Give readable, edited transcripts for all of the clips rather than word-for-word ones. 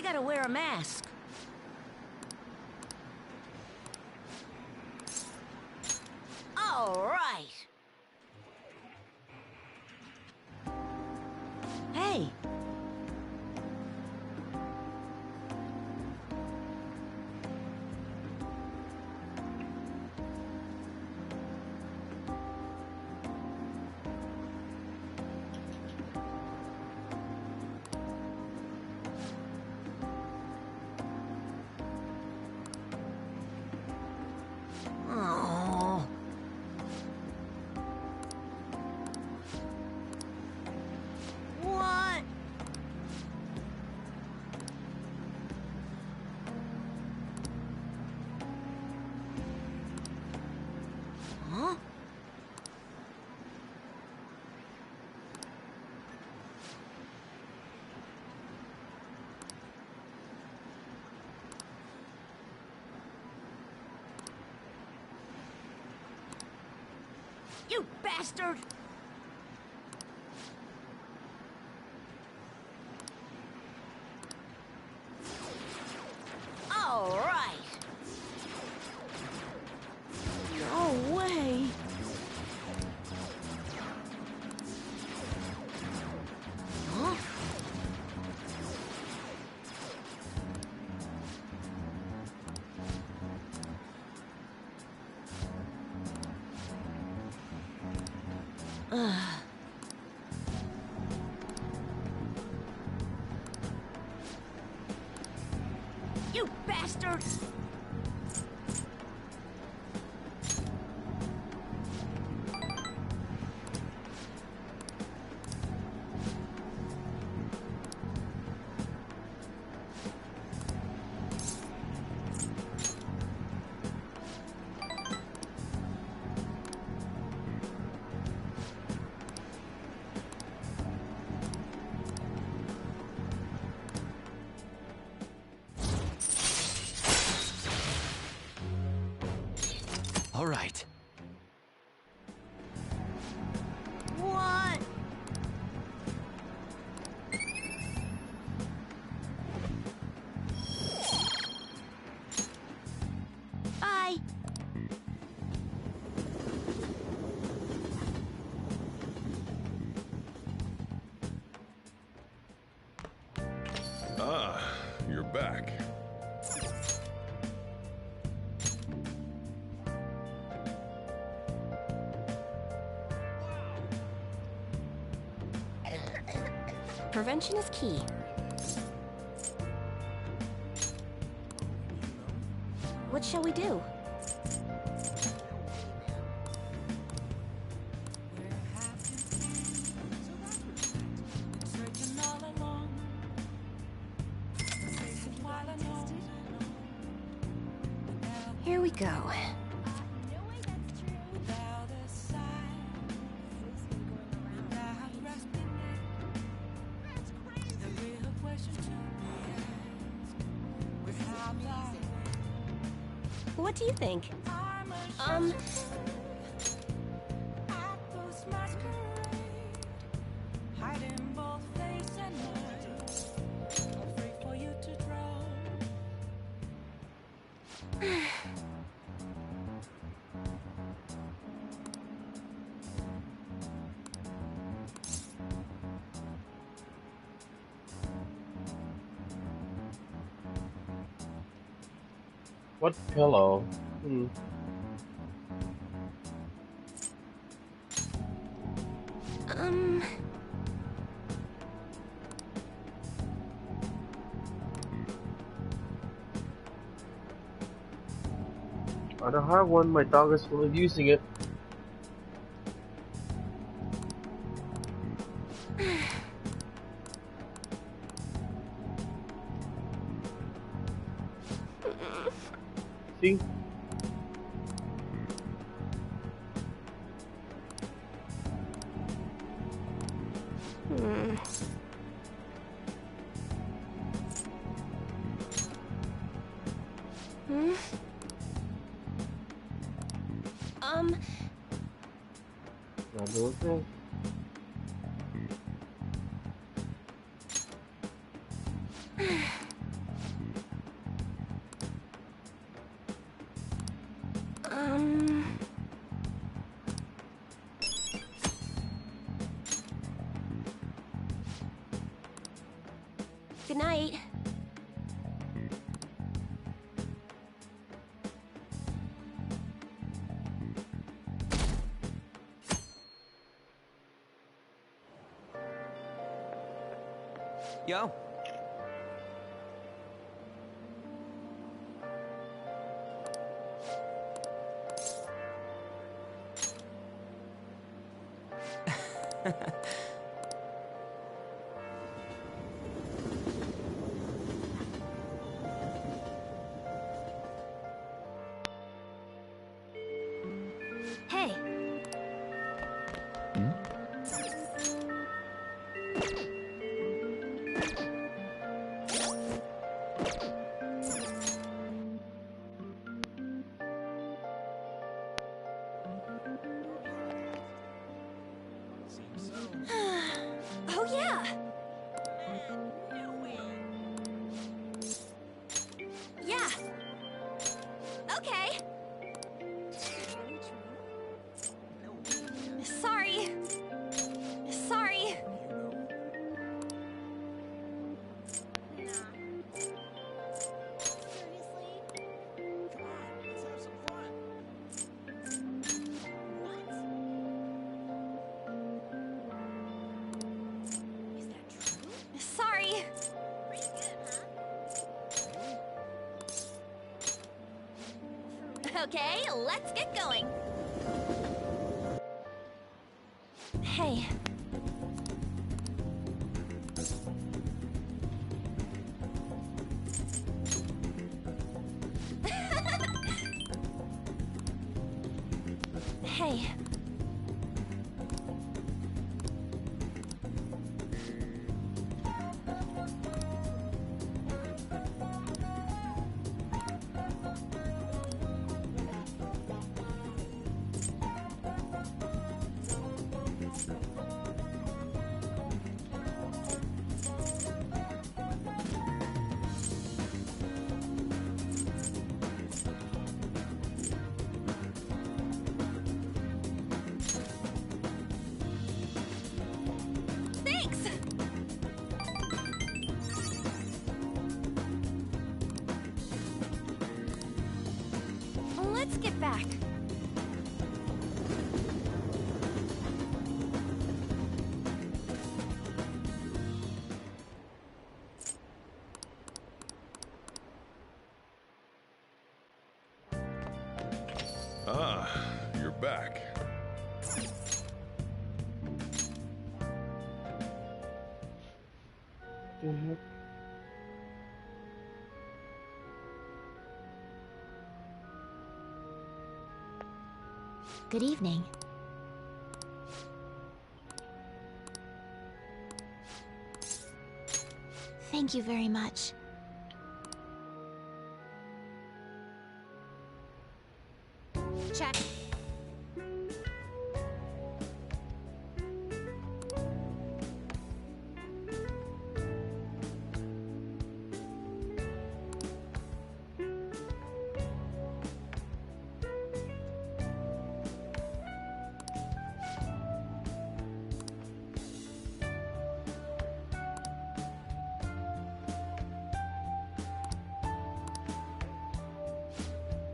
gotta wear a mask. All right. Hey. Oh. What? Huh? You bastard! All right. No way. Huh? You bastard! All right. What? Bye. Ah, you're back. Prevention is key. What shall we do? Here we go. What do you think? What pillow? I don't have one. My dog is full of using it. See? Not doing thing. Good night. Yo. Hey. Oh yeah. Yeah. Okay. Sorry. Sorry. Sorry. Okay, let's get going. Hey. Hey. Thanks. Let's get back. Ah, you're back. Good evening. Thank you very much. Check.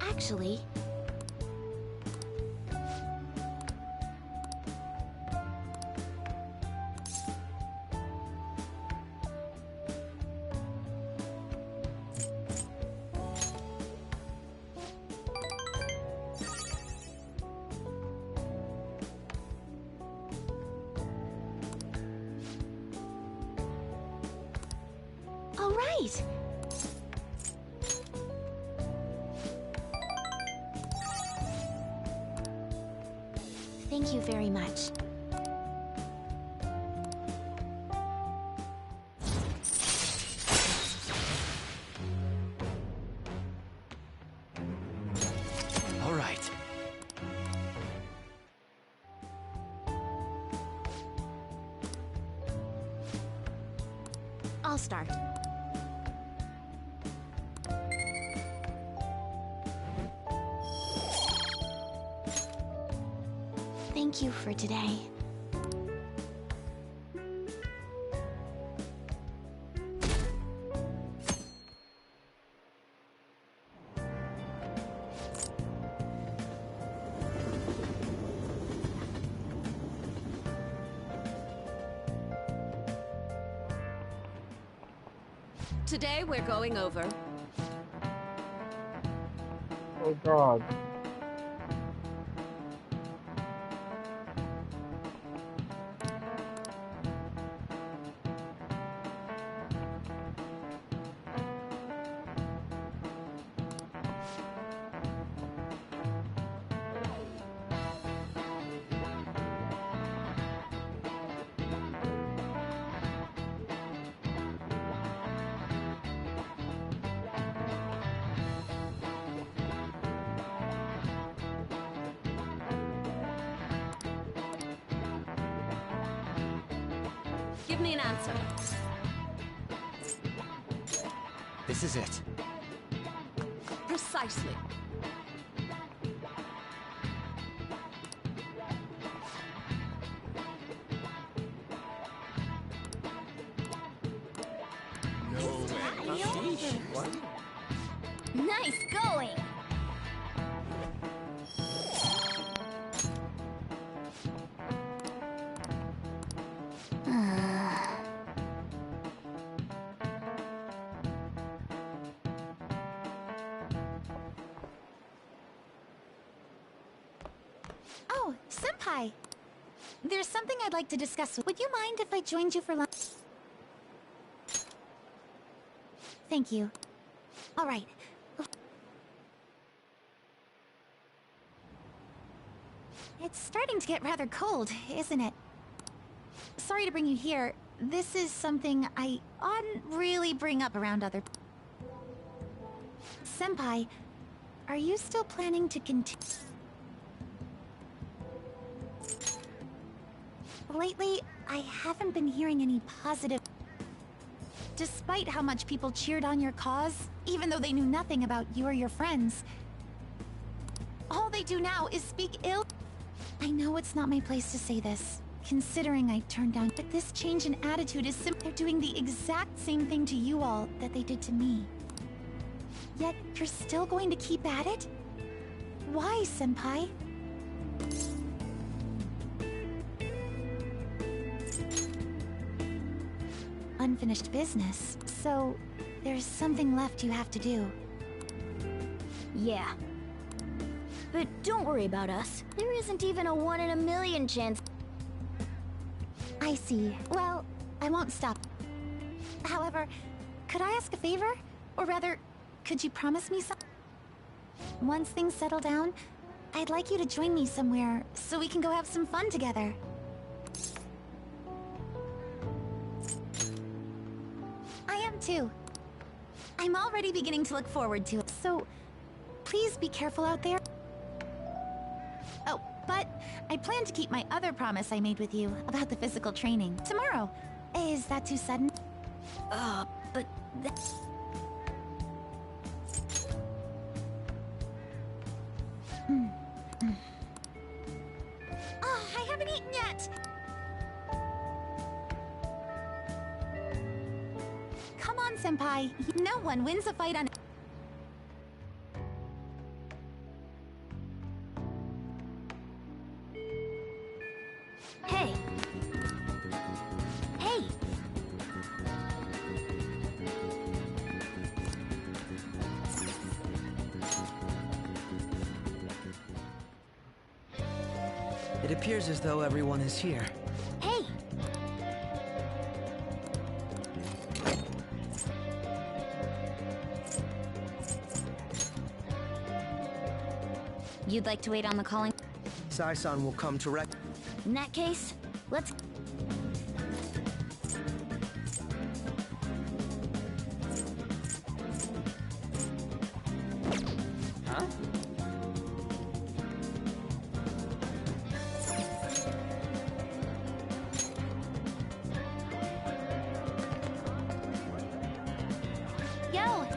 Actually, all right. Thank you very much. All right. I'll start. Thank you for today. Today we're going over. Oh god. Give me an answer. This is it. Precisely. Nice going! Oh, Senpai! There's something I'd like to discuss. Would you mind if I joined you for lunch? Thank you. All right. It's starting to get rather cold, isn't it? Sorry to bring you here. This is something I oughtn't really bring up around other... Senpai, are you still planning to continue? Lately, I haven't been hearing any positive... Despite how much people cheered on your cause, even though they knew nothing about you or your friends, all they do now is speak ill. I know it's not my place to say this, considering I turned down, but this change in attitude is simply they're doing the exact same thing to you all that they did to me. Yet, you're still going to keep at it? Why, Senpai? Unfinished business, so there's something left you have to do. Yeah. But don't worry about us. There isn't even a 1 in a million chance. I see. Well, I won't stop. However, could I ask a favor? Or rather, could you promise me something? Once things settle down, I'd like you to join me somewhere so we can go have some fun together. I am too. I'm already beginning to look forward to it, so please be careful out there. Oh, but I plan to keep my other promise I made with you about the physical training tomorrow. Is that too sudden? But that's... Oh, I haven't eaten yet! Come on, Senpai. No one wins a fight on... Hey! Hey! It appears as though everyone is here. Hey! You'd like to wait on the calling? Sai-san will come to rec- In that case, let's... Huh? Yo!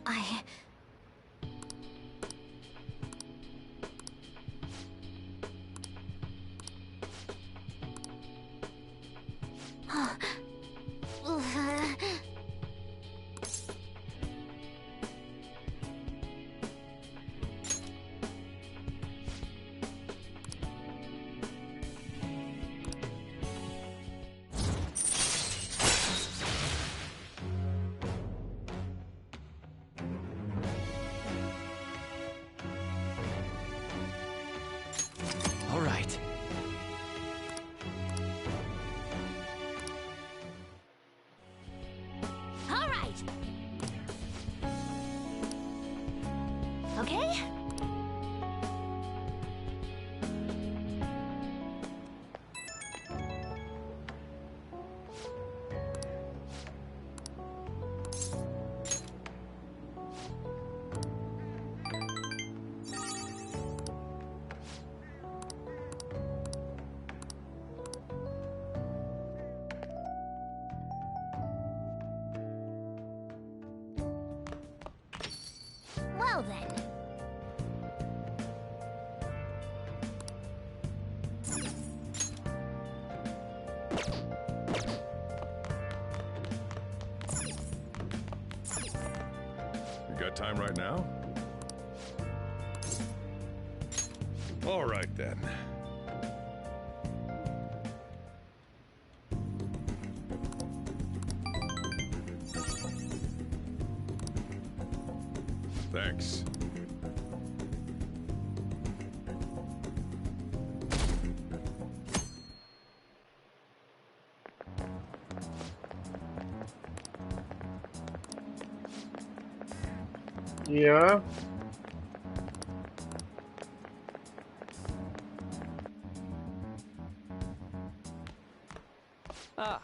I... All right. All right. Okay? Well then. You got time right now? All right then. Thanks. Yeah. Ah.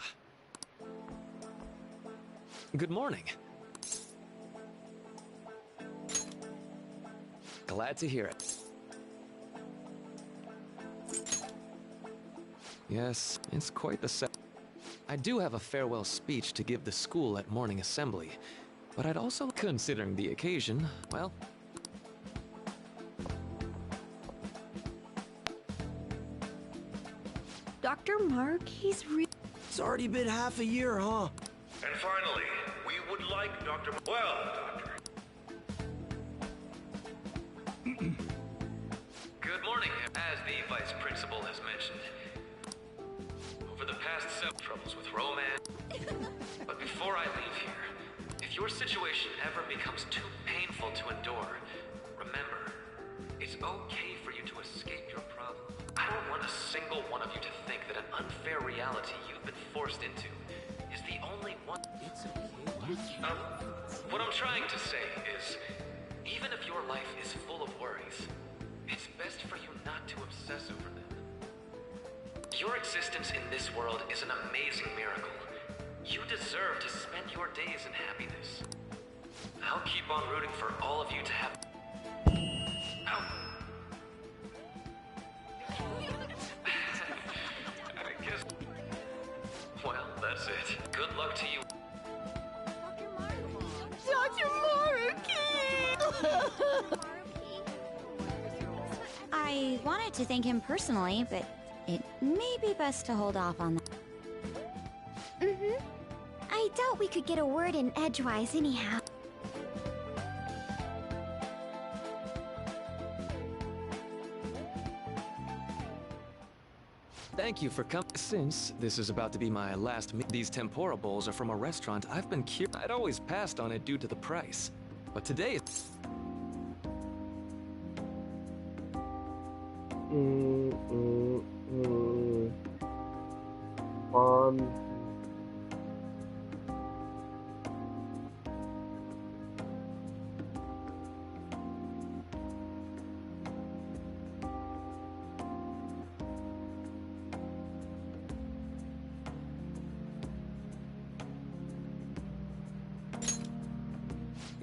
Good morning. Glad to hear it. Yes, it's quite the set. I do have a farewell speech to give the school at morning assembly, but I'd also, considering the occasion, well... Dr. Mark, he's It's already been half a year, huh? And finally, we would like Dr. Well, Doctor. Good morning. As the Vice Principal has mentioned, over the past several troubles with romance. But before I leave here, if your situation ever becomes too painful to endure, remember, it's okay for you to escape your problem. I don't want a single one of you to think that an unfair reality you've been forced into is the only one. It's okay. What I'm trying to say is, even if your life is full of worries, it's best for you not to obsess over them. Your existence in this world is an amazing miracle. You deserve to spend your days in happiness. I'll keep on rooting for all of you to have... Ow. I guess... Well, that's it. Good luck to you. Dr. Maruki! I wanted to thank him personally, but it may be best to hold off on that. I doubt we could get a word in edgewise anyhow. Thank you for coming. Since this is about to be my last meal, these tempura bowls are from a restaurant I've been curious. I'd always passed on it due to the price. But today it's...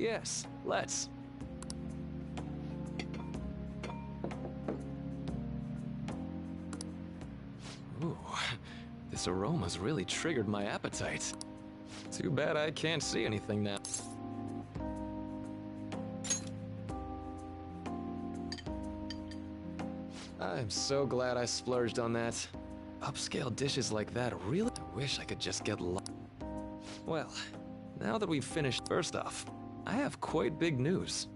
Yes, let's. Ooh, this aroma's really triggered my appetite. Too bad I can't see anything now. I'm so glad I splurged on that. Upscale dishes like that really... I wish I could just get Well, now that we've finished, first off, I have quite big news.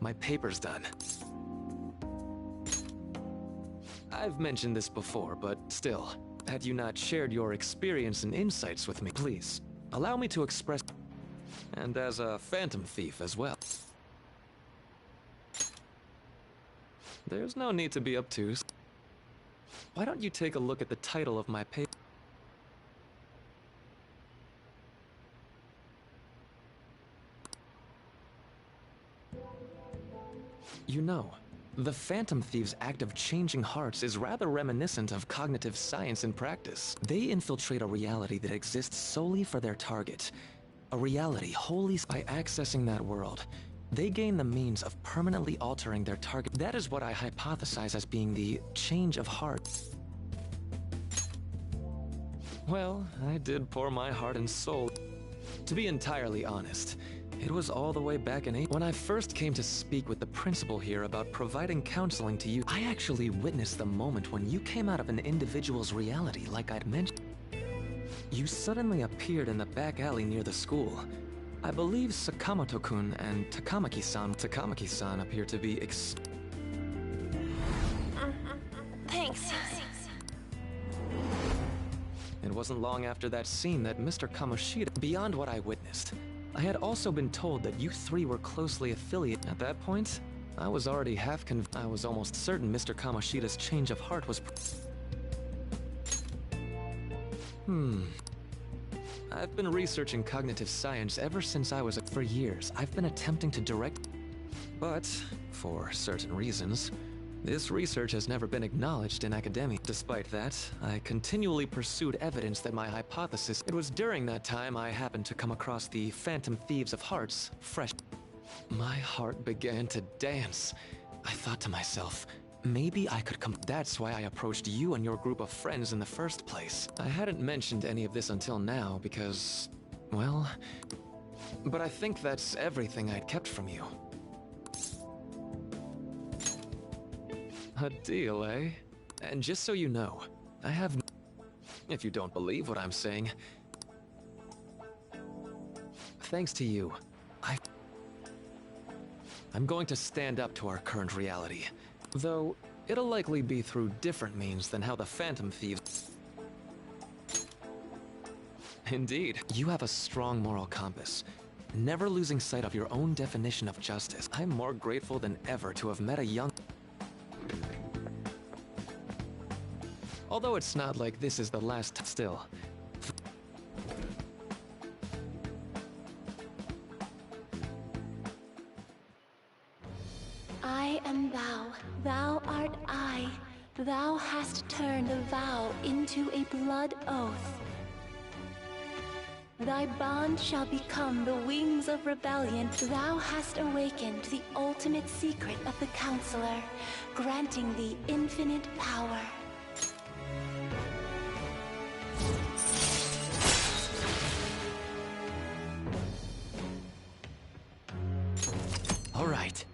My paper's done. I've mentioned this before, but still, had you not shared your experience and insights with me, please, allow me to express... And as a phantom thief as well. There's no need to be obtuse. Why don't you take a look at the title of my paper? You know, the Phantom Thieves' act of changing hearts is rather reminiscent of cognitive science in practice. They infiltrate a reality that exists solely for their target. A reality wholly by accessing that world. They gain the means of permanently altering their target. That is what I hypothesize as being the change of heart. Well, I did pour my heart and soul. To be entirely honest, it was all the way back in April. When I first came to speak with the principal here about providing counseling to you, I actually witnessed the moment when you came out of an individual's reality like I'd mentioned. You suddenly appeared in the back alley near the school. I believe Sakamoto-kun and Takamaki-san appear to be Thanks. It wasn't long after that scene that Mr. Kamoshida... Beyond what I witnessed, I had also been told that you three were closely affiliated. At that point, I was already I was almost certain Mr. Kamoshida's change of heart was... I've been researching cognitive science ever since I was for years. I've been attempting to direct... But, for certain reasons, this research has never been acknowledged in academia. Despite that, I continually pursued evidence that my hypothesis... It was during that time I happened to come across the Phantom Thieves of Hearts, fresh... My heart began to dance. I thought to myself, maybe I could come... That's why I approached you and your group of friends in the first place. I hadn't mentioned any of this until now because... well... But I think that's everything I'd kept from you. A deal, eh? And just so you know, I have... If you don't believe what I'm saying... Thanks to you, I'm going to stand up to our current reality. Though, it'll likely be through different means than how the Phantom Thieves... Indeed, you have a strong moral compass. Never losing sight of your own definition of justice. I'm more grateful than ever to have met a young... Although it's not like this is the last still. I am thou, thou art I. Thou hast turned a vow into a blood oath. Thy bond shall become the wings of rebellion. Thou hast awakened the ultimate secret of the Counselor, granting thee infinite power. All right.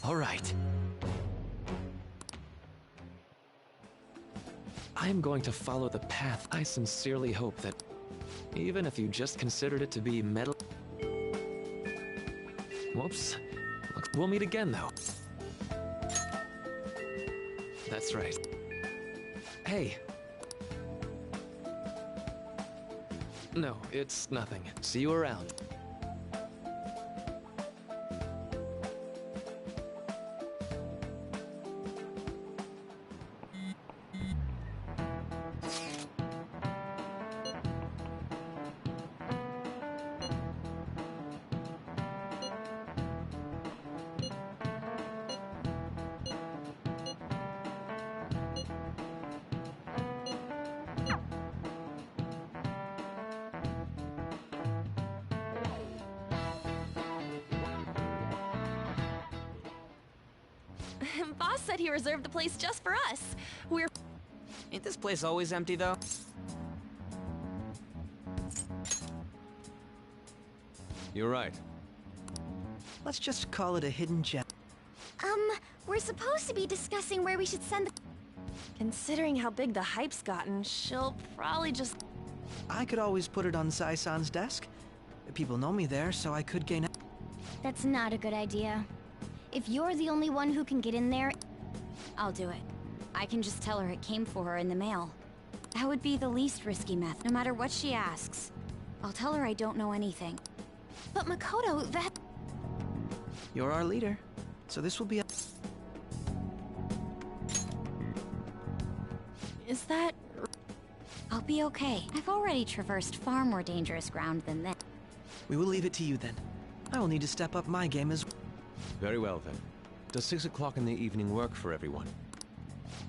All right. I am going to follow the path. I sincerely hope that, even if you just considered it to be metal... Whoops. We'll meet again, though. That's right. Hey. No, it's nothing. See you around. Boss said he reserved the place just for us. We're... Ain't this place always empty, though? You're right. Let's just call it a hidden gem. We're supposed to be discussing where we should send the... Considering how big the hype's gotten, she'll probably just... I could always put it on Sai-san's desk. People know me there, so I could gain... That's not a good idea. If you're the only one who can get in there, I'll do it. I can just tell her it came for her in the mail. That would be the least risky method, no matter what she asks. I'll tell her I don't know anything. But Makoto, that... You're our leader, so this will be... Is that... I'll be okay. I've already traversed far more dangerous ground than this. We will leave it to you then. I will need to step up my game as... Very well then. Does 6 o'clock in the evening work for everyone?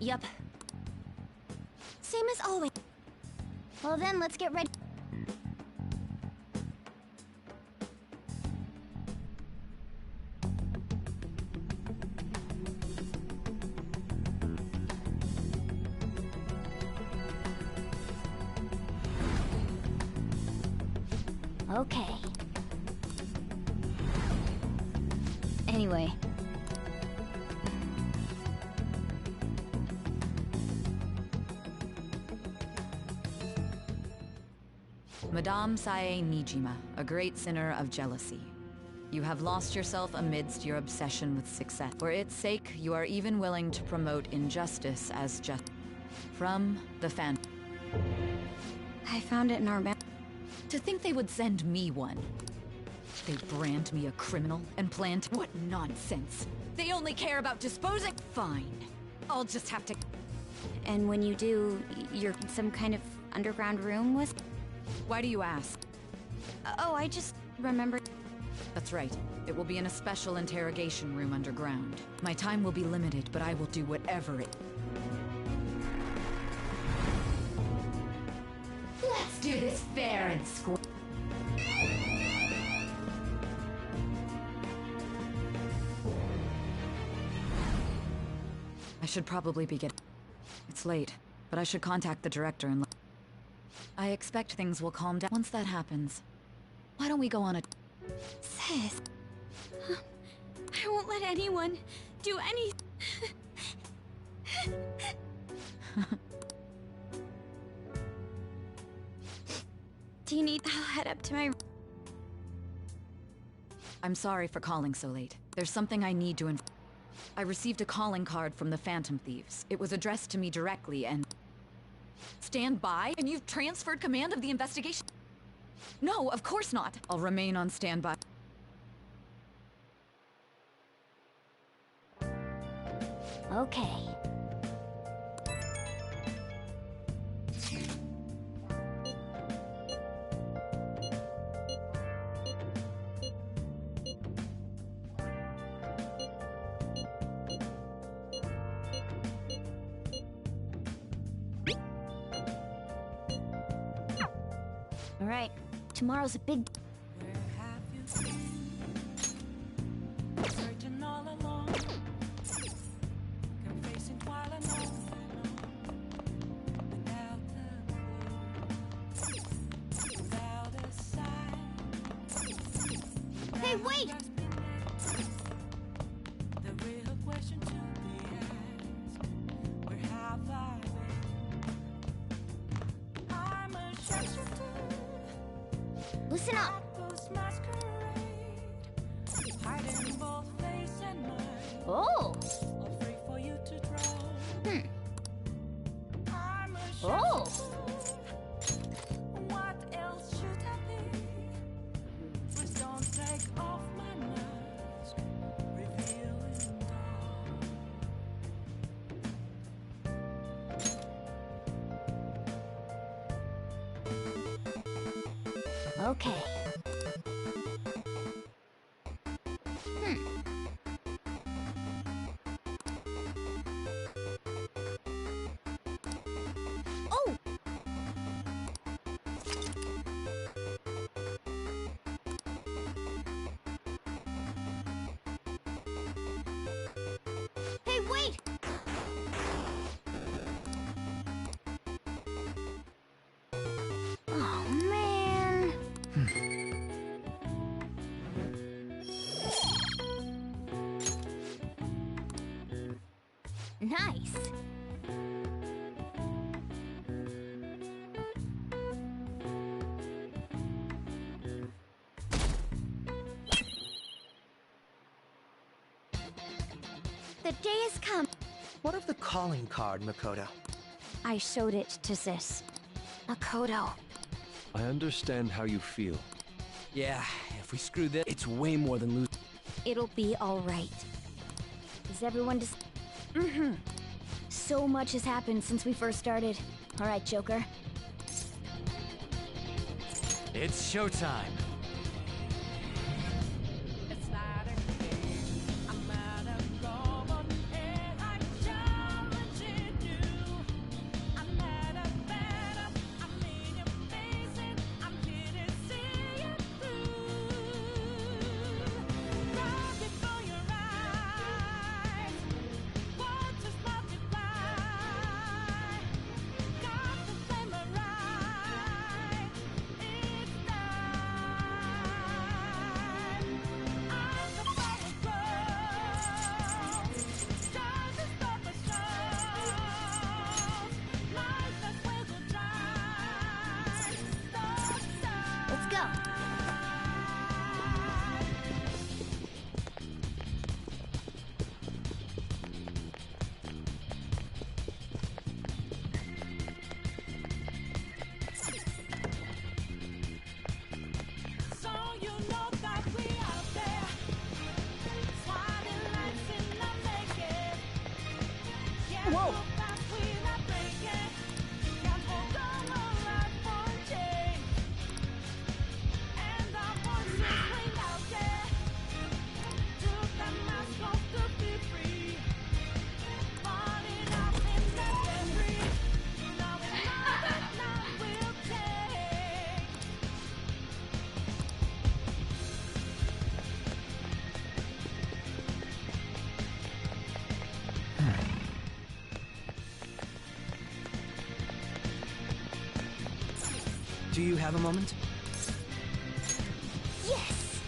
Yup. Same as always. Well then, let's get ready. Okay. Anyway. Madame Sae Nijima, a great sinner of jealousy. You have lost yourself amidst your obsession with success. For its sake, you are even willing to promote injustice as just. From the fan. I found it in our map. To think they would send me one. They brand me a criminal and plan to... What nonsense! They only care about disposing... Fine. I'll just have to... And when you do, you're in some kind of underground room with... Why do you ask? Oh, I just remembered... That's right. It will be in a special interrogation room underground. My time will be limited, but I will do whatever it... Let's do this fair and square. I should probably be getting... It's late, but I should contact the director and... I expect things will calm down once that happens. Why don't we go on a... Sis... I won't let anyone do any... Do you need... I'll head up to my... I'm sorry for calling so late. There's something I need to I received a calling card from the Phantom Thieves. It was addressed to me directly and... Stand by? And you've transferred command of the investigation? No, of course not. I'll remain on standby. Okay. All right, tomorrow's a big... Hey, wait! Listen up! Oh! Oh! What else should I be? Please don't take off my mask, revealing dawn. Okay. Oh! Nice. The day has come. What of the calling card, Makoto? I showed it to Sis. Makoto. I understand how you feel. Yeah, if we screw this, it's way more than lose. It'll be all right. Is everyone just... Mm-hmm. So much has happened since we first started. All right, Joker. It's showtime. Let's go. Whoa! Do you have a moment? Yes!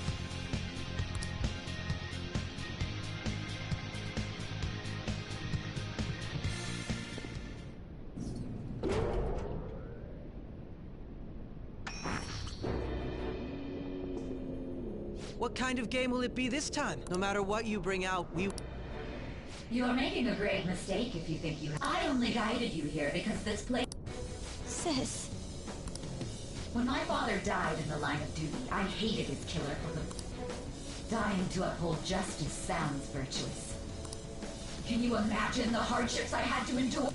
What kind of game will it be this time? No matter what you bring out, You're making a grave mistake if you think you... I only guided you here because this place... Sis. When my father died in the line of duty, I hated his killer for the... Dying to uphold justice sounds virtuous. Can you imagine the hardships I had to endure?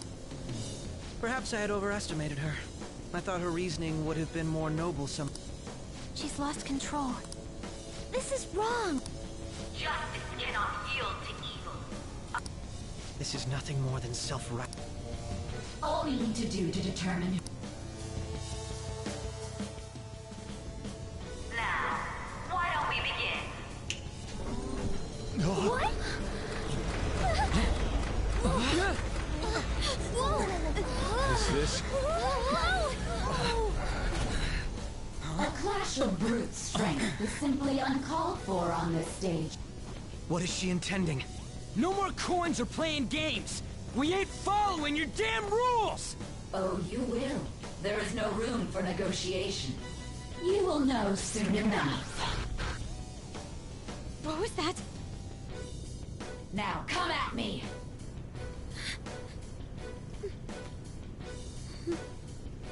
Perhaps I had overestimated her. I thought her reasoning would have been more noble She's lost control. This is wrong. Justice cannot yield to evil. This is nothing more than self-right. All we need to do to determine... Now, why don't we begin? What? Is this? A clash of brute strength is simply uncalled for on this stage. What is she intending? No more coins or playing games! We ain't following your damn rules! Oh, you will. There is no room for negotiation. You will know soon enough. What was that? Now, come at me!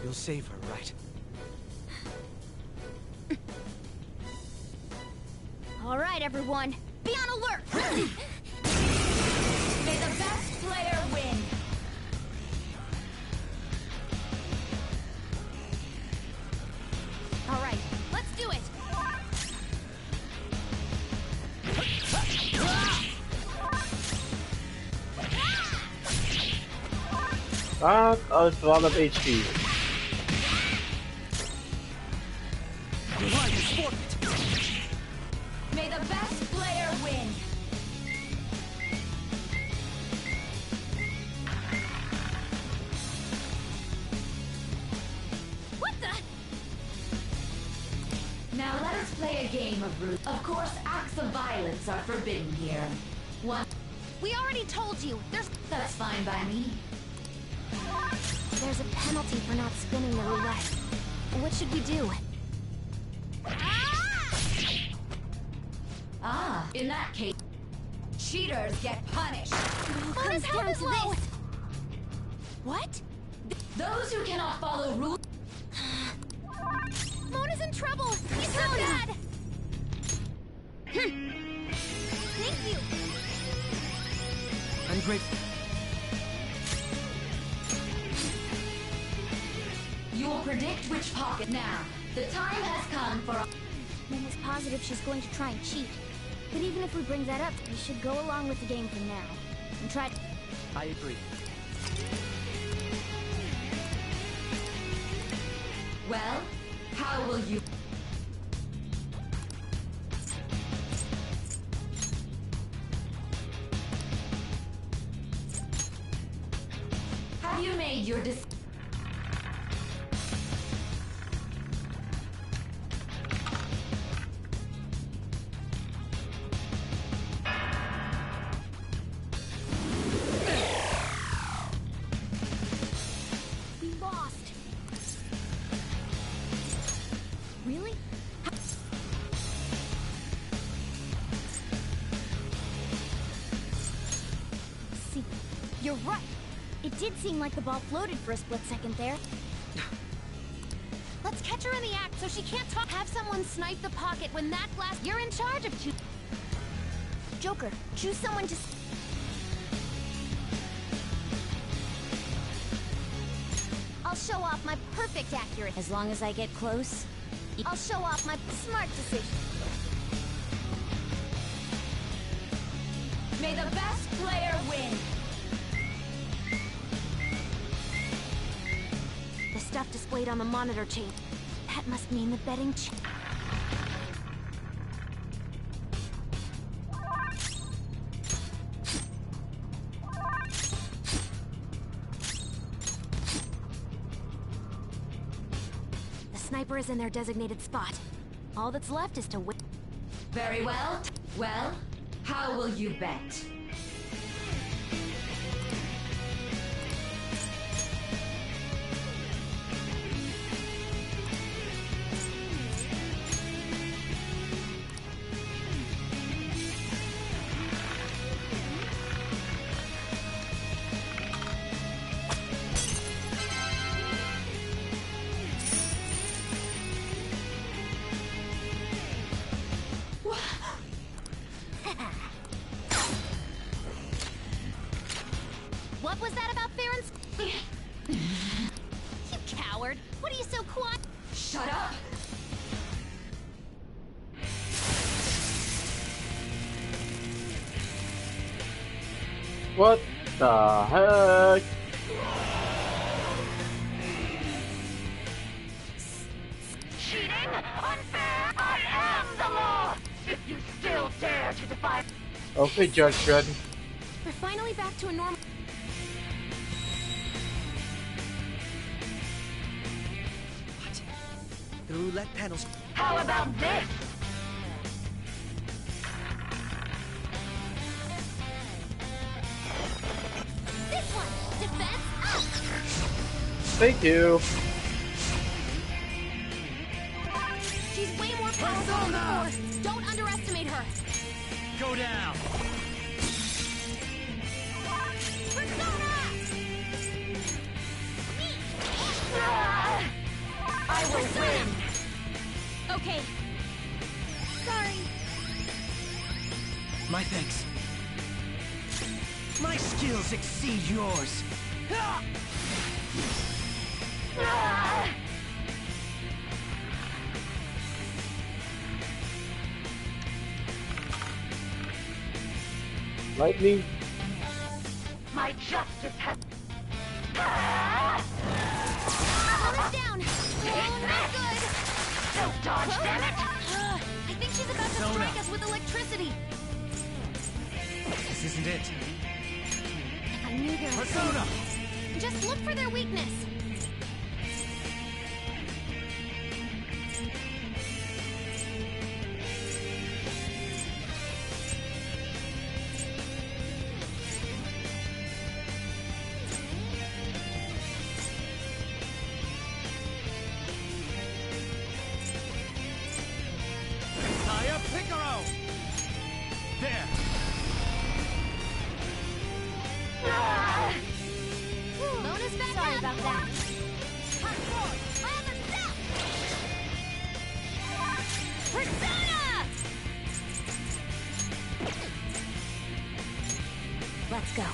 You'll save her, right? All right, everyone. Be on alert! May the best player win! All right, let's do it! Ah, oh, it's a lot of HP. May the best player win! What the? Now let us play a game of root. Of course, acts of violence are forbidden here. One. We already told you. That's fine by me. There's a penalty for not spinning the roulette. What should we do? Ah, in that case, cheaters get punished. Bonus help is low. What? Those who cannot follow rules. Mona's in trouble. He's so bad. Thank you. I'm grateful. You will predict which pocket now. The time has come for. Mona's positive she's going to try and cheat. But even if we bring that up, we should go along with the game for now. And try. I agree. Well, how will you? Have you made your decision? We lost. Really? See, you're right. It did seem like the ball floated for a split second there. Let's catch her in the act so she can't talk. Have someone snipe the pocket when that glass. You're in charge of two. Joker, choose someone to... I'll show off my perfect accuracy. As long as I get close, I'll show off my smart decision. May the best player win. The stuff displayed on the monitor chain. That must mean the betting The sniper is in their designated spot. All that's left is to win. Very well. Well, how will you bet? What was that about fair and You coward! What are you so quiet? Shut up! What the heck? Cheating? Unfair? I am the law! If you still dare to defy... Okay, Judge Dredd. We're finally back to a normal... What? The roulette panels... How about this? This one! Defense up! Thank you. She's way more powerful than before! Don't underestimate her! Go down! I will win! Okay. Sorry. My thanks. My skills exceed yours. Lightning. My justice has... Hold down! Oh, not good! Don't dodge, damn it! I think she's about to strike us with electricity! This isn't it. If I knew there was... Persona! Just look for their weakness! about that. Hardcore! My other self! Persona! Let's go.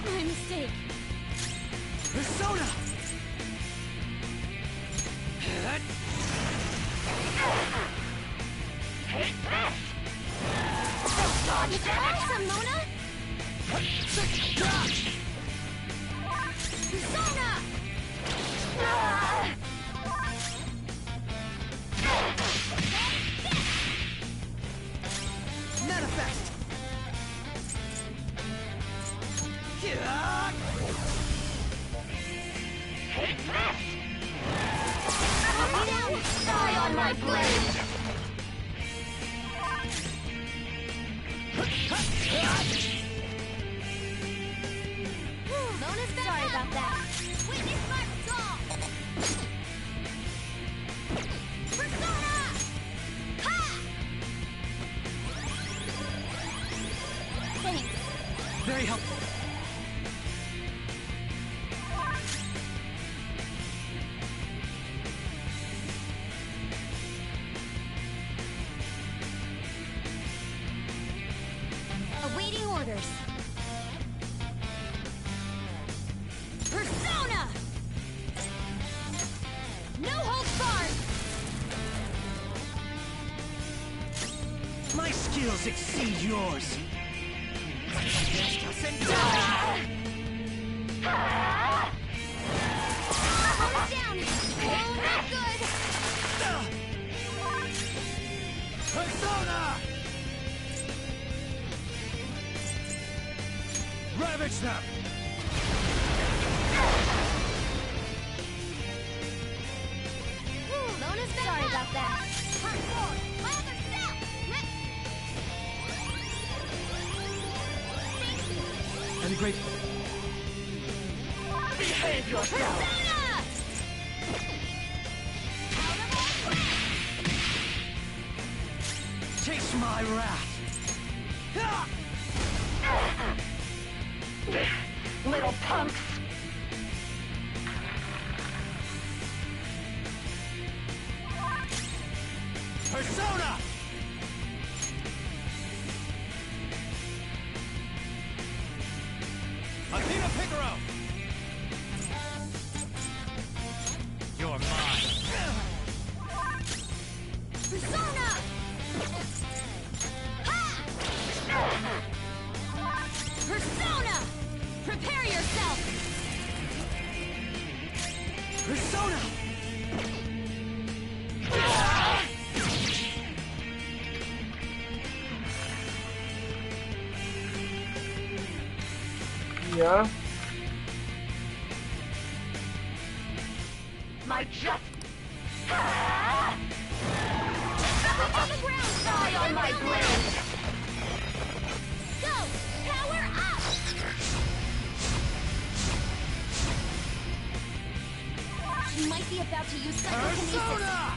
My mistake. Persona! Take this! It's awesome, Mona! Persona! Manifest! Take this! Die on my blade! Mona's back. Sorry about that. Witness my resolve! Persona! Ha! Thanks. Very helpful. Awaiting orders. Persona! No holds barred! My skills exceed yours. Mona's down! Oh, not good! Persona! Ravage them! Mona's back. Sorry about that. Hardcore! My other self! I'm grateful. Behave yourself! Persona! Chase my wrath! Little punks! Persona! Athena Picaro! You're mine! Persona! Ha! Persona! Prepare yourself! Persona! Yeah. My just... On the ground! Die on my blade! Go! Power up! She might be about to use psychokinesis. Persona!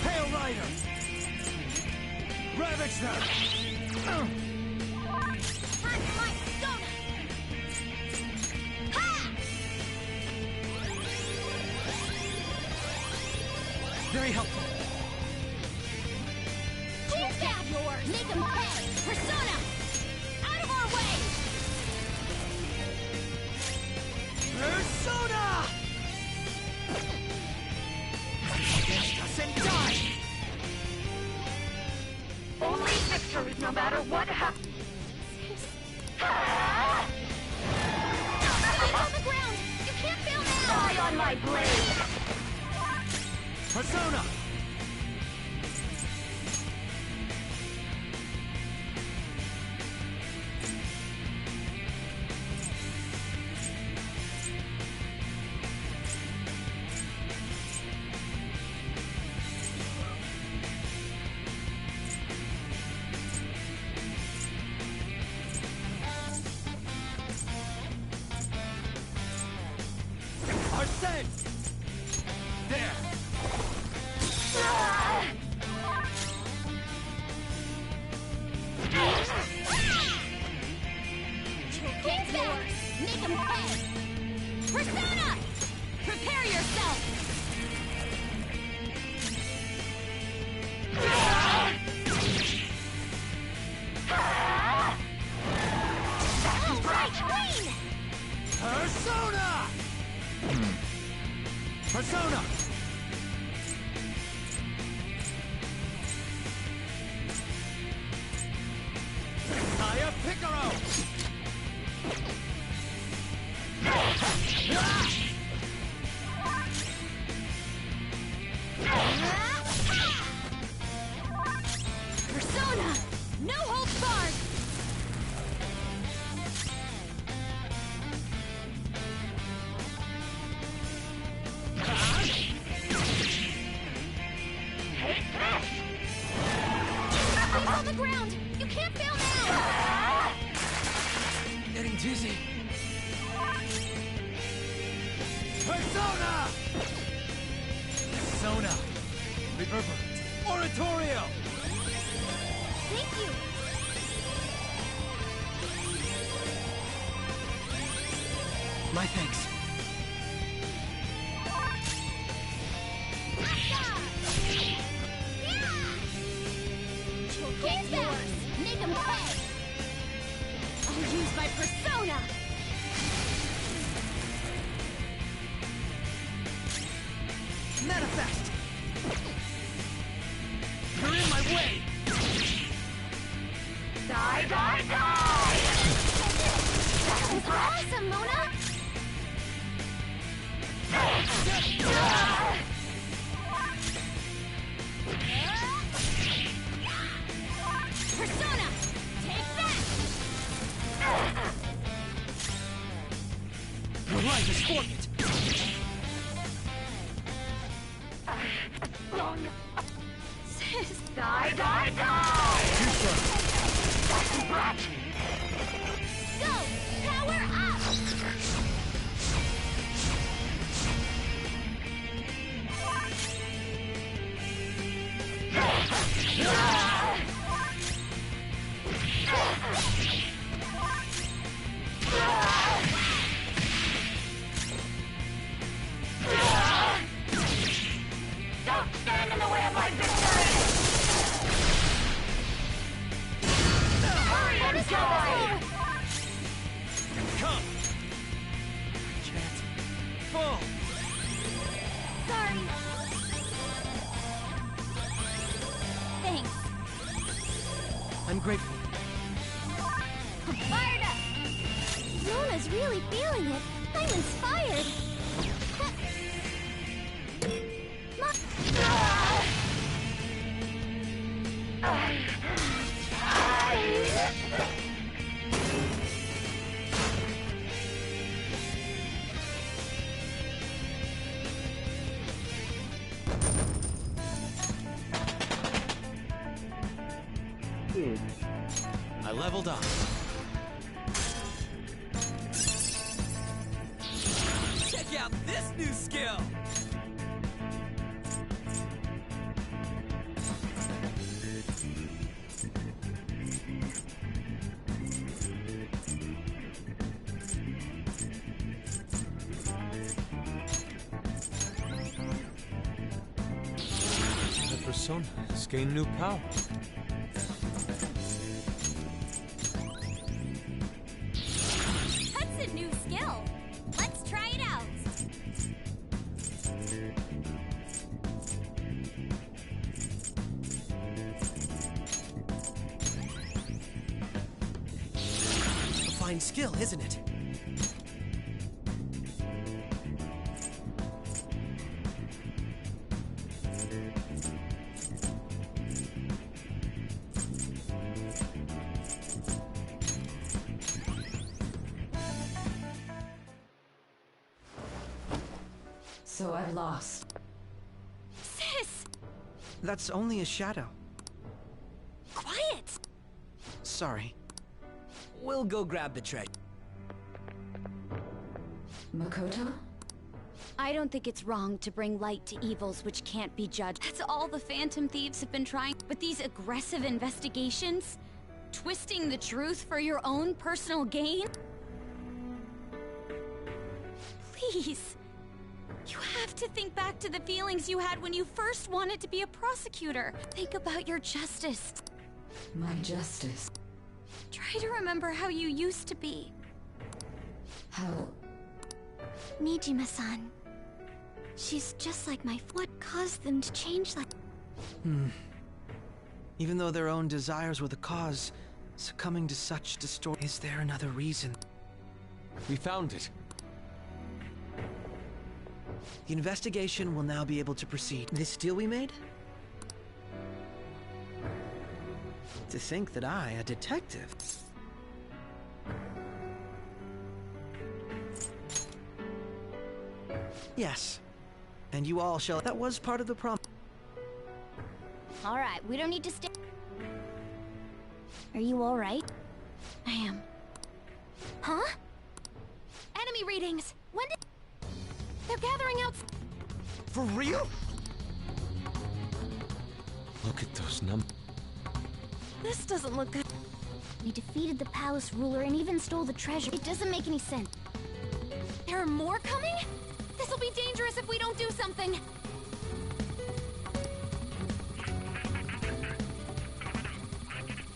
Hail Rider! Ravage them! Hot my stone! Ha! Very helpful. Clear down yours! Make them pay! Persona! Out of our way! Persona! Against us and die! Only victory, no matter what happens. Stay on the ground! You can't fail now! Die on my blade! Persona! Persona! Kaya Picaro! Persona! No holds barred! He's on the ground! You can't fail now! Getting dizzy. Persona! Persona! Reverberant! Oratorio! Thank you! My thanks. Get yours! Make him pay! I'll use my persona! Manifest! You're in my way! Die, die, die! That was awesome, Mona! Persona! Take that! Your life is forfeit! Sis! Die, die, die! Go! Power up! Don't stand in the way of my victory! Hurry and die! Come! Can't. Fall! Sorry. Thanks. I'm grateful. Fired up! Lona's really feeling it. I'm inspired. I leveled up. Check out this new skill! The persona has gained new power. That's a new skill. Let's try it out. A fine skill, isn't it? So I've lost. Sis! That's only a shadow. Quiet! Sorry. We'll go grab the treasure. Makoto? I don't think it's wrong to bring light to evils which can't be judged. That's all the Phantom Thieves have been trying. But these aggressive investigations? Twisting the truth for your own personal gain? Please. You have to think back to the feelings you had when you first wanted to be a prosecutor. Think about your justice. My justice. Try to remember how you used to be. How? Nijima-san. She's just like my... What caused them to change like... Even though their own desires were the cause, succumbing to such distortion... Is there another reason? We found it. The investigation will now be able to proceed. This deal we made? To think that I, a detective... Yes. And you all shall... That was part of the problem. Alright, we don't need to stay... Are you alright? I am. Huh? Enemy readings! When did... They're gathering out... For real? Look at those numbers. This doesn't look good. We defeated the palace ruler and even stole the treasure. It doesn't make any sense. There are more coming? This'll be dangerous if we don't do something!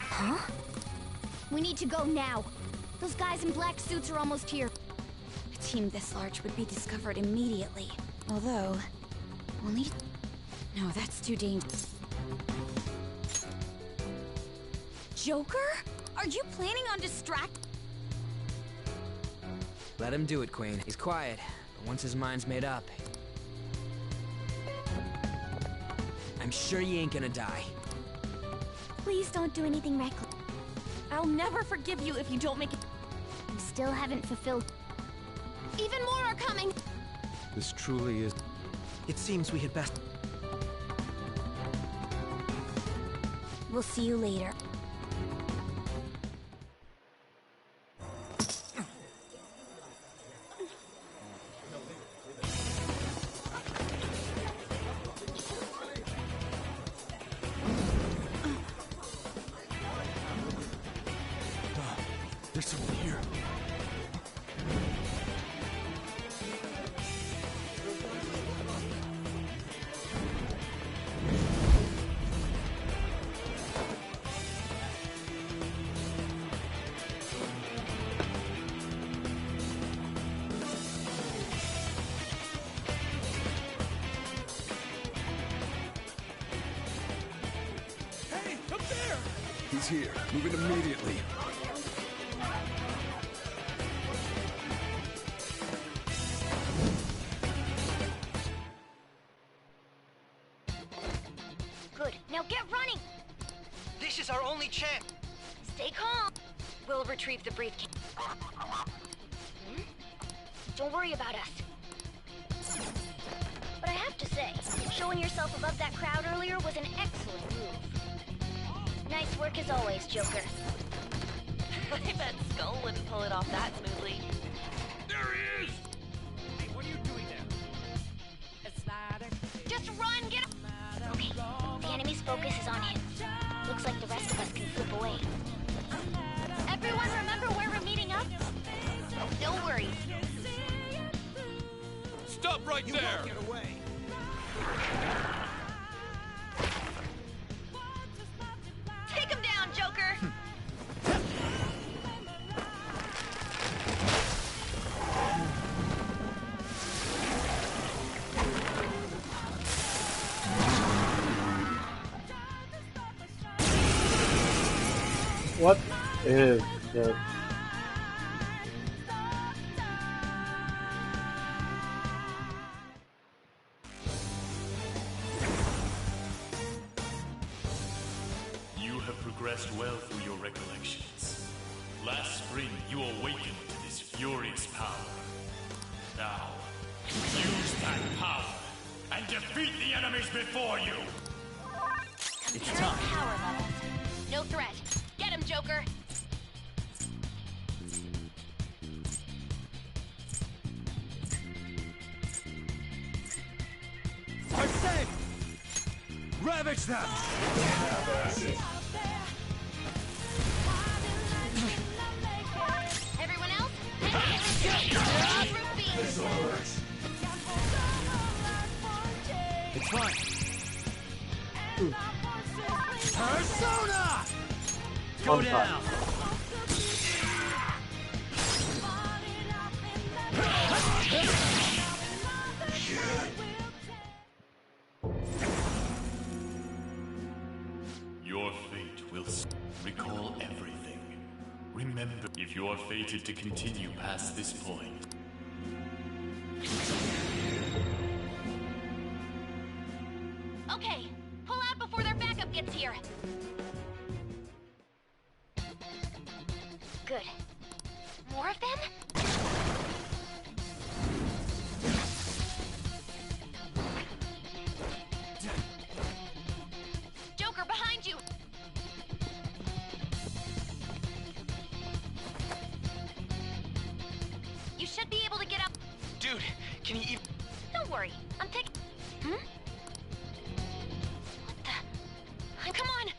Huh? We need to go now. Those guys in black suits are almost here. A team this large would be discovered immediately. Although... we'll need... No, that's too dangerous. Joker? Are you planning on Let him do it, Queen. He's quiet, but once his mind's made up... I'm sure you ain't gonna die. Please don't do anything reckless. I'll never forgive you if you don't make it... You still haven't fulfilled... Even more are coming! This truly is... It seems we had best... We'll see you later. There's someone here. Hey, up there! He's here. Move it immediately. Good. Now get running! This is our only chance! Stay calm! We'll retrieve the briefcase. Don't worry about us. But I have to say, showing yourself above that crowd earlier was an excellent move. Nice work as always, Joker. I bet Skull wouldn't pull it off that smoothly. There he is! Hey, what are you doing there? Just run, get up! Okay, the enemy's focus is on him. Looks like the rest of us can slip away. Everyone remember where we're meeting up? No worries. Stop right there! Get away! Take him down, Joker! What is this? You have progressed well through your recollections. Last spring, you awakened to this furious power. Now, use that power and defeat the enemies before you! It's time. Power levels. No threat. Get him, Joker! I said! Ravage them! Everyone else? It's fine. Persona! Go One down! will recall everything. Remember, if you are fated to continue past this point. Okay, pull out before their backup gets here. Good. More of them? Joker, behind you! You should be able to get up. Dude, can you even... Don't worry, I'm taking... Hmm? What the... Come on!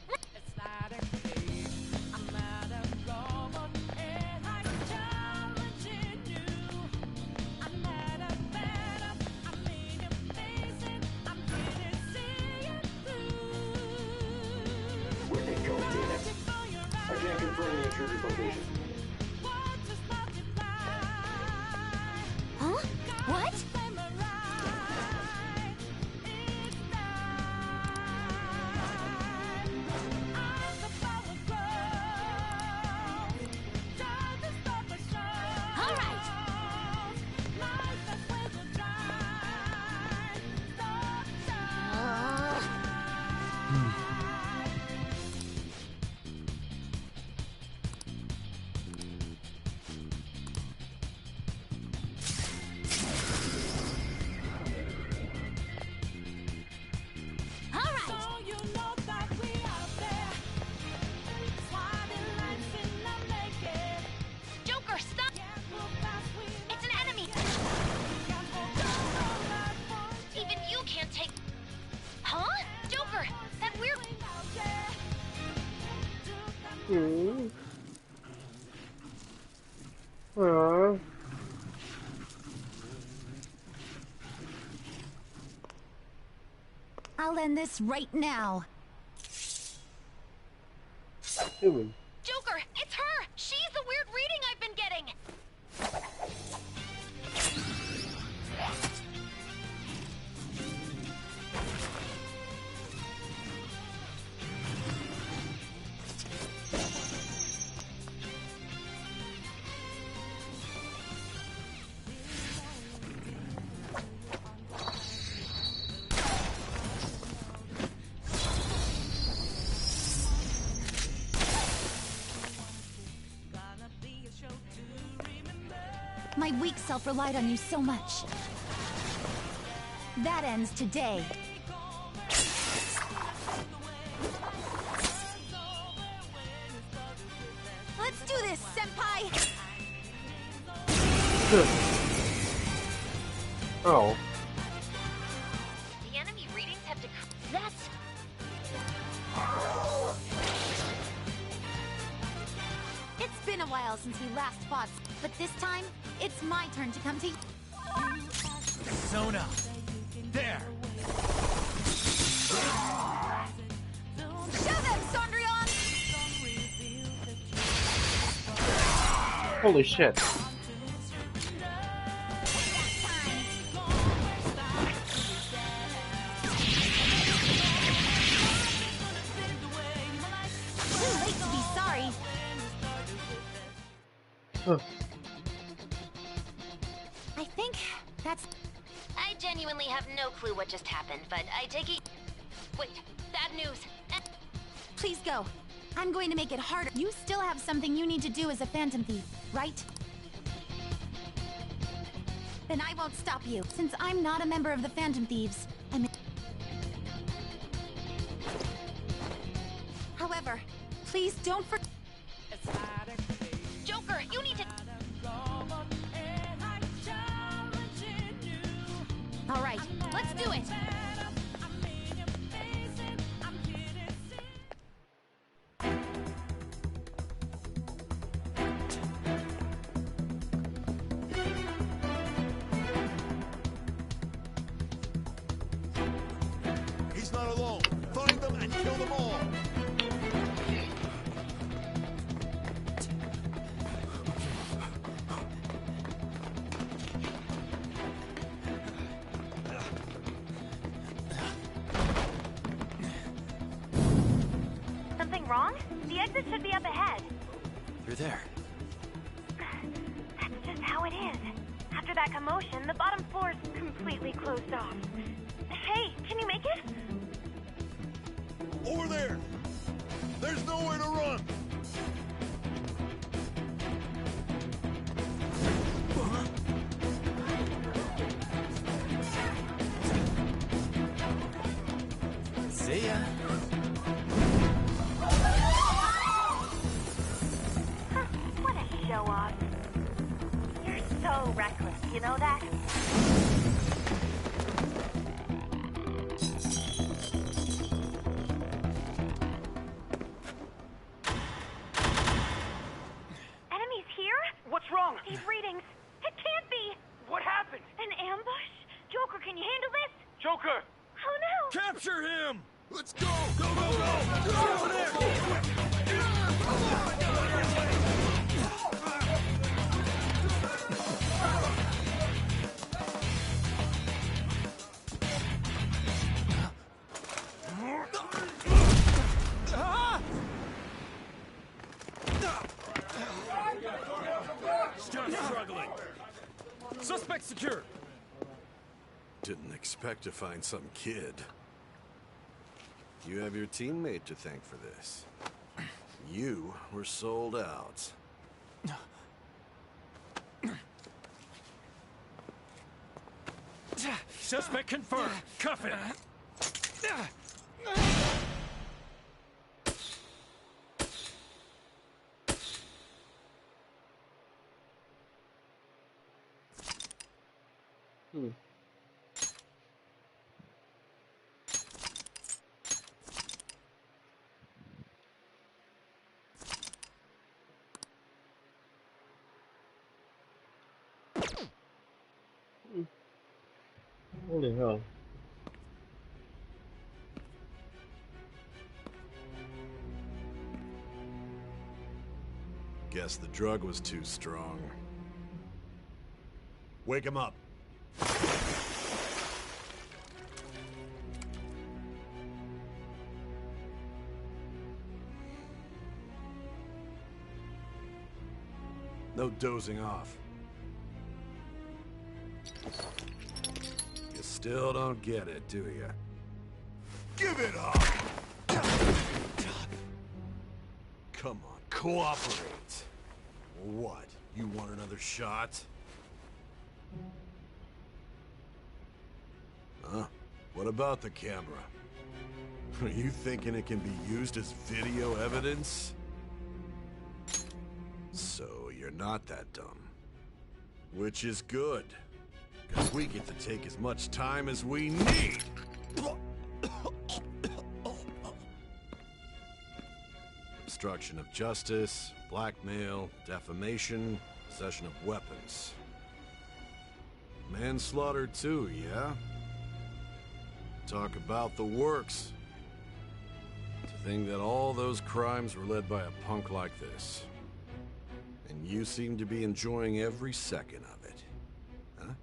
Where they go, damn it. I can't confirm the intruder's location. Huh? What? All right. Joker, stop! It's an enemy! Even you can't take... Huh? Joker, that weird... I'll end this right now. Joker, it's her! She's the weird reading I've been getting! My weak self relied on you so much. That ends today. Let's do this, Senpai! Oh. The enemy readings have to... That's... It's been a while since we last fought, but this time, it's my turn to come to you. Sona! There! Show them, Sondrion! Holy shit. Too late to be sorry. Huh. I think that's... I genuinely have no clue what just happened, but I take it... Wait, bad news. Please go. I'm going to make it harder. You still have something you need to do as a Phantom Thief, right? Then I won't stop you. Since I'm not a member of the Phantom Thieves, However, please don't forget... Joker, you need to... All right, let's do it! He's not alone. Find them and kill them all. wrong? The exit should be up ahead. You're there. That's just how it is. After that commotion, the bottom floor's completely closed off. Hey, can you make it? Over there! There's nowhere to run! See ya. What a show-off. You're so reckless, you know that? Enemies here? What's wrong? These readings. It can't be! What happened? An ambush? Joker, can you handle this? Joker! Oh no! Capture him! Let's go! Go, go, go! Get over there! Stop struggling! Suspect secure! Didn't expect to find some kid. You have your teammate to thank for this. You were sold out. Suspect confirmed. Cuff it. Holy hell. Guess the drug was too strong. Wake him up. No dozing off. You still don't get it, do you? Give it up! Come on, cooperate. What? You want another shot? Huh? What about the camera? Are you thinking it can be used as video evidence? So you're not that dumb. Which is good. Because we get to take as much time as we need. Obstruction of justice, blackmail, defamation, possession of weapons. Manslaughter too, yeah? Talk about the works. To think that all those crimes were led by a punk like this. And you seem to be enjoying every second of it. Huh?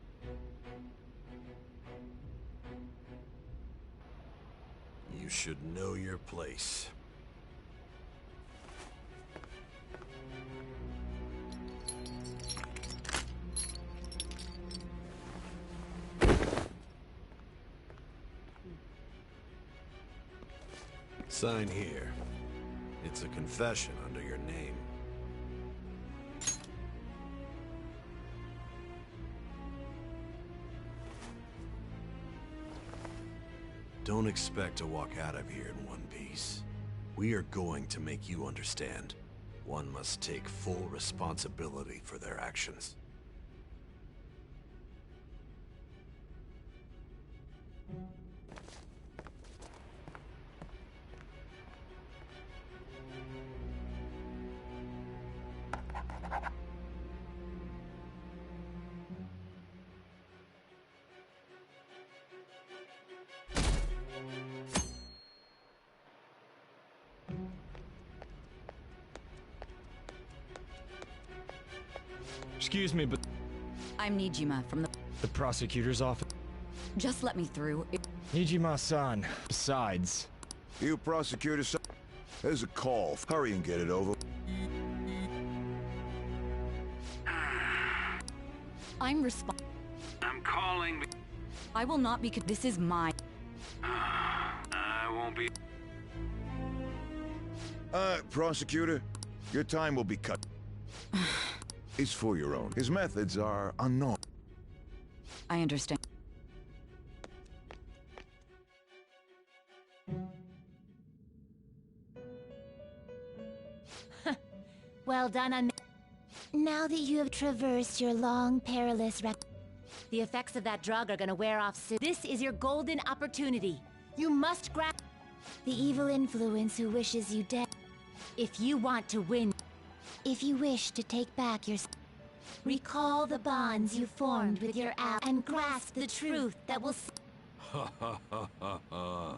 You should know your place. Sign here. It's a confession under your name. Don't expect to walk out of here in one piece. We are going to make you understand. One must take full responsibility for their actions. Excuse me, but I'm Nijima from the prosecutor's office. Just let me through. Nijima-san. Besides, You prosecutor, There's a call. Hurry and get it over. I'm responsible. I'm calling. I will not be. This is my. I won't be. Prosecutor, your time will be cut. It's for your own. His methods are unknown. I understand. Well done on... Now that you have traversed your long, perilous the effects of that drug are gonna wear off soon. This is your golden opportunity. You must grab the evil influence who wishes you dead. If you want to win, if you wish to take back your... Recall the bonds you formed with your ally and grasp the truth that will... Ha ha ha ha ha.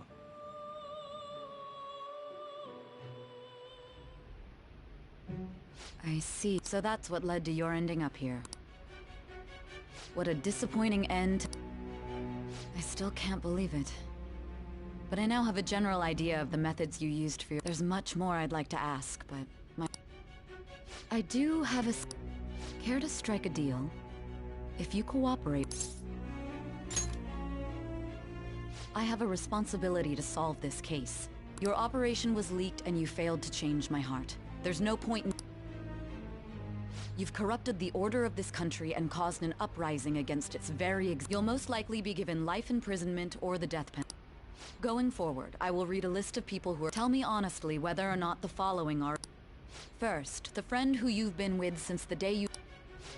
I see. So that's what led to your ending up here. What a disappointing end. I still can't believe it. But I now have a general idea of the methods you used for your... There's much more I'd like to ask, but I do have a... Care to strike a deal? If you cooperate... I have a responsibility to solve this case. Your operation was leaked and you failed to change my heart. There's no point in... You've corrupted the order of this country and caused an uprising against its very You'll most likely be given life imprisonment or the death penalty. Going forward, I will read a list of people who are... Tell me honestly whether or not the following are... First, the friend who you've been with since the day you...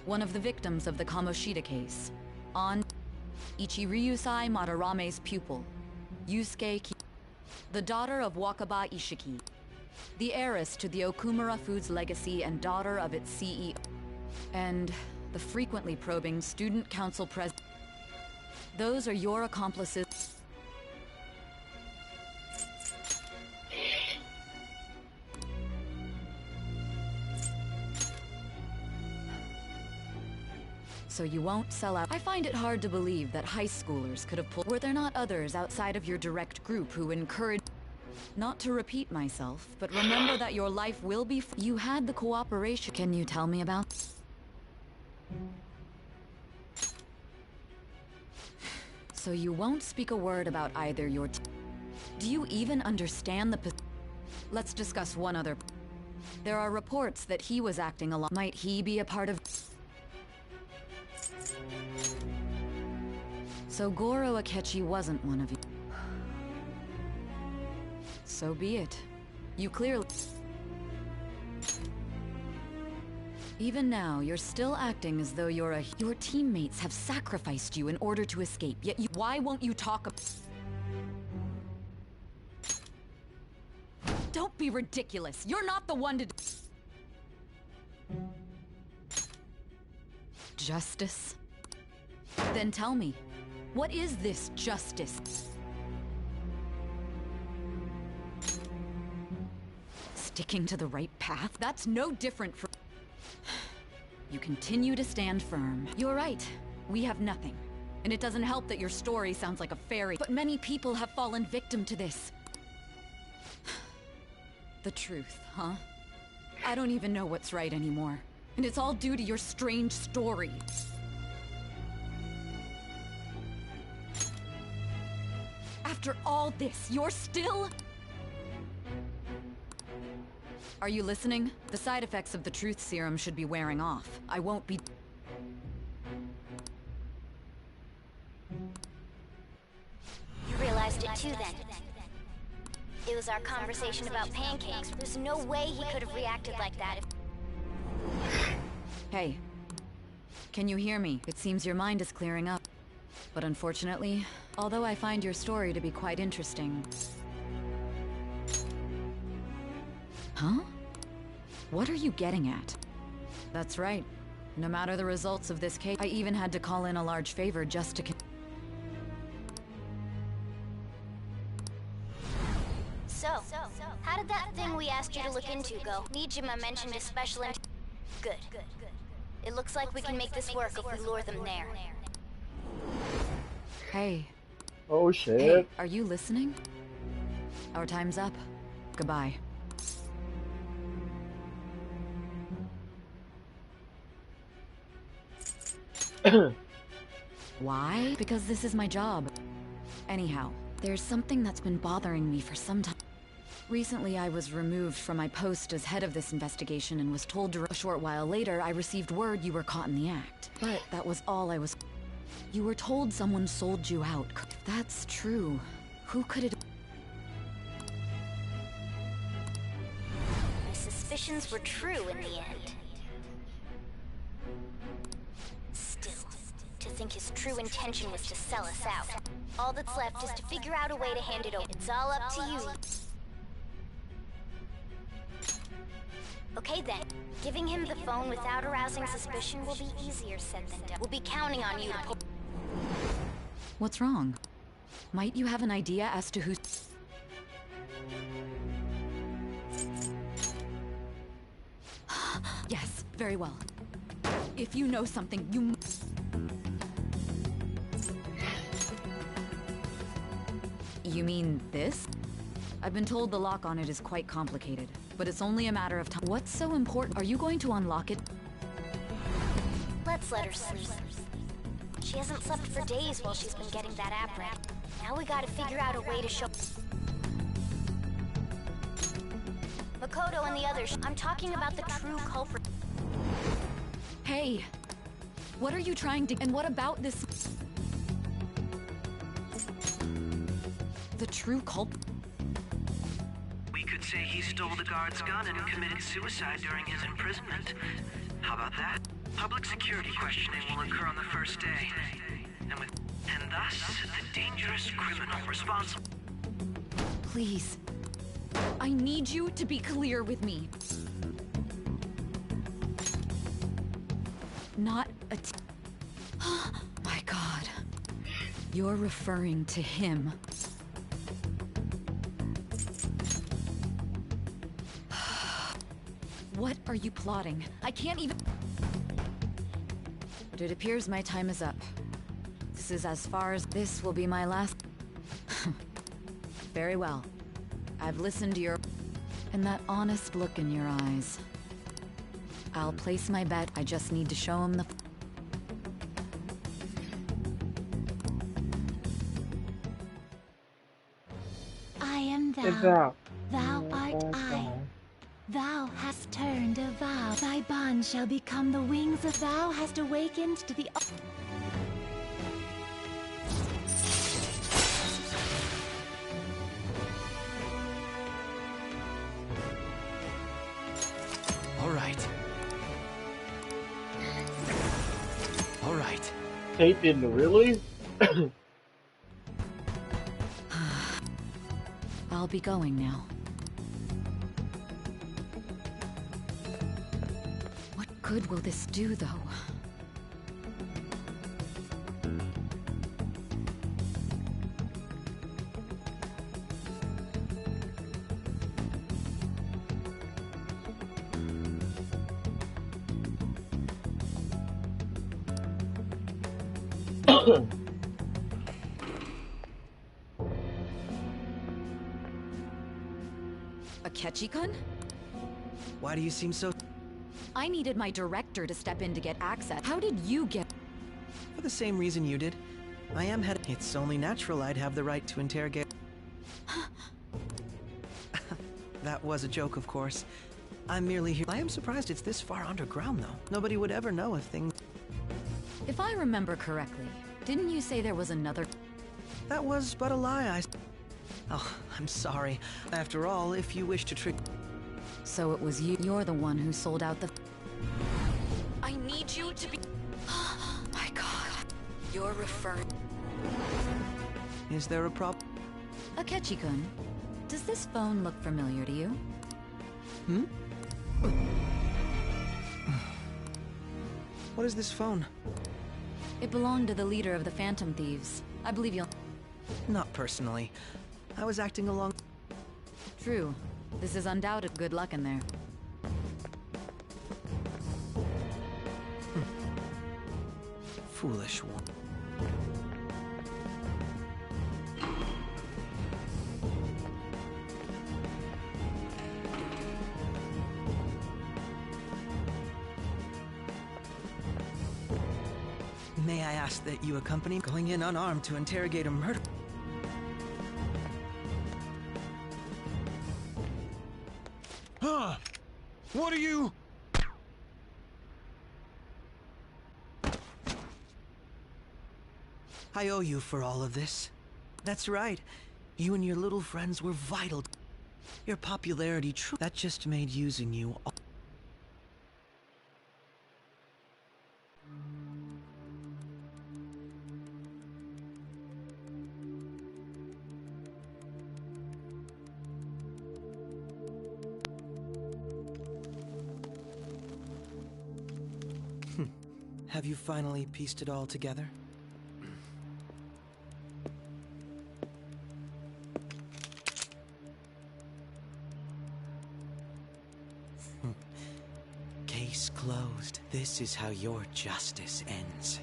One of the victims of the Kamoshida case. On... Ichiryusai Madarame's pupil. Yusuke Ki... The daughter of Wakaba Ishiki. The heiress to the Okumura Foods legacy and daughter of its CEO. And the frequently probing student council president. Those are your accomplices. So you won't sell out. I find it hard to believe that high schoolers could have pulled... Were there not others outside of your direct group who encouraged... Not to repeat myself, but remember that your life will be... You had the cooperation... Can you tell me about... So you won't speak a word about either your... Do you even understand the... Let's discuss one other... There are reports that he was acting along... Might he be a part of... So Goro Akechi wasn't one of you. So be it. You clearly... Even now, you're still acting as though you're a... Your teammates have sacrificed you in order to escape, yet you... Why won't you talk about... Don't be ridiculous! You're not the one to... Justice? Then tell me, what is this justice? Sticking to the right path? That's no different from... You continue to stand firm. You're right. We have nothing. And it doesn't help that your story sounds like a fairy. But many people have fallen victim to this. The truth, huh? I don't even know what's right anymore. And it's all due to your strange story. After all this, you're still... Are you listening? The side effects of the truth serum should be wearing off. I won't be... You realized it too then. It was our conversation about pancakes. There's no way he could have reacted like that if... Hey. Can you hear me? It seems your mind is clearing up. But unfortunately, although I find your story to be quite interesting... Huh? What are you getting at? That's right. No matter the results of this case, I even had to call in a large favor just to... So, how did that thing we asked you to look into go? Nijima mentioned a special Good. It looks like we can make this work if we lure them there. Hey. Oh shit. Hey, are you listening? Our time's up. Goodbye. Why? Because this is my job. Anyhow, there's something that's been bothering me for some time. Recently, I was removed from my post as head of this investigation and was told a short while later I received word you were caught in the act. But that was all I was... You were told someone sold you out. If that's true, who could it... My suspicions were true in the end. Still, to think his true intention was to sell us out. All that's left is to figure out a way to hand it over. It's all up to you. Okay then. Giving him the phone without arousing suspicion will be easier said than done. We'll be counting on you to pull... What's wrong? Might you have an idea as to who... Yes, very well. If you know something, you... You mean this? I've been told the lock on it is quite complicated, but it's only a matter of time. What's so important? Are you going to unlock it? Let's let her sleep. She hasn't slept for days while she's been getting that app ready. Now we gotta figure out a way to show... Makoto and the others, I'm talking about the true culprit. Hey! What are you trying to... And what about this... The true culprit... We could say he stole the guard's gun and committed suicide during his imprisonment. How about that? Public security questioning will occur on the first day. And thus, the dangerous criminal responsible... Please. I need you to be clear with me. Not a my God. You're referring to him. What are you plotting? I can't even... But it appears my time is up. This is as far as... This will be my last... Very well. I've listened to your... And that honest look in your eyes. I'll place my bet. I just need to show him the... I am thou. Thou art I. Thou hast turned a vow. Thy bond shall become the wings of... Thou hast awakened to the... All right. All right. Taken, really? I'll be going now. What good will this do, though? Akechi-kun? Why do you seem so... I needed my director to step in to get access. How did you get... For the same reason you did. I am head... It's only natural I'd have the right to interrogate... That was a joke, of course. I'm merely here... I am surprised it's this far underground, though. Nobody would ever know if things... If I remember correctly, didn't you say there was another... That was but a lie, Oh, I'm sorry. After all, if you wish to trick... So it was you. You're the one who sold out the... I need you to be... My God. You're referring... Is there a problem? Akechi-kun, does this phone look familiar to you? Hmm? What is this phone? It belonged to the leader of the Phantom Thieves. I believe you'll... Not personally. I was acting along... True. This is undoubted good luck in there. Foolish one. May I ask that you accompany going in unarmed to interrogate a murder? Huh? What are you? I owe you for all of this. That's right. You and your little friends were vital. Your popularity that just made using you all Have you finally pieced it all together? Case closed. This is how your justice ends.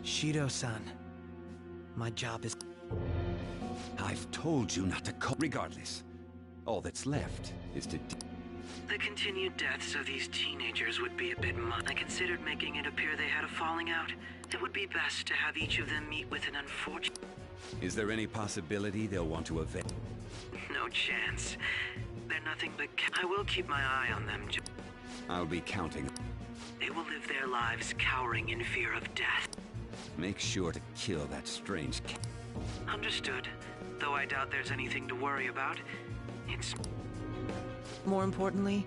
Shido-san, my job is... I've told you not to call. Regardless, all that's left is to... The continued deaths of these teenagers would be a bit much. I considered making it appear they had a falling out. It would be best to have each of them meet with an unfortunate... Is there any possibility they'll want to avenge? No chance. They're nothing but... I will keep my eye on them. I'll be counting. They will live their lives cowering in fear of death. Make sure to kill that strange cat. Understood. Though I doubt there's anything to worry about. It's... More importantly,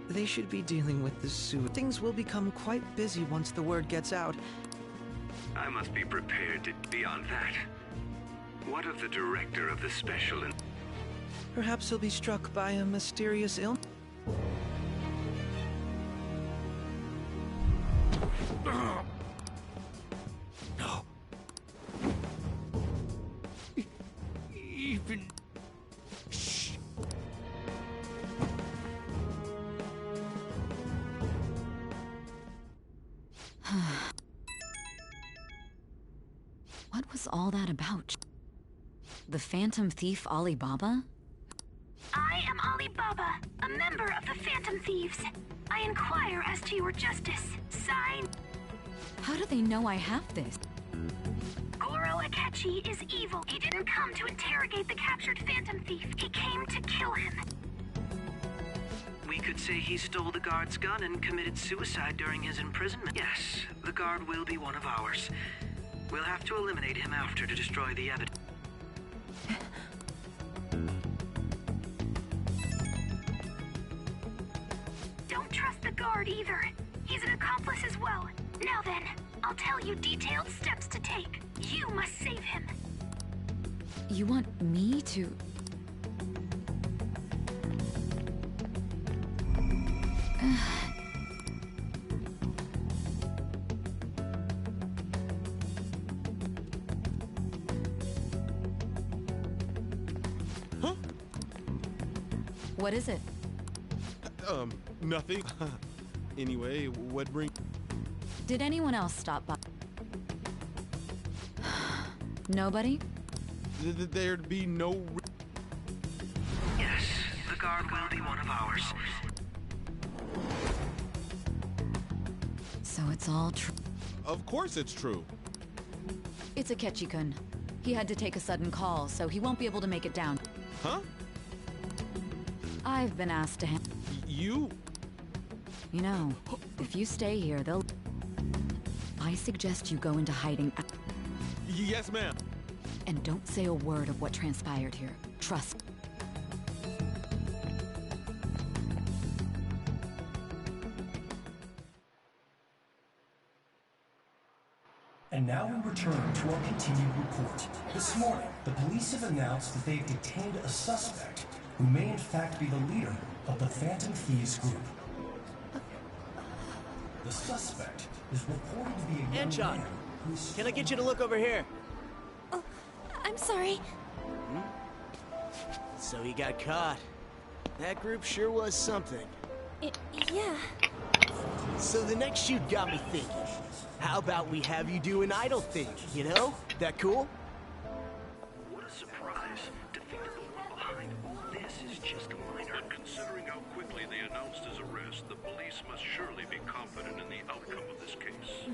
they should be dealing with the suit. Things will become quite busy once the word gets out. I must be prepared to... Beyond that, what of the director of the special... Perhaps he'll be struck by a mysterious illness. No. Even... Shh. What was all that about? The Phantom Thief Alibaba? I am Alibaba, a member of the Phantom Thieves. I inquire as to your justice. Signed... How do they know I have this? Goro Akechi is evil. He didn't come to interrogate the captured Phantom Thief. He came to kill him. We could say he stole the guard's gun and committed suicide during his imprisonment. Yes, the guard will be one of ours. We'll have to eliminate him after to destroy the evidence. Don't trust the guard either. He's an accomplice as well. Now then, I'll tell you detailed steps to take. You must save him. You want me to... Huh? What is it? Nothing. Anyway, what bring... Did anyone else stop by? Nobody? There'd be no... Yes, the guard will be one of ours. So it's all true. Of course it's true. It's Akechi-kun. He had to take a sudden call, so he won't be able to make it down. Huh? I've been asked to You? You know, if you stay here, they'll... I suggest you go into hiding... Yes, ma'am. And don't say a word of what transpired here. Trust. And now we return to our continued report. This morning, the police have announced that they've detained a suspect who may in fact be the leader of the Phantom Thieves group. The suspect is reported to be a young Anchon, man who's... can I get you to look over here? Oh, I'm sorry. So he got caught. That group sure was something. Yeah. So the next shoot got me thinking. How about we have you do an idol thing, you know? That cool? What a surprise to think that the one behind all this is just a minor. But considering how quickly they announced his arrest, the police must surely be confident in the outcome of this case.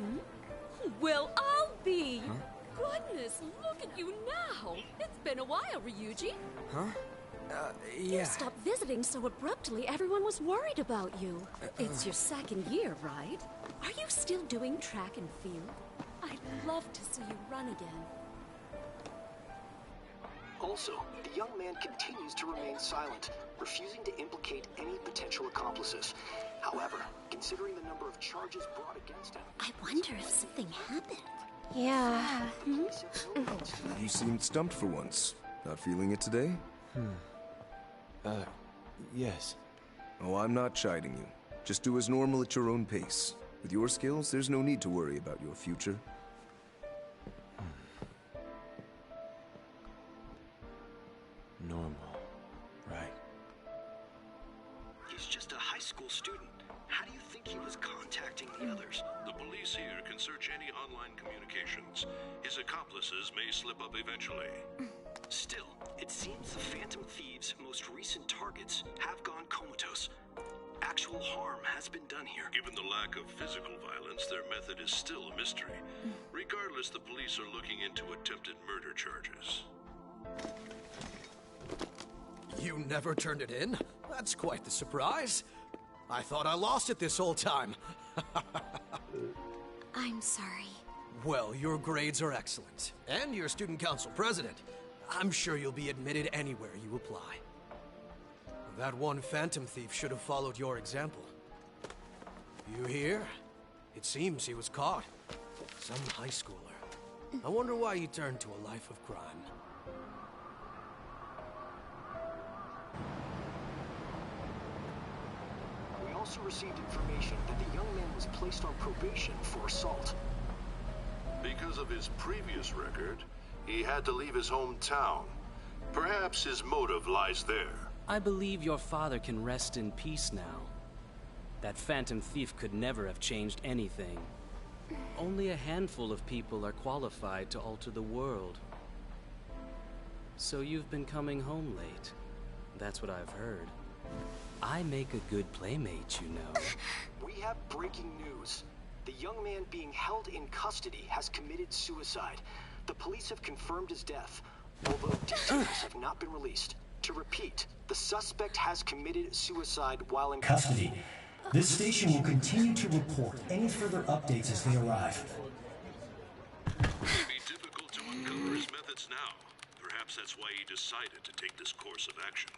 Well, I'll be. Goodness, look at you now. It's been a while, Ryuji. Huh? You stopped visiting so abruptly, everyone was worried about you. It's your second year, right? Are you still doing track and field? I'd love to see you run again. Also, the young man continues to remain silent, refusing to implicate any potential accomplices. However, considering the number of charges brought against him... I wonder if something happened. Yeah. You seemed stumped for once. Not feeling it today? Yes. Oh, I'm not chiding you. Just do as normal at your own pace. With your skills, there's no need to worry about your future. Normal. Right. He's just a high school student. How do you think he was contacting the others? The police here can search any online communications. His accomplices may slip up eventually. Still, it seems the Phantom Thieves' most recent targets have gone comatose. Actual harm has been done here. Given the lack of physical violence, their method is still a mystery. Regardless, the police are looking into attempted murder charges. You never turned it in? That's quite the surprise. I thought I lost it this whole time. I'm sorry. Well, your grades are excellent. And you're student council president. I'm sure you'll be admitted anywhere you apply. That one Phantom Thief should have followed your example. You hear? It seems he was caught. Some high schooler. I wonder why he turned to a life of crime. We also received information that the young man was placed on probation for assault. Because of his previous record, he had to leave his hometown. Perhaps his motive lies there. I believe your father can rest in peace now. That Phantom Thief could never have changed anything. Only a handful of people are qualified to alter the world. So you've been coming home late. That's what I've heard. I make a good playmate, you know. We have breaking news. The young man being held in custody has committed suicide. The police have confirmed his death, although details have not been released. To repeat, the suspect has committed suicide while in custody. This station will continue to report any further updates as they arrive. It would be difficult to uncover his methods now. Perhaps that's why he decided to take this course of action.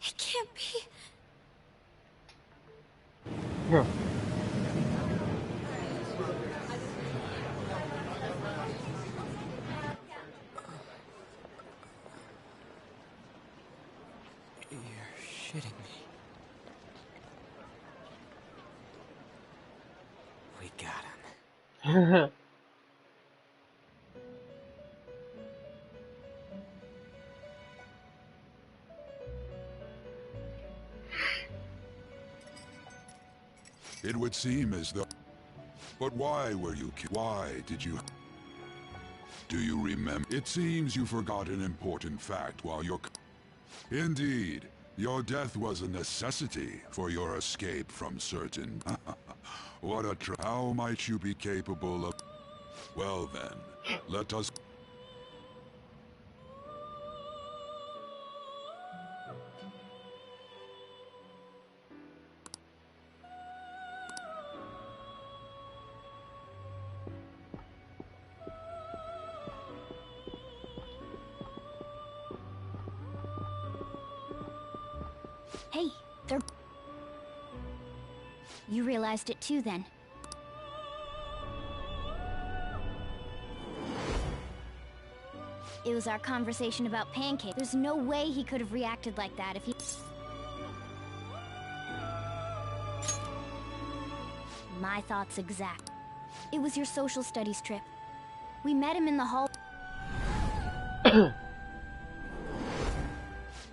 It can't be. Yeah. You're shitting me. We got him. It would seem as though... But why were you killed? Why did you... Do you remember? It seems you forgot an important fact while you're... Indeed, your death was a necessity for your escape from certain... What a how might you be capable of... Well then, let us... Hey, they're... You realized it too, then. It was our conversation about Pancake. There's no way he could have reacted like that if he... My thoughts exact. It was your social studies trip. We met him in the hall.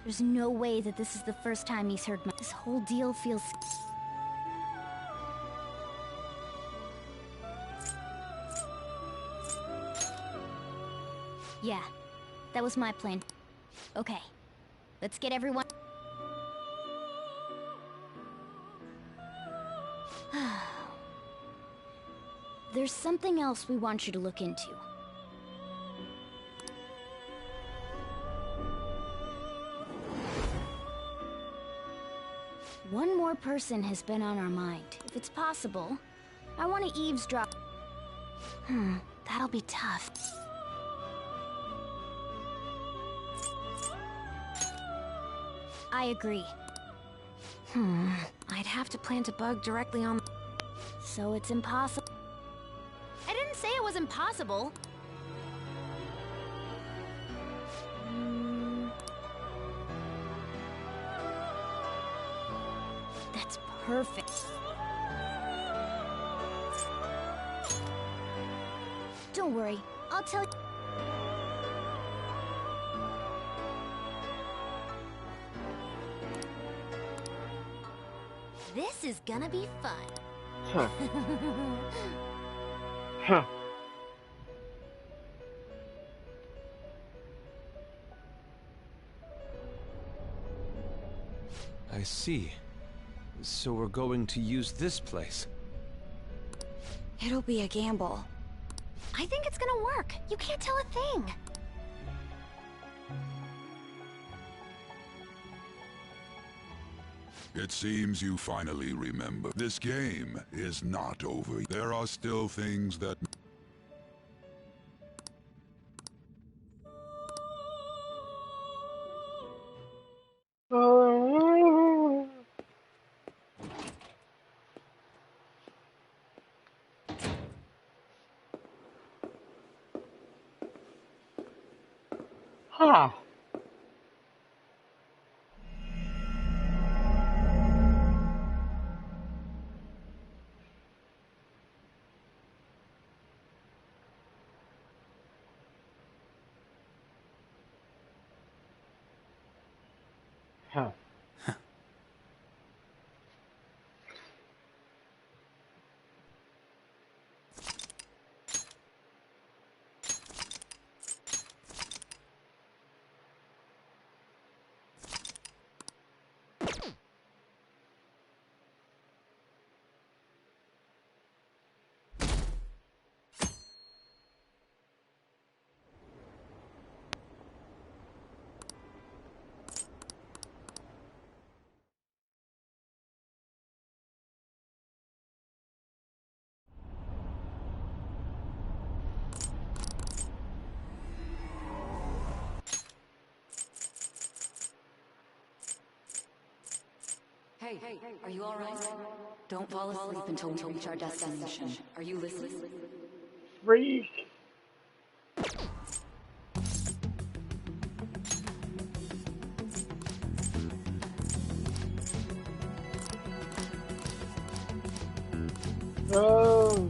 There's no way that this is the first time he's heard my... This whole deal feels... Yeah, that was my plan. Okay, let's get everyone... There's something else we want you to look into. One more person has been on our mind. If it's possible, I want to eavesdrop. That'll be tough. I agree. I'd have to plant a bug directly on... So it's impossible. I didn't say it was impossible. That's perfect. Don't worry, I'll tell you. This is gonna be fun. Huh. Huh. I see. So we're going to use this place. It'll be a gamble. I think it's gonna work. You can't tell a thing. It seems you finally remember. This game is not over. There are still things that... Huh. Huh. Hey, are you all right? Don't fall asleep until we reach our destination. Are you listening? Freak. No.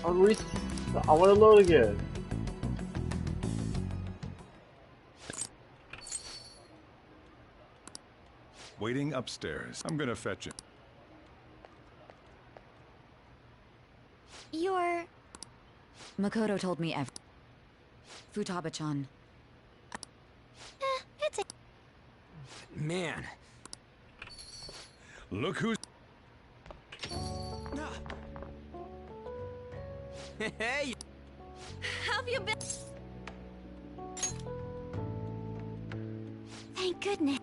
I want to load again. Waiting upstairs. I'm gonna fetch it. You're... Makoto told me Futaba-chan. It's a... Man. Look who's... Hey! How've you been? Thank goodness.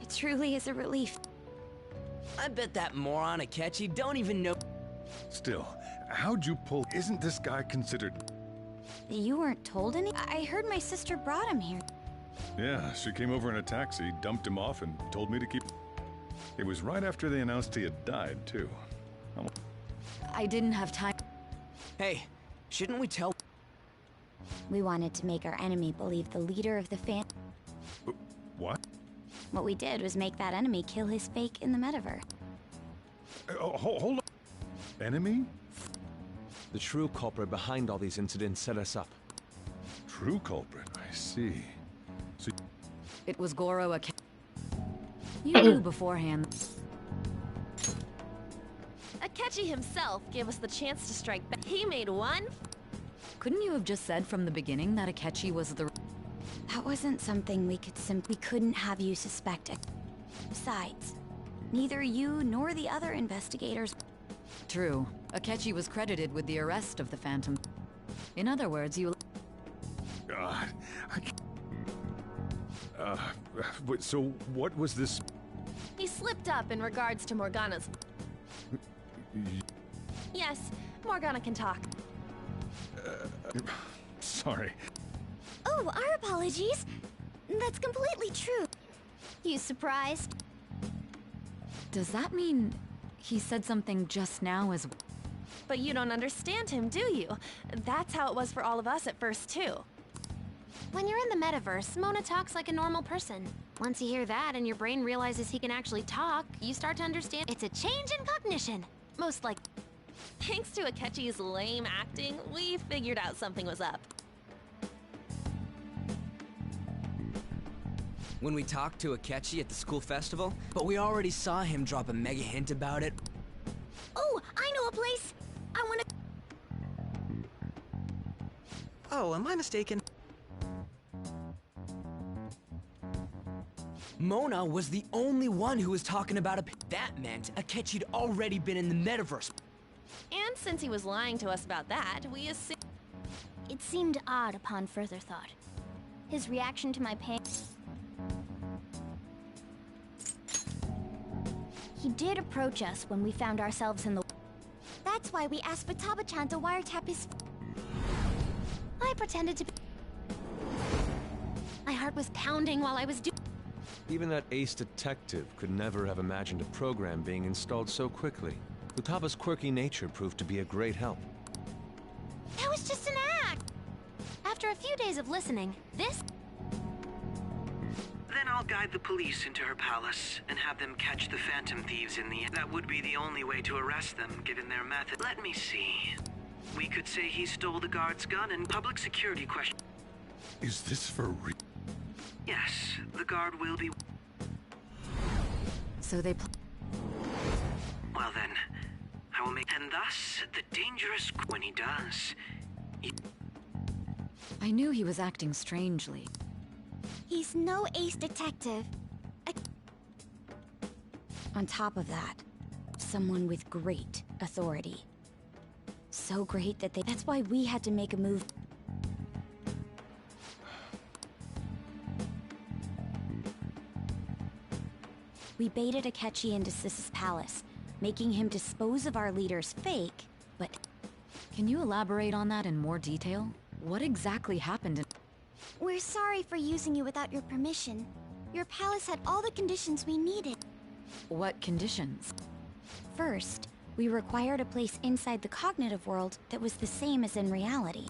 It truly is a relief. I bet that moron Akechi don't even know... Still, how'd you pull... Isn't this guy considered... You weren't told any? I heard my sister brought him here. Yeah, she came over in a taxi, dumped him off, and told me to keep... It was right after they announced he had died, too. I didn't have time. Hey, shouldn't we tell... We wanted to make our enemy believe the leader of the What? What we did was make that enemy kill his fake in the metaverse. Hold on. Enemy? The true culprit behind all these incidents set us up. True culprit, I see. So... It was Goro You knew beforehand. Akechi himself gave us the chance to strike back. He made one. Couldn't you have just said from the beginning that Akechi was the... That wasn't something we couldn't have you suspect it. Besides, neither you nor the other investigators... True. Akechi was credited with the arrest of the Phantom. In other words, you... God, I can't... so what was this... He slipped up in regards to Morgana's... Yes, Morgana can talk. Sorry. Oh, our apologies. That's completely true. You surprised? Does that mean he said something just now as... But you don't understand him, do you? That's how it was for all of us at first, too. When you're in the metaverse, Mona talks like a normal person. Once you hear that and your brain realizes he can actually talk, you start to understand it's a change in cognition. Most like... Thanks to Akechi's lame acting, we figured out something was up. When we talked to Akechi at the school festival, but we already saw him drop a mega hint about it. Oh, I know a place! I wanna... Oh, am I mistaken? Mona was the only one who was talking about That meant Akechi'd already been in the metaverse. And since he was lying to us about that, we assumed... It seemed odd upon further thought. His reaction to my pain... He did approach us when we found ourselves in the... That's why we asked Futaba-chan to wiretap his... I pretended to be... My heart was pounding while I was doing... Even that ace detective could never have imagined a program being installed so quickly. Futaba's quirky nature proved to be a great help. That was just an act! After a few days of listening, this... Then I'll guide the police into her palace and have them catch the Phantom Thieves in the end. That would be the only way to arrest them, given their method. Let me see. We could say he stole the guard's gun and public security question. Is this for real? Yes, the guard will be... So they... Well then, I will make... And thus, the dangerous... When he does... I knew he was acting strangely. He's no ace detective. On top of that, someone with great authority. So great that they... That's why we had to make a move. We baited Akechi into Sis's palace, making him dispose of our leader's fake, but... Can you elaborate on that in more detail? What exactly happened in... We're sorry for using you without your permission. Your palace had all the conditions we needed. What conditions? First, we required a place inside the cognitive world that was the same as in reality.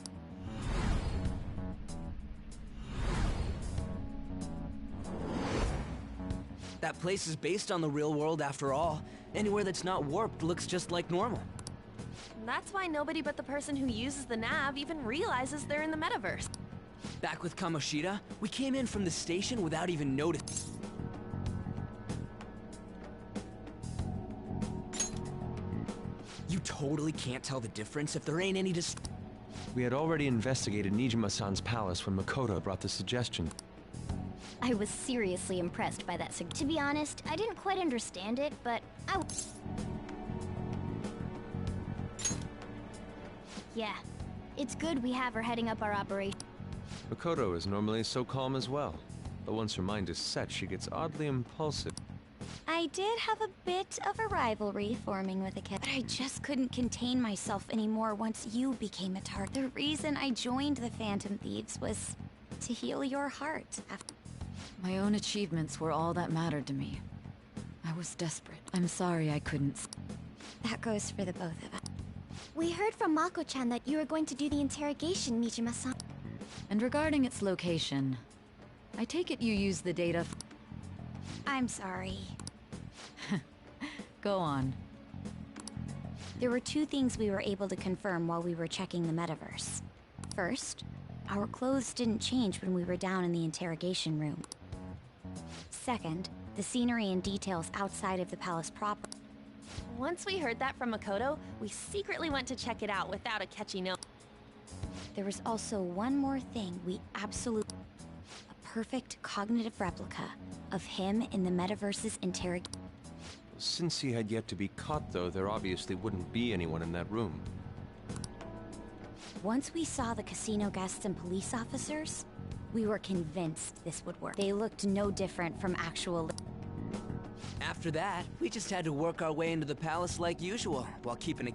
That place is based on the real world after all. Anywhere that's not warped looks just like normal. That's why nobody but the person who uses the nav even realizes they're in the metaverse. Back with Kamoshida, we came in from the station without even noticing. You totally can't tell the difference if there ain't any We had already investigated Nijima-san's palace when Makoto brought the suggestion. I was seriously impressed by that To be honest, I didn't quite understand it, but Yeah, it's good we have her heading up our operation. Makoto is normally so calm as well, but once her mind is set, she gets oddly impulsive. I did have a bit of a rivalry forming with a kid, but I just couldn't contain myself anymore once you became a target. The reason I joined the Phantom Thieves was to heal your heart. My own achievements were all that mattered to me. I was desperate. I'm sorry I couldn't. That goes for the both of us. We heard from Mako-chan that you were going to do the interrogation, Mijima-san. And regarding its location, I take it you use the data. I'm sorry. Go on. There were two things we were able to confirm while we were checking the metaverse. First, our clothes didn't change when we were down in the interrogation room. Second, the scenery and details outside of the palace proper. Once we heard that from Makoto, we secretly went to check it out without a catchy note. There was also one more thing we absolutely... a perfect cognitive replica of him in the metaverse's interrogation. Since he had yet to be caught, though, there obviously wouldn't be anyone in that room. Once we saw the casino guests and police officers, we were convinced this would work. They looked no different from actual... After that, we just had to work our way into the palace like usual, while keeping a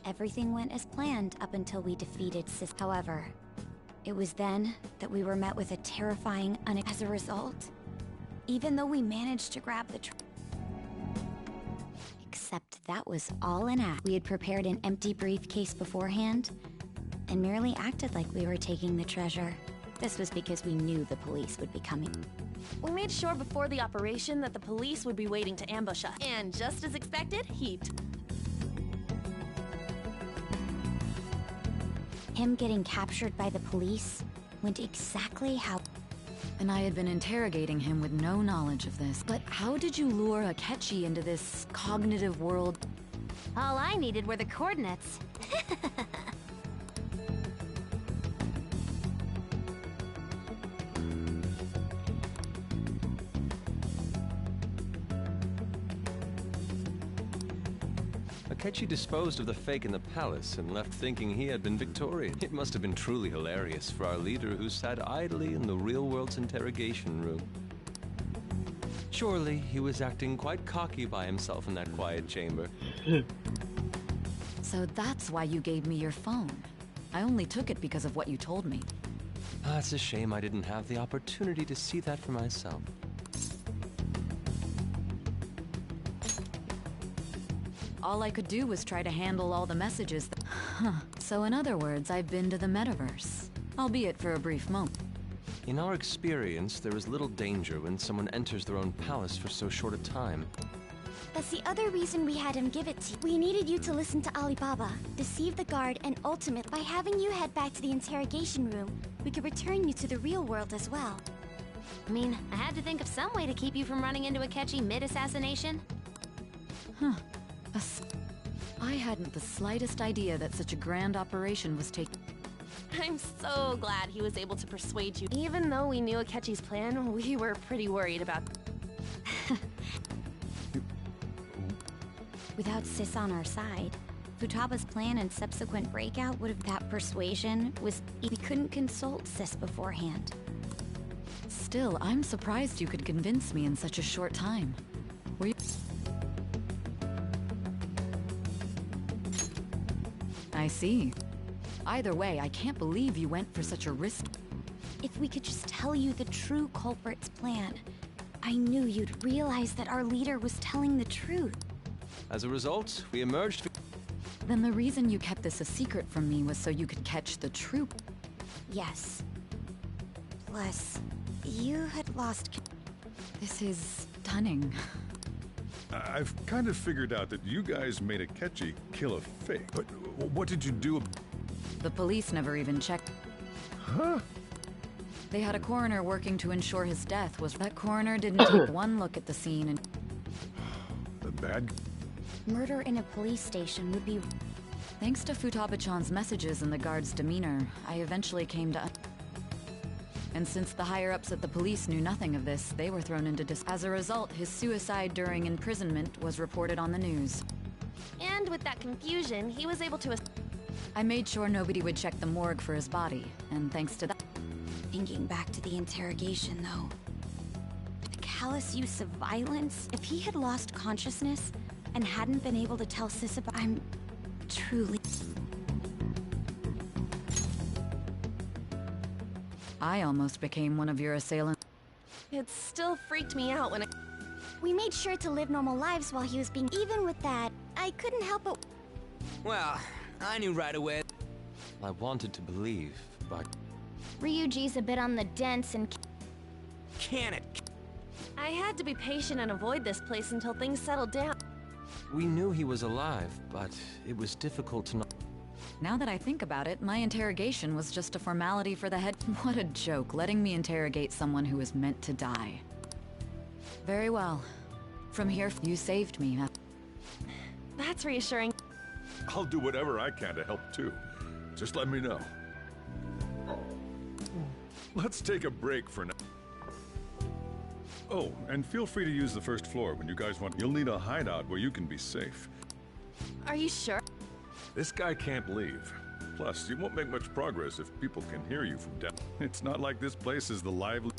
Everything went as planned up until we defeated Sis. However, it was then that we were met with a terrifying as a result, even though we managed to grab the except that was all an act. We had prepared an empty briefcase beforehand and merely acted like we were taking the treasure. This was because we knew the police would be coming. We made sure before the operation that the police would be waiting to ambush us. And just as expected, Him getting captured by the police went exactly how... And I had been interrogating him with no knowledge of this. But how did you lure Akechi into this cognitive world? All I needed were the coordinates. Akechi disposed of the fake in the palace and left thinking he had been victorious. It must have been truly hilarious for our leader who sat idly in the real world's interrogation room. Surely he was acting quite cocky by himself in that quiet chamber. So that's why you gave me your phone. I only took it because of what you told me. It's a shame I didn't have the opportunity to see that for myself. All I could do was try to handle all the messages. So in other words, I've been to the metaverse, albeit for a brief moment. In our experience, there is little danger when someone enters their own palace for so short a time. That's the other reason we had him give it to you. We needed you to listen to Alibaba, deceive the guard, and ultimately, by having you head back to the interrogation room, we could return you to the real world as well. I mean, I had to think of some way to keep you from running into Akechi mid-assassination. I hadn't the slightest idea that such a grand operation was taking. I'm so glad he was able to persuade you. Even though we knew Akechi's plan, we were pretty worried about... Without Sis on our side, Futaba's plan and subsequent breakout would have... That persuasion was... We couldn't consult Sis beforehand. Still, I'm surprised you could convince me in such a short time. Were you... I see. Either way, I can't believe you went for such a risk. If we could just tell you the true culprit's plan, I knew you'd realize that our leader was telling the truth. As a result, we emerged... Then the reason you kept this a secret from me was so you could catch the truth. Yes. Plus, you had lost... This is stunning. I've kind of figured out that you guys made Akechi kill a fake, but what did you do? The police never even checked. Huh? They had a coroner working to ensure his death was... That coroner didn't take one look at the scene and... The bad... Murder in a police station would be... Thanks to Futaba-chan's messages and the guard's demeanor, I eventually came to... And since the higher-ups at the police knew nothing of this, they were thrown into As a result, his suicide during imprisonment was reported on the news. And with that confusion, he was able to... I made sure nobody would check the morgue for his body, and thanks to that... Thinking back to the interrogation, though. The callous use of violence. If he had lost consciousness and hadn't been able to tell Sis about... I'm truly... I almost became one of your assailants. It still freaked me out when We made sure to live normal lives while he was being... Even with that, I couldn't help but... Well, I knew right away. I wanted to believe, but... Ryuji's a bit on the dense and... Can it? I had to be patient and avoid this place until things settled down. We knew he was alive, but it was difficult to know. Now that I think about it, my interrogation was just a formality for the head. What a joke, letting me interrogate someone who was meant to die. Very well. From here, you saved me. That's reassuring. I'll do whatever I can to help too. Just let me know. Let's take a break for now. Oh, and feel free to use the first floor when you guys want. You'll need a hideout where you can be safe. Are you sure? This guy can't leave. Plus, you won't make much progress if people can hear you from down. It's not like this place is the lively...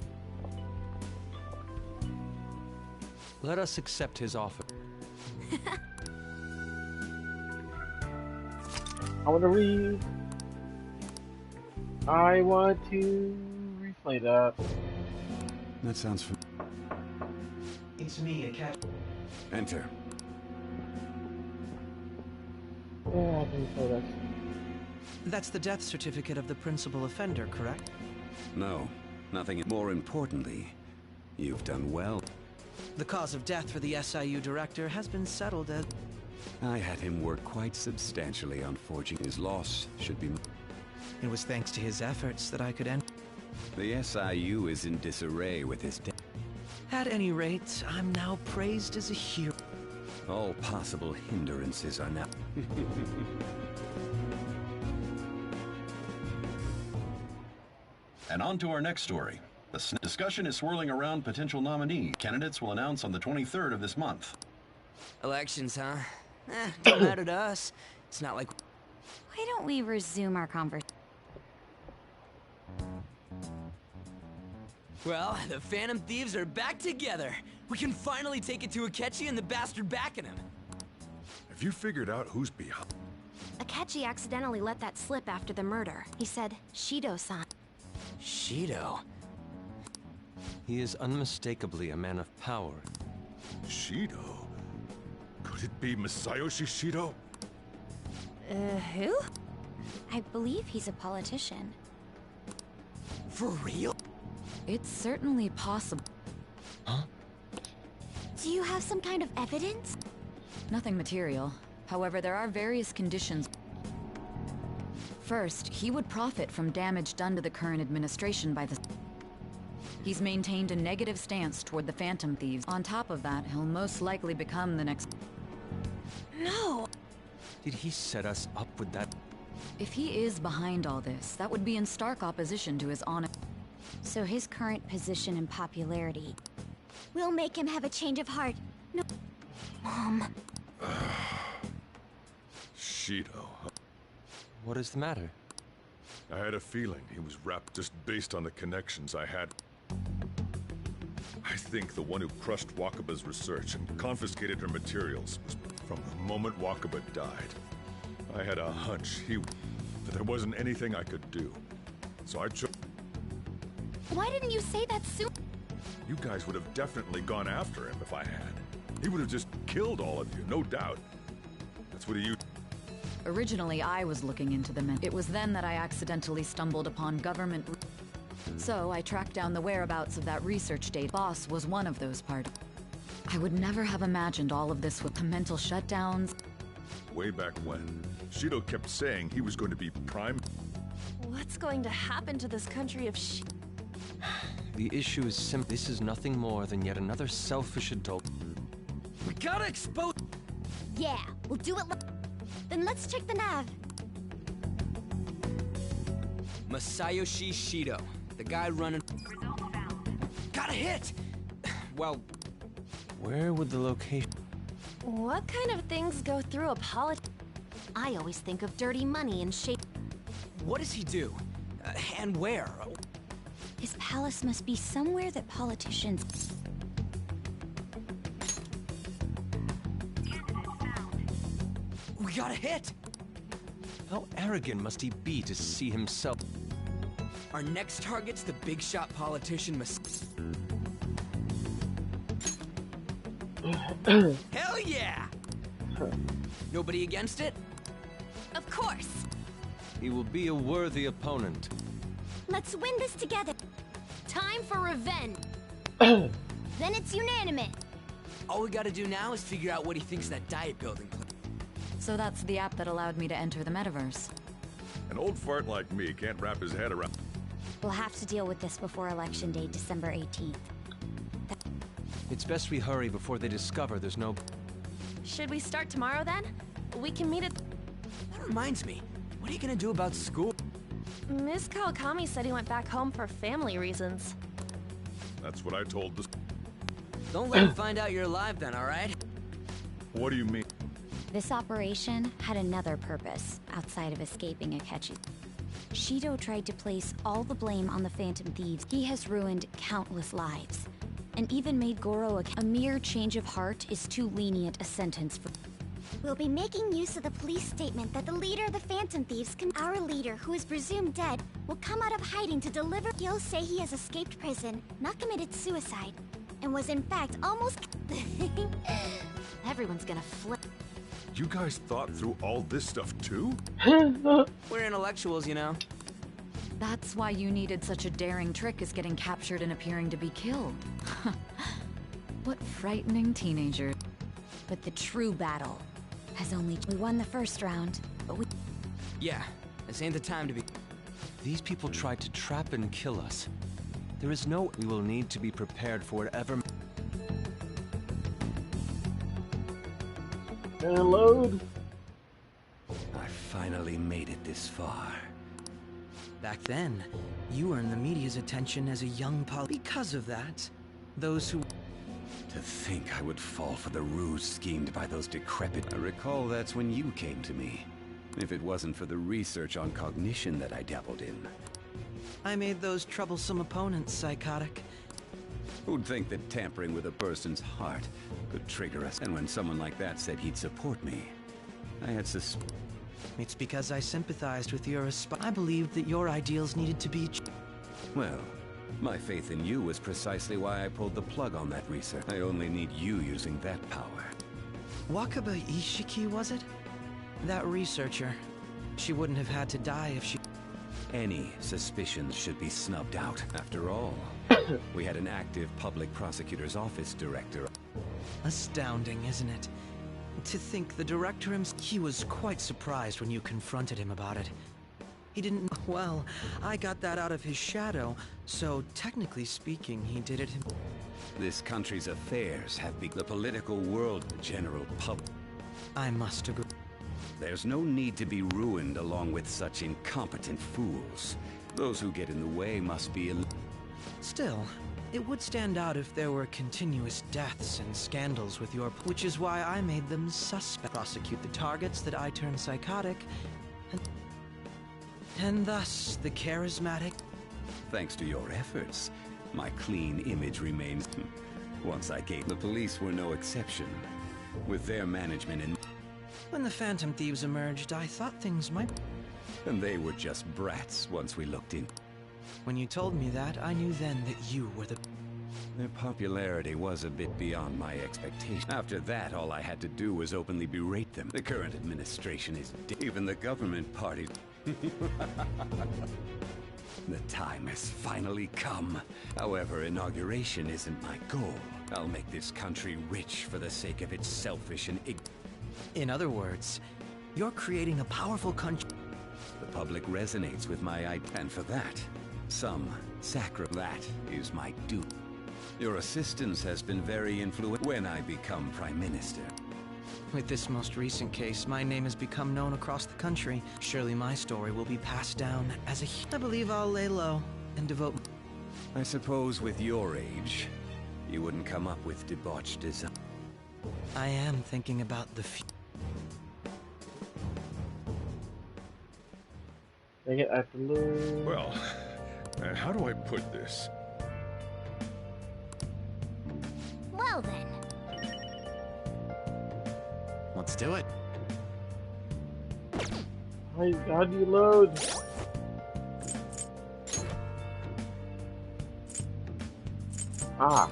Let us accept his offer. I want to read. I want to replay that. That sounds fun. It's me, a cat. Enter. Yeah, I can replay that. That's the death certificate of the principal offender, correct? No, nothing. More importantly, you've done well. The cause of death for the SIU director has been settled as... I had him work quite substantially on forging. His loss should be... It was thanks to his efforts that I could end... The SIU is in disarray with his death. At any rate, I'm now praised as a hero. All possible hindrances are now... And on to our next story. The discussion is swirling around potential nominees. Candidates will announce on the 23rd of this month. Elections, huh? Don't matter to us. It's not like... Why don't we resume our conversation? Well, the Phantom Thieves are back together. We can finally take it to Akechi and the bastard backing him. Have you figured out who's behind? Akechi accidentally let that slip after the murder. He said, Shido-san. Shido? He is unmistakably a man of power. Shido? Could it be Masayoshi Shido? Who? I believe he's a politician. For real? It's certainly possible. Huh? Do you have some kind of evidence? Nothing material. However, there are various conditions. First, he would profit from damage done to the current administration by the... He's maintained a negative stance toward the Phantom Thieves. On top of that, he'll most likely become the next... No! Did he set us up with that? If he is behind all this, that would be in stark opposition to his honor. So his current position and popularity... We'll make him have a change of heart. No... Mom... Shido. What is the matter? I had a feeling he was wrapped just based on the connections I had. I think the one who crushed Wakaba's research and confiscated her materials was from the moment Wakaba died. I had a hunch that there wasn't anything I could do. So I chose... Why didn't you say that sooner? You guys would have definitely gone after him if I had. He would have just killed all of you, no doubt. That's what you... Originally, I was looking into the men. It was then that I accidentally stumbled upon government... So I tracked down the whereabouts of that research data. Boss was one of those parties. I would never have imagined all of this with the mental shutdowns. Way back when, Shido kept saying he was going to be prime... What's going to happen to this country if The issue is simple. This is nothing more than yet another selfish adult. We gotta expose... Yeah, we'll do it. Then let's check the nav. Masayoshi Shido, the guy running... Got a hit! Well... Where would the location... What kind of things go through a I always think of dirty money and shape. What does he do? And where? His palace must be somewhere that politicians... We got a hit! How arrogant must he be to see himself? Our next target's the big shot politician Hell yeah! Nobody against it? Of course! He will be a worthy opponent. Let's win this together. Time for revenge! Then it's unanimous. All we gotta do now is figure out what he thinks that diet building place. So that's the app that allowed me to enter the metaverse. An old fart like me can't wrap his head around. We'll have to deal with this before Election Day, December 18th. It's best we hurry before they discover there's no... Should we start tomorrow then? We can meet at... That reminds me, what are you gonna do about school? Ms. Kawakami said he went back home for family reasons. That's what I told the... Don't let him find out you're alive then, alright? What do you mean? This operation had another purpose, outside of escaping Akechi. Shido tried to place all the blame on the Phantom Thieves. He has ruined countless lives, and even made Goro a mere change of heart is too lenient a sentence for... We'll be making use of the police statement that the leader of the Phantom Thieves, our leader, who is presumed dead, will come out of hiding to deliver. He'll say he has escaped prison, not committed suicide, and was in fact almost... Everyone's gonna flip. You guys thought through all this stuff too? We're intellectuals, you know. That's why you needed such a daring trick as getting captured and appearing to be killed. What frightening teenager. But the true battle has only... We won the first round, but we... Yeah, this ain't the time to be... These people tried to trap and kill us. There is no... We will need to be prepared for whatever... And load. I finally made it this far. Back then, you earned the media's attention as a young Because of that, those who... To think I would fall for the ruse schemed by those decrepit... I recall that's when you came to me. If it wasn't for the research on cognition that I dabbled in. I made those troublesome opponents psychotic. Who'd think that tampering with a person's heart could trigger us? And when someone like that said he'd support me, I had It's because I sympathized with your I believed that your ideals needed to be... Well, my faith in you was precisely why I pulled the plug on that research. I only need you using that power. Wakaba Ishiki, was it? That researcher. She wouldn't have had to die if she... Any suspicions should be snubbed out. After all, we had an active public prosecutor's office director. Astounding, isn't it? To think the director himself... He was quite surprised when you confronted him about it. He didn't... Well, I got that out of his shadow, so technically speaking, he did it himself. This country's affairs have become the political world, the general public. I must agree. There's no need to be ruined along with such incompetent fools. Those who get in the way must be... Still, it would stand out if there were continuous deaths and scandals with your... Which is why I made them suspect. Prosecute the targets that I turned psychotic, and thus the charismatic... Thanks to your efforts, my clean image remains... Once I gave... The police were no exception. With their management in... When the Phantom Thieves emerged, I thought things might... And they were just brats once we looked in. When you told me that, I knew then that you were the... Their popularity was a bit beyond my expectation. After that, all I had to do was openly berate them. The current administration is... Even the government party... The time has finally come. However, inauguration isn't my goal. I'll make this country rich for the sake of its selfish and In other words, you're creating a powerful country. The public resonates with my idea, and for that, that is my due. Your assistance has been very influential when I become Prime Minister. With this most recent case, my name has become known across the country. Surely my story will be passed down as a... I believe I'll lay low and devote... I suppose with your age, you wouldn't come up with debauched design. I am thinking about the Dang it, I have to look. Well, how do I put this? Well then. Let's do it. How do you load? Ah.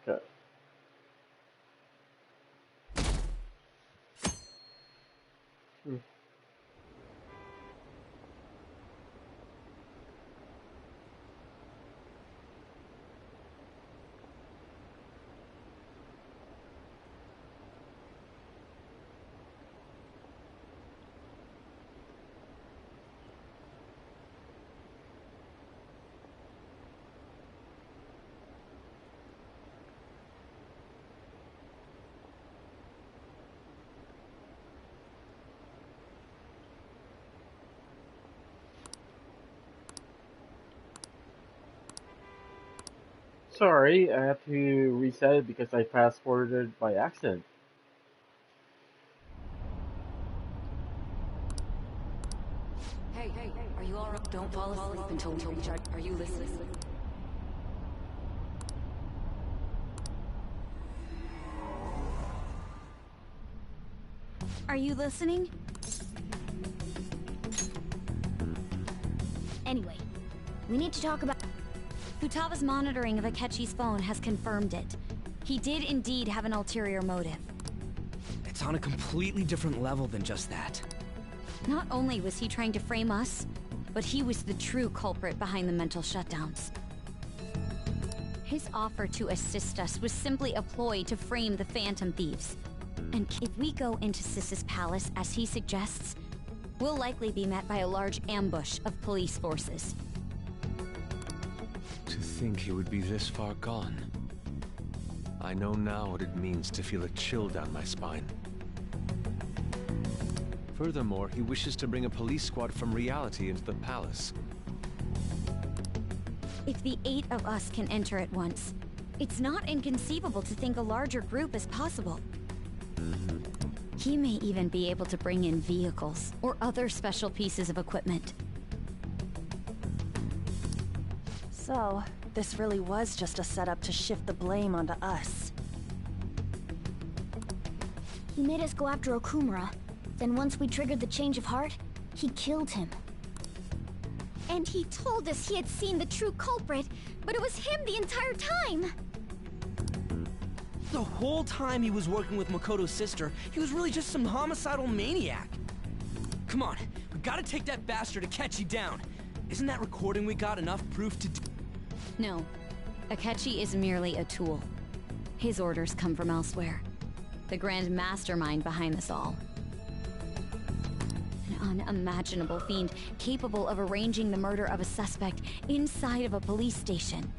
Okay. Sorry, I have to reset it because I fast forwarded by accident. Hey, are you alright? Don't fall asleep until we recharge. Are you listening? Are you listening? Anyway, we need to talk about... Futaga's monitoring of Akechi's phone has confirmed it. He did indeed have an ulterior motive. It's on a completely different level than just that. Not only was he trying to frame us, but he was the true culprit behind the mental shutdowns. His offer to assist us was simply a ploy to frame the Phantom Thieves. And if we go into Sis's palace as he suggests, we'll likely be met by a large ambush of police forces. To think he would be this far gone. I know now what it means to feel a chill down my spine. Furthermore, he wishes to bring a police squad from reality into the palace. If the 8 of us can enter at once, it's not inconceivable to think a larger group is possible. He may even be able to bring in vehicles or other special pieces of equipment. So, this really was just a setup to shift the blame onto us. He made us go after Okumura. Then once we triggered the change of heart, he killed him. And he told us he had seen the true culprit, but it was him the entire time! The whole time he was working with Makoto's sister, he was really just some homicidal maniac. Come on, we gotta take that bastard Akechi down. Isn't that recording we got enough proof to do? No. Akechi is merely a tool. His orders come from elsewhere. The grand mastermind behind this all. An unimaginable fiend capable of arranging the murder of a suspect inside of a police station.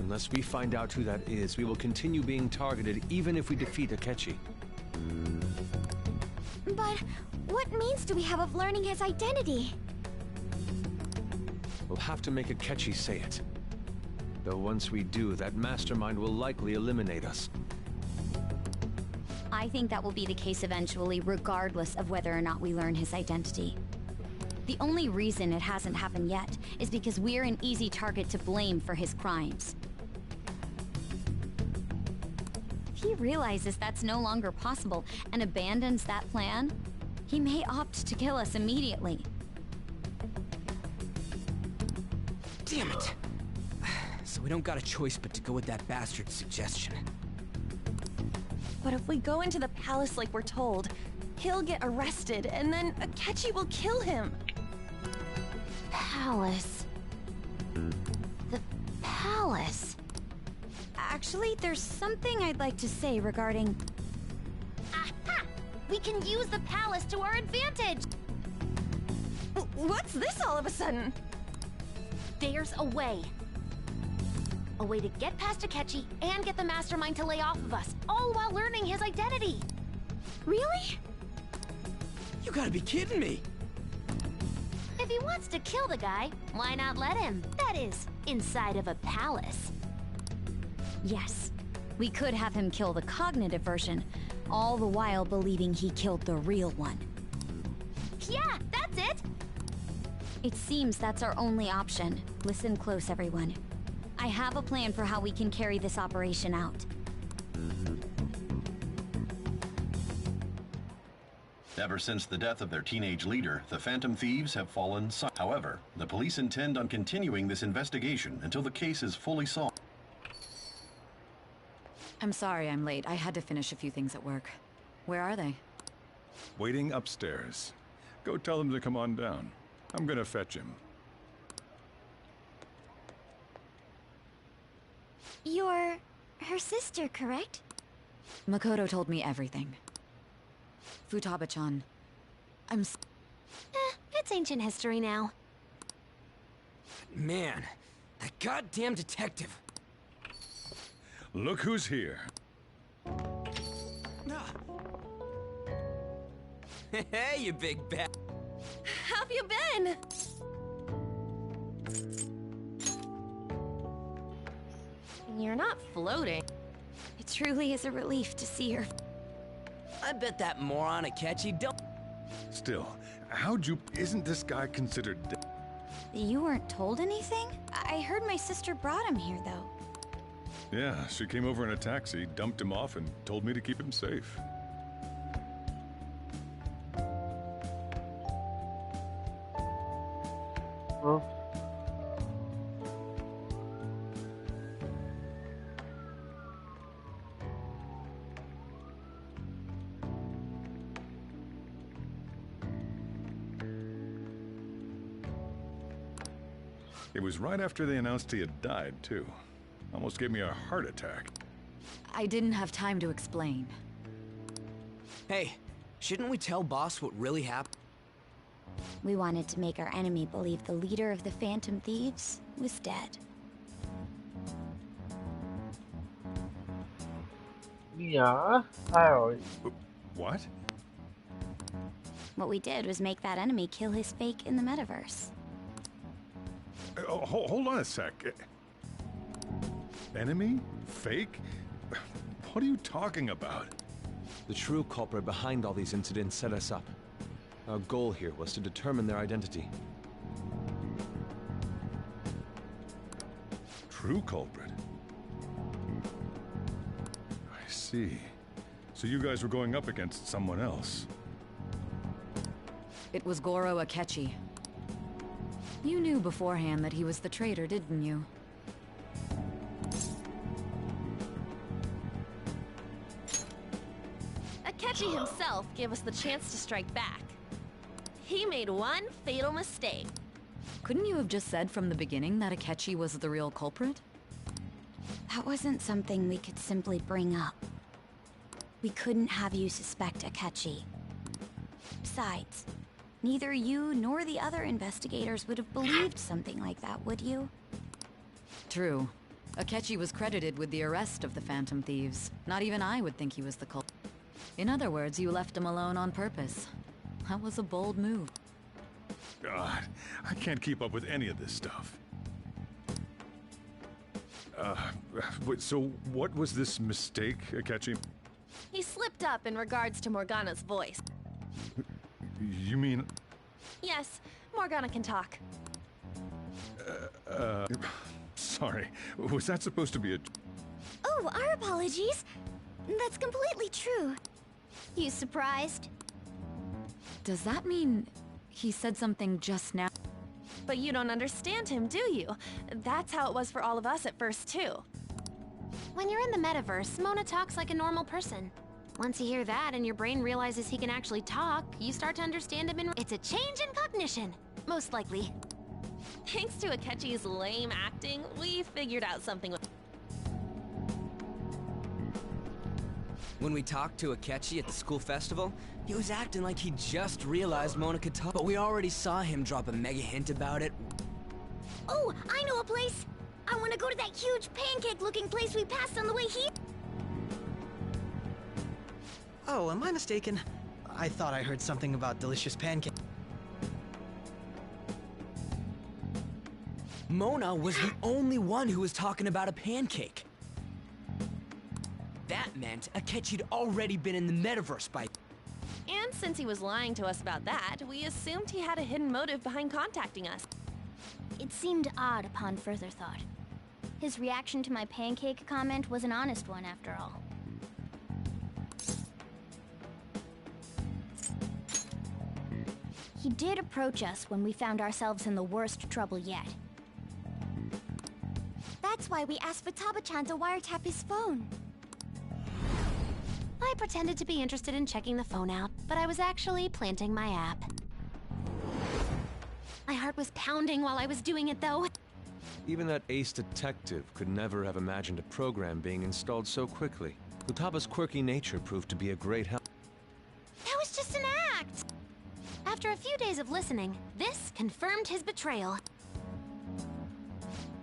Unless we find out who that is, we will continue being targeted even if we defeat Akechi. But what means do we have of learning his identity? We'll have to make Akechi say it. Though once we do, that mastermind will likely eliminate us. I think that will be the case eventually, regardless of whether or not we learn his identity. The only reason it hasn't happened yet is because we're an easy target to blame for his crimes. If he realizes that's no longer possible and abandons that plan, he may opt to kill us immediately. Damn it! So we don't got a choice but to go with that bastard's suggestion. But if we go into the palace like we're told, he'll get arrested, and then Akechi will kill him. Palace. The palace. Actually, there's something I'd like to say regarding... Aha! We can use the palace to our advantage! What's this all of a sudden? There's a way. A way to get past Akechi and get the mastermind to lay off of us, all while learning his identity. Really? You gotta be kidding me! If he wants to kill the guy, why not let him? That is, inside of a palace. Yes. We could have him kill the cognitive version, all the while believing he killed the real one. Yeah, that's it! It seems that's our only option. Listen close, everyone. I have a plan for how we can carry this operation out. Ever since the death of their teenage leader, the Phantom Thieves have fallen silent. However, the police intend on continuing this investigation until the case is fully solved. I'm sorry I'm late. I had to finish a few things at work. Where are they? Waiting upstairs. Go tell them to come on down. I'm gonna fetch him. You're her sister, correct? Makoto told me everything. Futaba-chan, It's ancient history now. Man, that goddamn detective. Look who's here. Hey, you big bat. How've you been? You're not floating. It truly is a relief to see her. I bet that moron Akechi don't. Still, how'd you... Isn't this guy considered dead? You weren't told anything? I heard my sister brought him here, though. Yeah, she came over in a taxi, dumped him off, and told me to keep him safe. Oh. It was right after they announced he had died, too. Almost gave me a heart attack. I didn't have time to explain. Hey, shouldn't we tell boss what really happened? We wanted to make our enemy believe the leader of the Phantom Thieves was dead. Yeah, I always... What? What we did was make that enemy kill his fake in the metaverse. Hold on a sec. Enemy? Fake? What are you talking about? The true culprit behind all these incidents set us up. Our goal here was to determine their identity. True culprit? I see. So you guys were going up against someone else. It was Goro Akechi. You knew beforehand that he was the traitor, didn't you? Akechi himself gave us the chance to strike back. He made one fatal mistake. Couldn't you have just said from the beginning that Akechi was the real culprit? That wasn't something we could simply bring up. We couldn't have you suspect Akechi. Besides, neither you nor the other investigators would have believed something like that, would you? True. Akechi was credited with the arrest of the Phantom Thieves. Not even I would think he was the culprit. In other words, you left him alone on purpose. That was a bold move. God, I can't keep up with any of this stuff. So what was this mistake, Akechi? He slipped up in regards to Morgana's voice. You mean... Yes, Morgana can talk. Sorry, was that supposed to be a... Oh, our apologies. That's completely true. You surprised? Does that mean he said something just now? But you don't understand him, do you? That's how it was for all of us at first, too. When you're in the metaverse, Mona talks like a normal person. Once you hear that and your brain realizes he can actually talk, you start to understand him in... It's a change in cognition, most likely. Thanks to Akechi's lame acting, we figured out something. When we talked to Akechi at the school festival, he was acting like he just realized Mona could talk. But we already saw him drop a mega hint about it. Oh, I know a place! I want to go to that huge pancake-looking place we passed on the way here! Oh, am I mistaken? I thought I heard something about delicious pancake. Mona was the only one who was talking about a pancake. That meant Akechi'd already been in the metaverse by... And since he was lying to us about that, we assumed he had a hidden motive behind contacting us. It seemed odd upon further thought. His reaction to my pancake comment was an honest one, after all. He did approach us when we found ourselves in the worst trouble yet. That's why we asked Futaba-chan to wiretap his phone. I pretended to be interested in checking the phone out, but I was actually planting my app. My heart was pounding while I was doing it, though. Even that ace detective could never have imagined a program being installed so quickly. Futaba's quirky nature proved to be a great help. That was just an act! After a few days of listening, this confirmed his betrayal.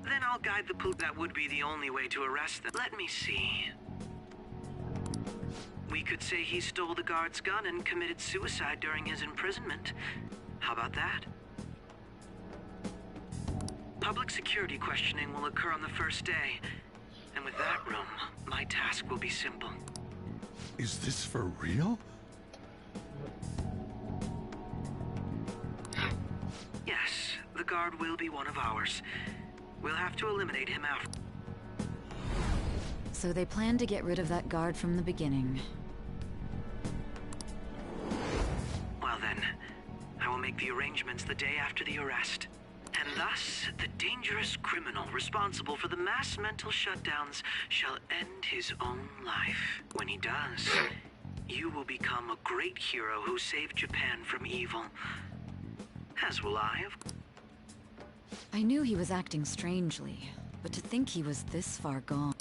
Then I'll guide the police. That would be the only way to arrest them. Let me see. We could say he stole the guard's gun and committed suicide during his imprisonment. How about that? Public security questioning will occur on the first day. And with that room, my task will be simple. Is this for real? Yes, the guard will be one of ours. We'll have to eliminate him out. So they planned to get rid of that guard from the beginning. Well then, I will make the arrangements the day after the arrest. And thus, the dangerous criminal responsible for the mass mental shutdowns shall end his own life. When he does, you will become a great hero who saved Japan from evil. As will I, of course. I knew he was acting strangely, but to think he was this far gone...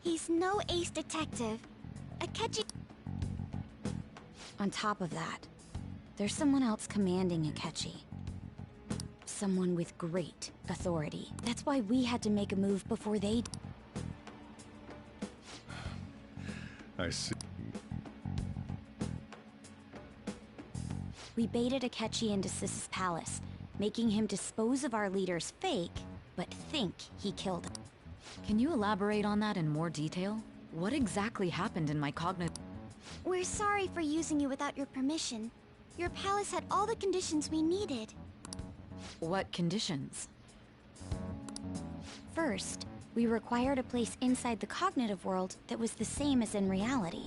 He's no ace detective. Akechi... On top of that, there's someone else commanding Akechi. Someone with great authority. That's why we had to make a move before they... I see. We baited Akechi into Sis's palace, making him dispose of our leader's fake, but think he killed him. Can you elaborate on that in more detail? What exactly happened in my cognitive... We're sorry for using you without your permission. Your palace had all the conditions we needed. What conditions? First, we required a place inside the cognitive world that was the same as in reality.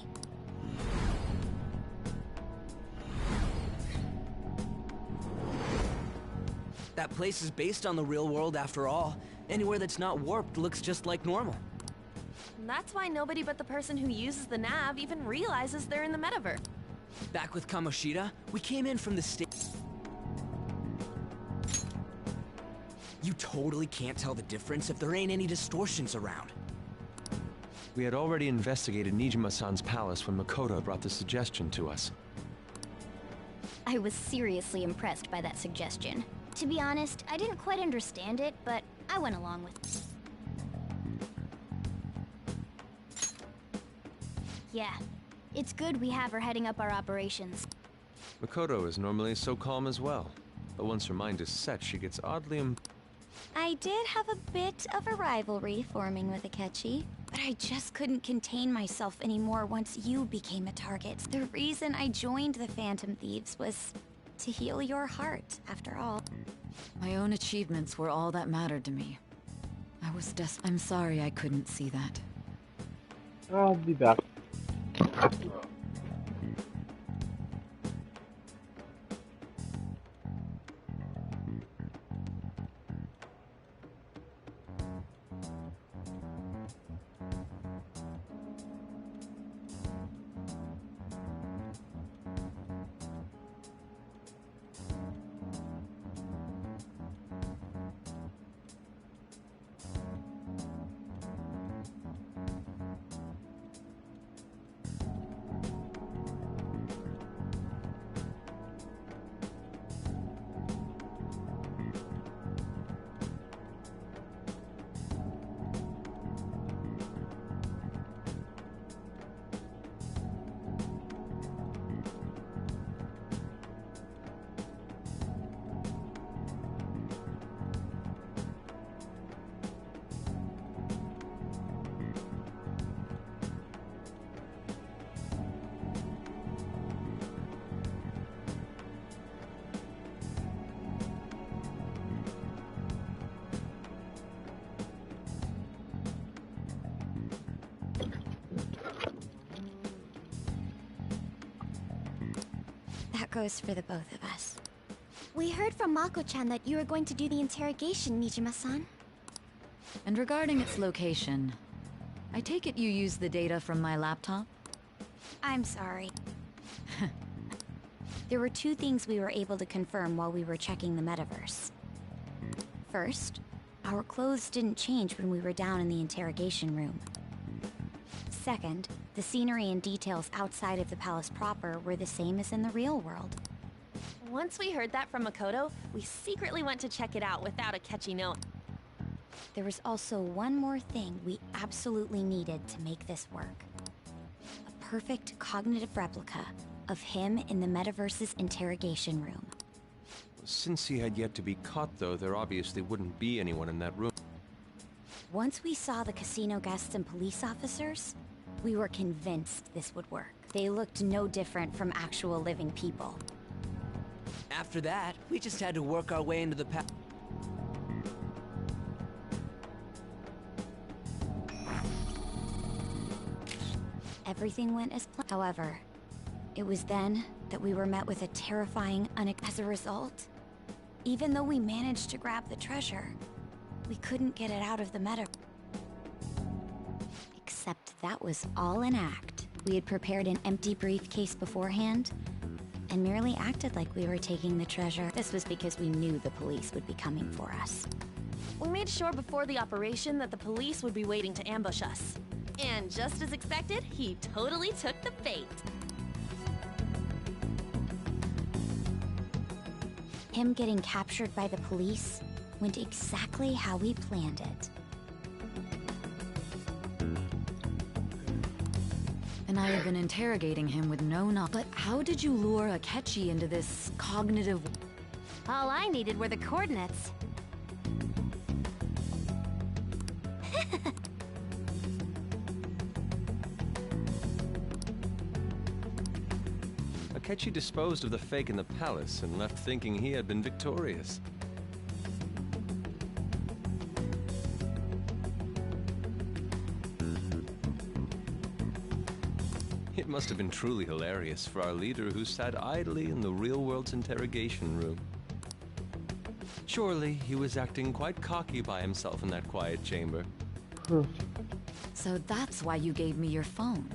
That place is based on the real world after all. Anywhere that's not warped looks just like normal. And that's why nobody but the person who uses the nav even realizes they're in the metaverse. Back with Kamoshida, we came in from the state. You totally can't tell the difference if there ain't any distortions around. We had already investigated Nijima-san's palace when Makoto brought the suggestion to us. I was seriously impressed by that suggestion. To be honest, I didn't quite understand it, but I went along with it. Yeah, it's good we have her heading up our operations. Makoto is normally so calm as well, but once her mind is set, she gets oddly I did have a bit of a rivalry forming with Akechi, but I just couldn't contain myself anymore once you became a target. The reason I joined the Phantom Thieves was to heal your heart, after all. My own achievements were all that mattered to me. I'm sorry I couldn't see that. I'll be back. That goes for the both of us. We heard from Mako-chan that you were going to do the interrogation, Nijima-san. And regarding its location, I take it you used the data from my laptop? I'm sorry. There were two things we were able to confirm while we were checking the metaverse. First, our clothes didn't change when we were down in the interrogation room. Second, the scenery and details outside of the palace proper were the same as in the real world. Once we heard that from Makoto, we secretly went to check it out without Akechi knowing. There was also one more thing we absolutely needed to make this work. A perfect cognitive replica of him in the metaverse's interrogation room. Since he had yet to be caught, though, there obviously wouldn't be anyone in that room. Once we saw the casino guests and police officers, we were convinced this would work. They looked no different from actual living people. After that, we just had to work our way into the Everything went as planned. However, it was then that we were met with a terrifying as a result. Even though we managed to grab the treasure, we couldn't get it out of the meta. Except that was all an act. We had prepared an empty briefcase beforehand, and merely acted like we were taking the treasure. This was because we knew the police would be coming for us. We made sure before the operation that the police would be waiting to ambush us. And just as expected, he totally took the bait. Him getting captured by the police went exactly how we planned it. And I had been interrogating him with no knowledge. But how did you lure Akechi into this cognitive... All I needed were the coordinates. Akechi disposed of the fake in the palace and left thinking he had been victorious. It must have been truly hilarious for our leader who sat idly in the real world's interrogation room. Surely he was acting quite cocky by himself in that quiet chamber. So that's why you gave me your phone.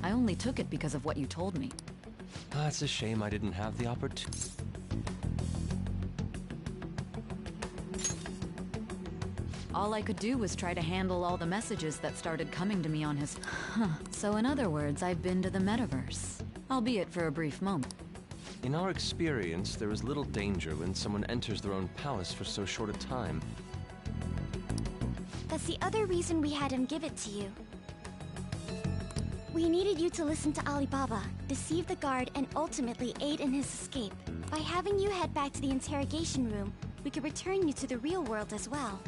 I only took it because of what you told me. It's a shame I didn't have the opportunity. All I could do was try to handle all the messages that started coming to me on his... So in other words, I've been to the metaverse. Albeit for a brief moment. In our experience, there is little danger when someone enters their own palace for so short a time. That's the other reason we had him give it to you. We needed you to listen to Alibaba, deceive the guard, and ultimately aid in his escape. By having you head back to the interrogation room, we could return you to the real world as well.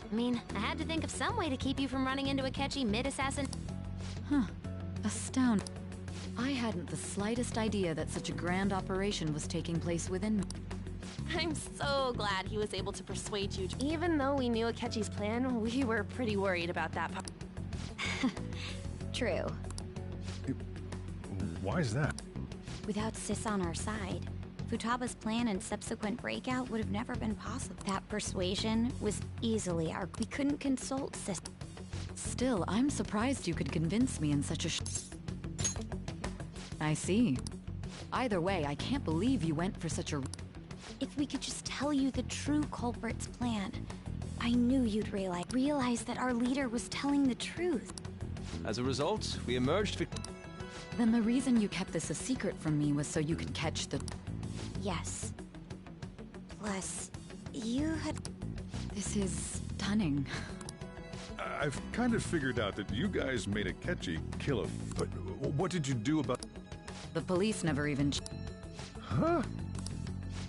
I mean, I had to think of some way to keep you from running into Akechi mid-assassin. Astounding. I hadn't the slightest idea that such a grand operation was taking place within me. I'm so glad he was able to persuade you. Even though we knew Akechi's plan, we were pretty worried about that part. True. Why is that? Without Sis on our side, Futaba's plan and subsequent breakout would have never been possible. That persuasion was easily our... We couldn't consult Sis. Still, I'm surprised you could convince me in such a I see. Either way, I can't believe you went for such a... If we could just tell you the true culprit's plan, I knew you'd realize that our leader was telling the truth. As a result, we emerged Then the reason you kept this a secret from me was so you could catch the... Yes. Plus, you had... This is stunning. I've kind of figured out that you guys made Akechi kill a... But what did you do about... The police never even... Huh?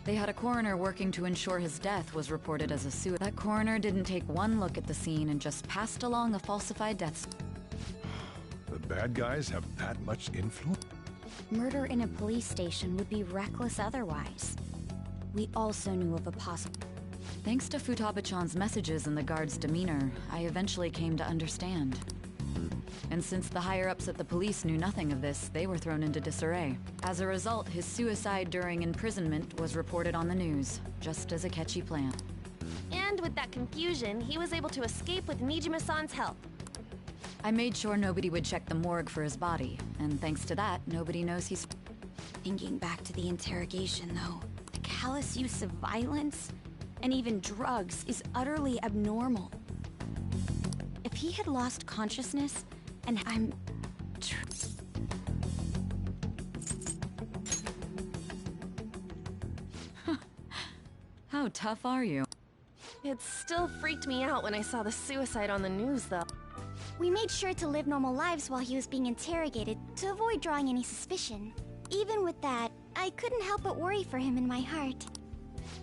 They had a coroner working to ensure his death was reported as a suicide. That coroner didn't take one look at the scene and just passed along a falsified death. The bad guys have that much influence? Murder in a police station would be reckless otherwise. We also knew of a possible... Thanks to Futaba-chan's messages and the guard's demeanor, I eventually came to understand. And since the higher-ups at the police knew nothing of this, they were thrown into disarray. As a result, his suicide during imprisonment was reported on the news, just as Akechi planned. And with that confusion, he was able to escape with Nijima-san's help. I made sure nobody would check the morgue for his body, and thanks to that, nobody knows he's... Thinking back to the interrogation, though, the callous use of violence and even drugs is utterly abnormal. If he had lost consciousness, and I'm... How tough are you? It still freaked me out when I saw the suicide on the news, though. We made sure to live normal lives while he was being interrogated to avoid drawing any suspicion. Even with that, I couldn't help but worry for him in my heart.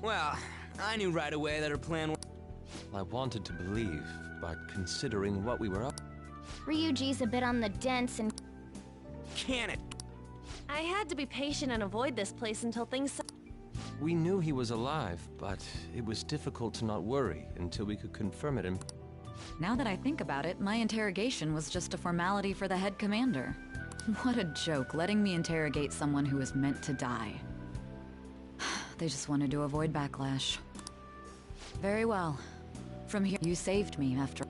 Well, I knew right away that her plan was... I wanted to believe, but considering what we were up... Ryuji's a bit on the dense and... Can it? I had to be patient and avoid this place until things... We knew he was alive, but it was difficult to not worry until we could confirm it in... Now that I think about it, my interrogation was just a formality for the head commander. What a joke, letting me interrogate someone who was meant to die. They just wanted to avoid backlash. Very well. From here, you saved me after...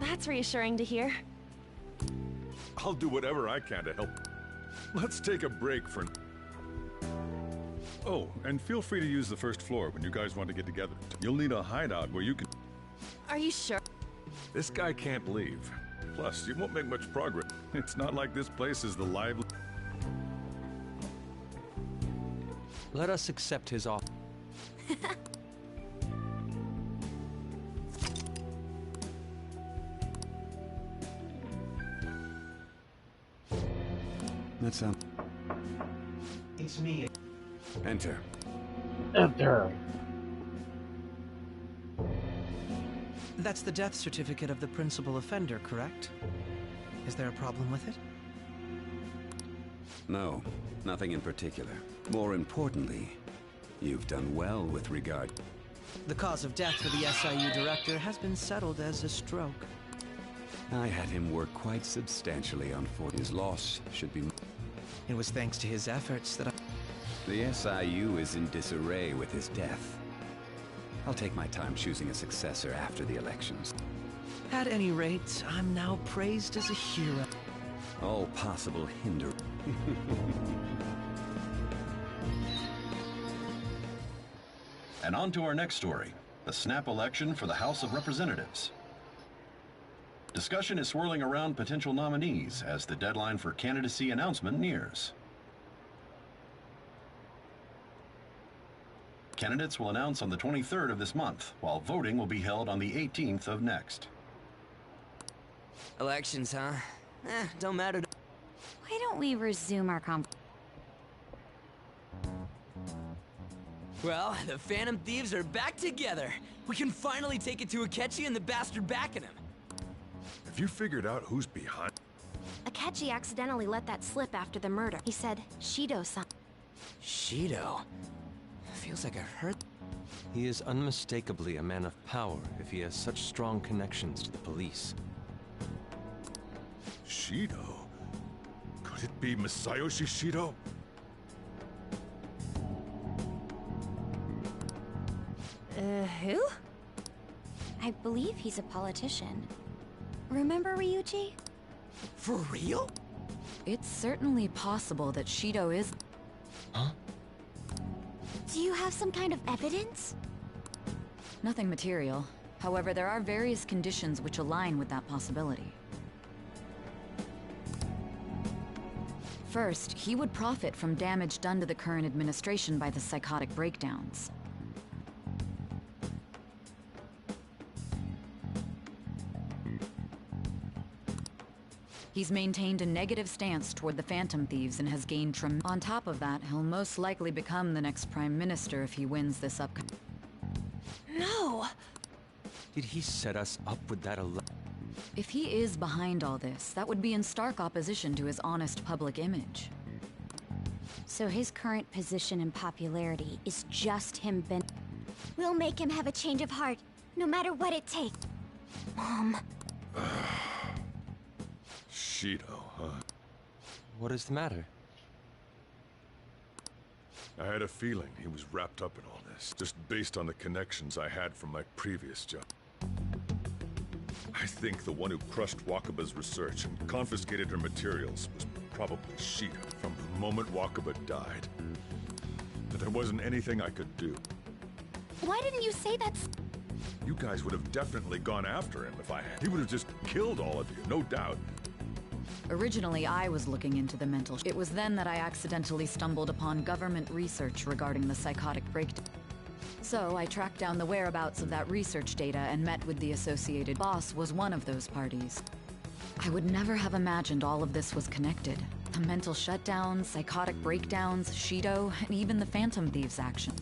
That's reassuring to hear. I'll do whatever I can to help. Let's take a break for... Oh, and feel free to use the first floor when you guys want to get together. You'll need a hideout where you can... Are you sure? This guy can't leave. Plus, you won't make much progress. It's not like this place is the lively... Let us accept his offer. That's It's me. Enter. Enter. That's the death certificate of the principal offender, correct? Is there a problem with it? No, nothing in particular. More importantly, you've done well with regard... The cause of death for the SIU director has been settled as a stroke. I had him work quite substantially on his loss should be... It was thanks to his efforts that I... The SIU is in disarray with his death. I'll take my time choosing a successor after the elections. At any rate, I'm now praised as a hero. All possible hinder... And on to our next story, the snap election for the House of Representatives. Discussion is swirling around potential nominees as the deadline for candidacy announcement nears. Candidates will announce on the 23rd of this month, while voting will be held on the 18th of next. Elections, huh? Don't matter. Why don't we resume our Well, the Phantom Thieves are back together. We can finally take it to Akechi and the bastard backing him. Have you figured out who's behind? Akechi accidentally let that slip after the murder. He said, Shido-san. Shido? Feels like I've heard... He is unmistakably a man of power if he has such strong connections to the police. Shido? Could it be Masayoshi Shido? Who? I believe he's a politician. Remember Ryuji? For real? It's certainly possible that Shido is... Huh? Do you have some kind of evidence? Nothing material. However, there are various conditions which align with that possibility. First, he would profit from damage done to the current administration by the psychotic breakdowns. He's maintained a negative stance toward the Phantom Thieves and has gained On top of that, he'll most likely become the next Prime Minister if he wins this upcoming... No! Did he set us up with that If he is behind all this, that would be in stark opposition to his honest public image. So his current position and popularity is just him We'll make him have a change of heart, no matter what it takes. Mom. Shido, huh? What is the matter? I had a feeling he was wrapped up in all this, just based on the connections I had from my previous job. I think the one who crushed Wakaba's research and confiscated her materials was probably Shido from the moment Wakaba died. But there wasn't anything I could do. Why didn't you say that's... You guys would have definitely gone after him if I had. He would have just killed all of you, no doubt. Originally, I was looking into the mental... It was then that I accidentally stumbled upon government research regarding the psychotic breakdown. So I tracked down the whereabouts of that research data and met with the associated boss was one of those parties. I would never have imagined all of this was connected. The mental shutdowns, psychotic breakdowns, Shido, and even the Phantom Thieves action.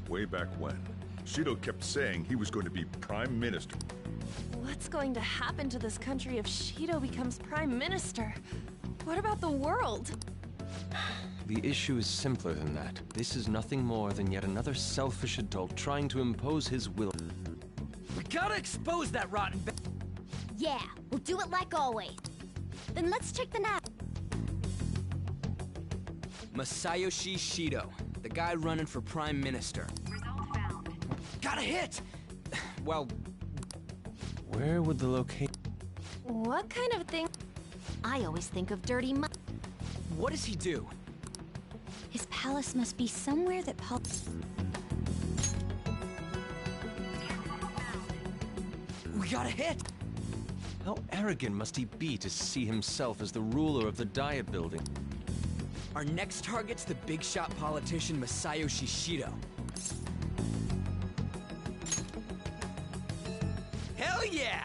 Way back when, Shido kept saying he was going to be Prime Minister. What's going to happen to this country if Shido becomes Prime Minister? What about the world? The issue is simpler than that. This is nothing more than yet another selfish adult trying to impose his will. We gotta expose that rotten Yeah, we'll do it like always. Then let's check the map. Masayoshi Shido, the guy running for Prime Minister. Got a hit! Well... Where would the location... What kind of thing? I always think of dirty mu- What does he do? His palace must be somewhere that We got a hit! How arrogant must he be to see himself as the ruler of the Diet Building? Our next target's the big shot politician Masayoshi Shido. Hell yeah!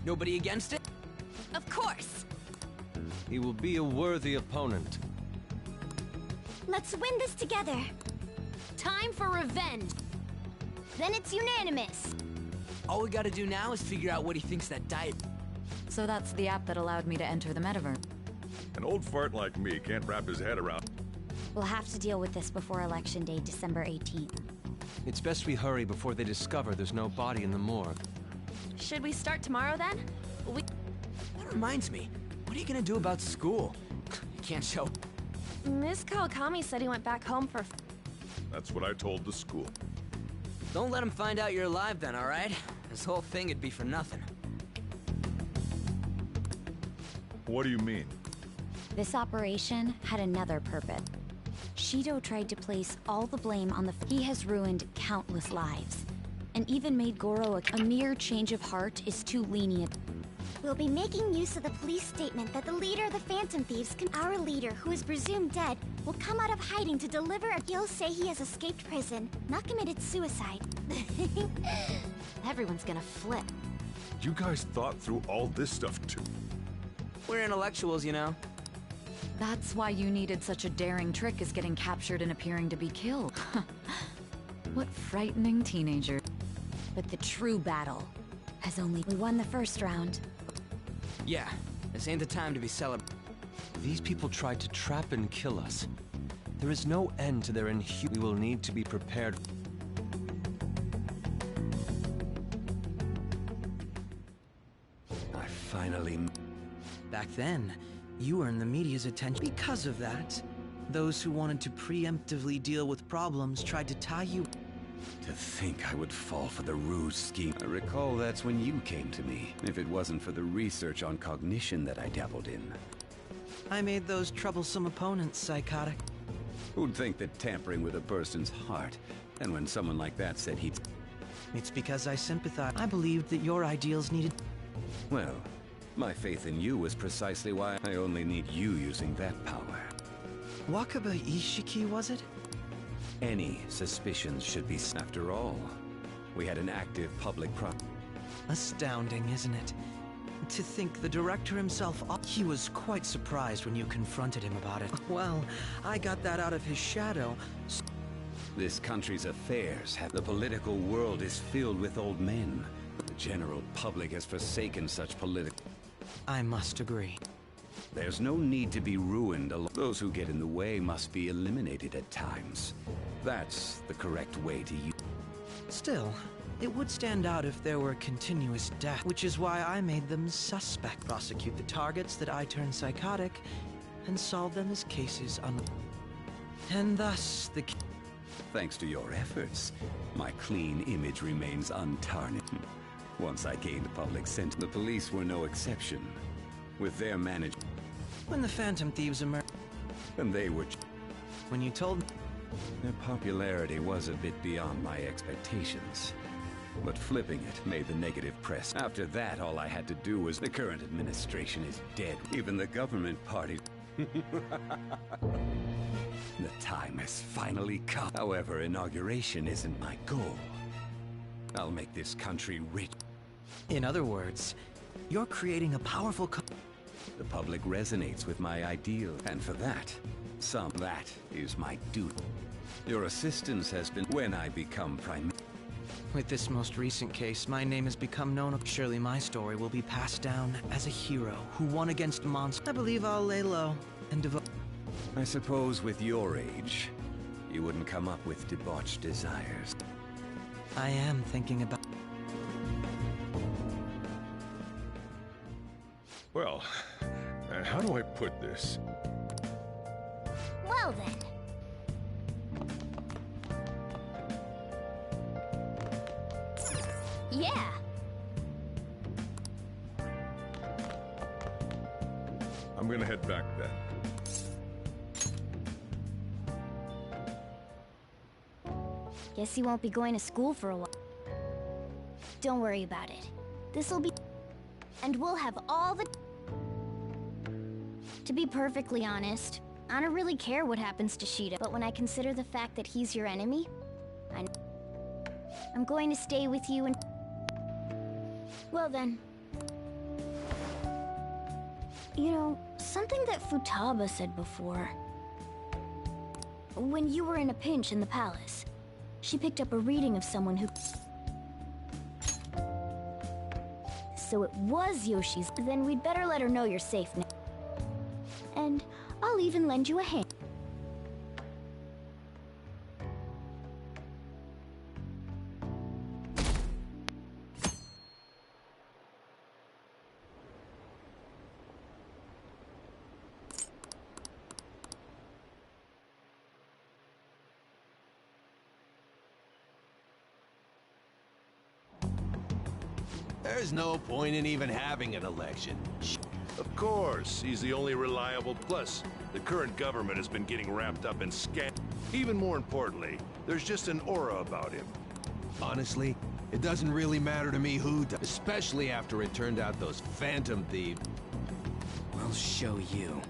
Nobody against it? Of course! He will be a worthy opponent. Let's win this together. Time for revenge. Then it's unanimous. All we gotta do now is figure out what he thinks that diet... So that's the app that allowed me to enter the metaverse. An old fart like me can't wrap his head around. we'll have to deal with this before Election Day, December 18th. It's best we hurry before they discover there's no body in the morgue. Should we start tomorrow then? That reminds me, what are you gonna do about school? You can't show... Miss Kawakami said he went back home for... That's what I told the school. Don't let him find out you're alive then, alright? This whole thing would be for nothing. What do you mean? This operation had another purpose. Shido tried to place all the blame on the... He has ruined countless lives. And even made Goro a mere change of heart is too lenient. We'll be making use of the police statement that the leader of the Phantom Thieves Our leader, who is presumed dead, will come out of hiding to deliver a... He'll say he has escaped prison, not committed suicide. Everyone's gonna flip. You guys thought through all this stuff too. We're intellectuals, you know. That's why you needed such a daring trick as getting captured and appearing to be killed. What frightening teenager. But the true battle has only... We won the first round. Yeah, this ain't the time to be celebrating. These people tried to trap and kill us. There is no end to their We will need to be prepared. I finally... Back then, you earned the media's attention. Because of that, those who wanted to preemptively deal with problems tried to tie you... To think I would fall for the ruse scheme. I recall that's when you came to me, if it wasn't for the research on cognition that I dabbled in. I made those troublesome opponents psychotic. Who'd think that tampering with a person's heart, and when someone like that said he'd... It's because I sympathized. I believed that your ideals needed... Well, my faith in you was precisely why I only need you using that power. Wakaba Ishiki, was it? Any suspicions should be... After all, we had an active public Astounding, isn't it? To think the director himself... He was quite surprised when you confronted him about it. Well, I got that out of his shadow. This country's affairs have... The political world is filled with old men. The general public has forsaken such political... I must agree. There's no need to be ruined. Those who get in the way must be eliminated at times. That's the correct way to use... Still, It would stand out if there were continuous death, which is why I made them suspect. Prosecute the targets that I turn psychotic, and solve them as cases and thus the... Thanks to your efforts, my clean image remains untarnished. Once I gained public scent, the police were no exception. With their management... When the Phantom Thieves emerged... And they were... When you told me... Their popularity was a bit beyond my expectations. But flipping it made the negative press. After that, all I had to do was... The current administration is dead. Even the government party... The time has finally come. However, inauguration isn't my goal. I'll make this country rich. In other words, you're creating a powerful The public resonates with my ideal, and for that, that is my duty. Your assistance has been when I become prime. With this most recent case, my name has become known. Surely my story will be passed down as a hero who won against monsters. I believe I'll lay low and devote. I suppose with your age, you wouldn't come up with debauched desires. I am thinking about... Well, how do I put this? Well then. Yeah. I'm gonna head back then. Guess you won't be going to school for a while. Don't worry about it. This'll be... And we'll have all the... To be perfectly honest, I don't really care what happens to Sheeta, but when I consider the fact that he's your enemy, I'm going to stay with you and... Well then. You know, something that Futaba said before. When you were in a pinch in the palace, she picked up a reading of someone who... So it was Yoshi's. Then we'd better let her know you're safe now. And I'll even lend you a hand. There's no point in even having an election. Of course, he's the only reliable. Plus, the current government has been getting wrapped up in scam. Even more importantly, there's just an aura about him. Honestly, it doesn't really matter to me who does, especially after it turned out those Phantom Thieves. We'll show you.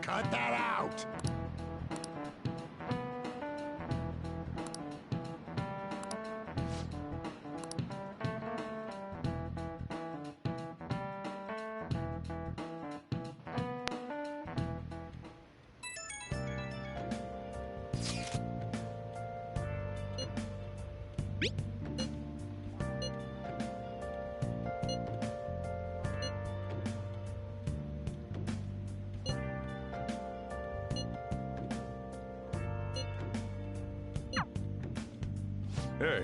Cut that out! Hey.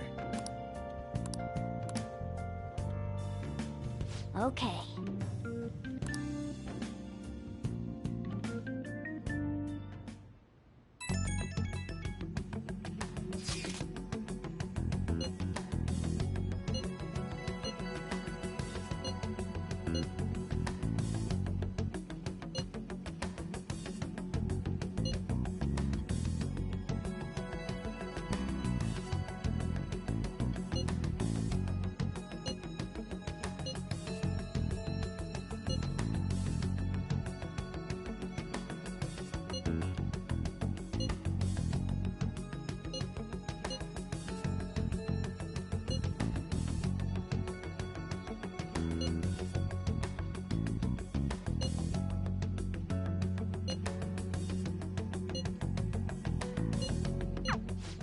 Okay.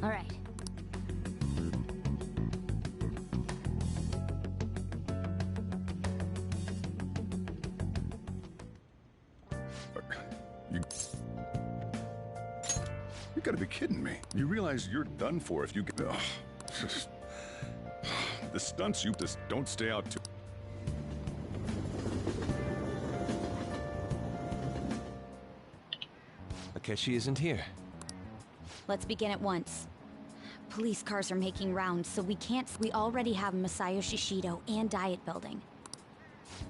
All right. You gotta be kidding me. You realize you're done for if you get... The stunts you just don't stay out too... Akechi isn't here. Let's begin at once. Police cars are making rounds, so we can't... We already have Masayoshi Shido and Diet Building.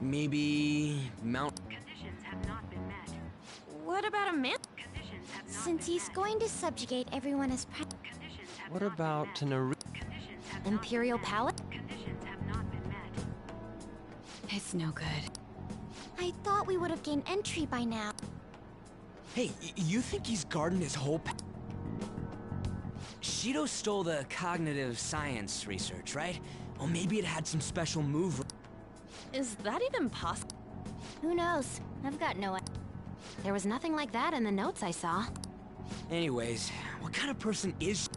Maybe... Mount... Conditions have not been met. What about a man? Conditions have not Since he's going to subjugate everyone as What about an Imperial Palace? Conditions have not been met. It's no good. I thought we would have gained entry by now. Hey, you think he's guarding his whole Shido stole the cognitive science research, right? Or maybe it had some special move. Is that even possible? Who knows? I've got no idea. There was nothing like that in the notes I saw. Anyways, what kind of person is...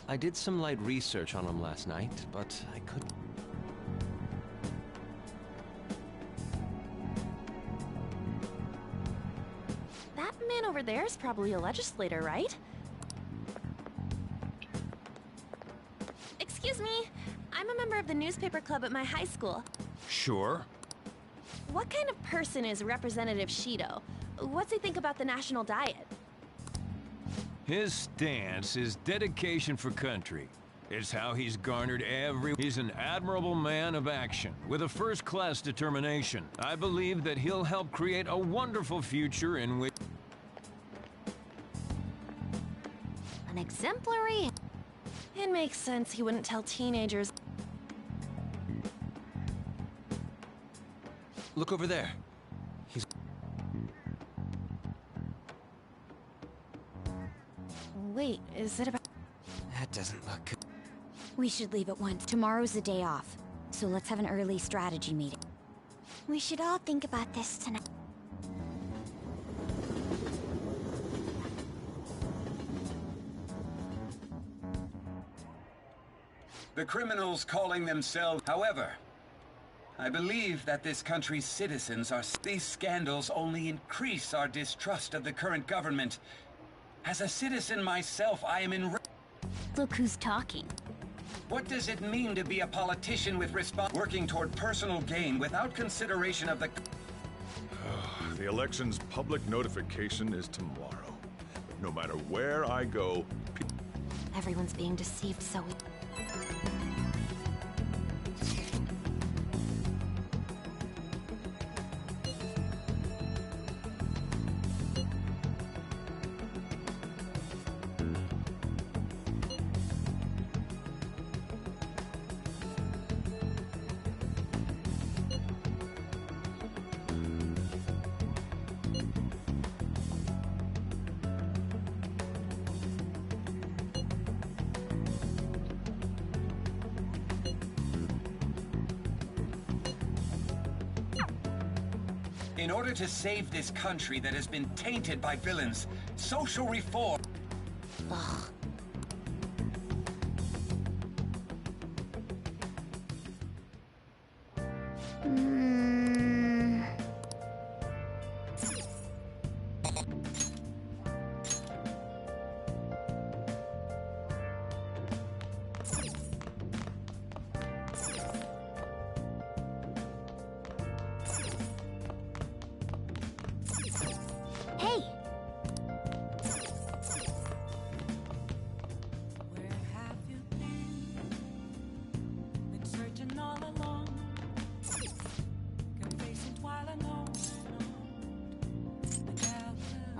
I did some light research on him last night, but I couldn't... That man over there is probably a legislator, right? Excuse me, I'm a member of the newspaper club at my high school. Sure. What kind of person is Representative Shido? What's he think about the national diet? His stance is dedication for country. It's how he's garnered He's an admirable man of action, with a first-class determination. I believe that he'll help create a wonderful future in which... An exemplary... It makes sense he wouldn't tell teenagers. Look over there. He's... Wait, is it about... That doesn't look good. We should leave at once. Tomorrow's the day off, so let's have an early strategy meeting. We should all think about this tonight. The criminals calling themselves... However, I believe that this country's citizens are... These scandals only increase our distrust of the current government. As a citizen myself, I am in... Look who's talking. What does it mean to be a politician with working toward personal gain without consideration of the... The election's public notification is tomorrow. But no matter where I go... Everyone's being deceived, so we... In order to save this country that has been tainted by villains, social reform... Ugh. Hey!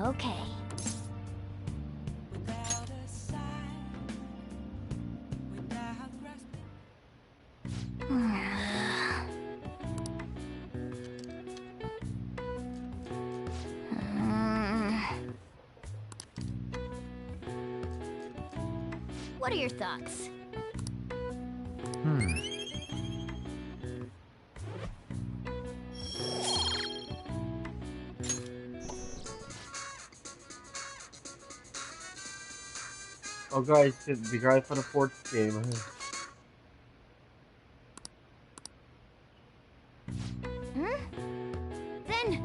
Okay. What are your thoughts? Oh guys, the guy from the fourth game. Then...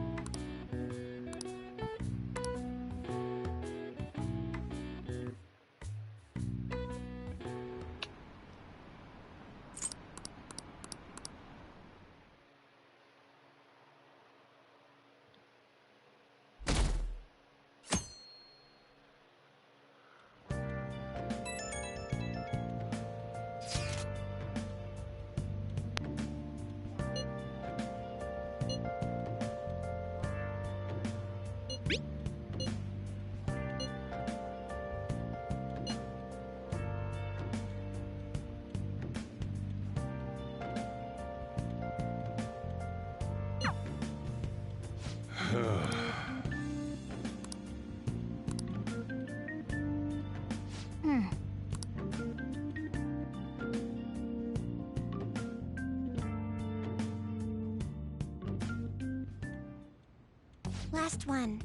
Last one.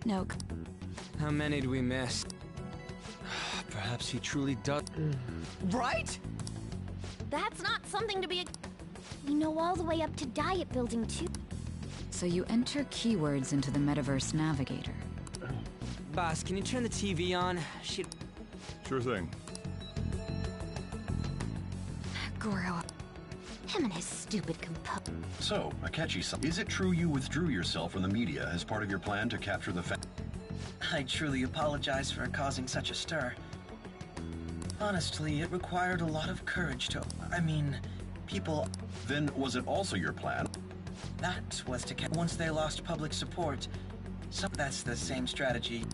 No. How many do we miss? Perhaps he truly does. Right? That's not something to be. We know all the way up to Diet Building 2. So you enter keywords into the Metaverse Navigator. Boss, can you turn the TV on? Sure thing. Goro. Him and his stupid So, Akechi-san, is it true you withdrew yourself from the media as part of your plan to capture the I truly apologize for causing such a stir. Honestly, it required a lot of courage to... I mean, people... Then, was it also your plan? That was to once they lost public support. So that's the same strategy.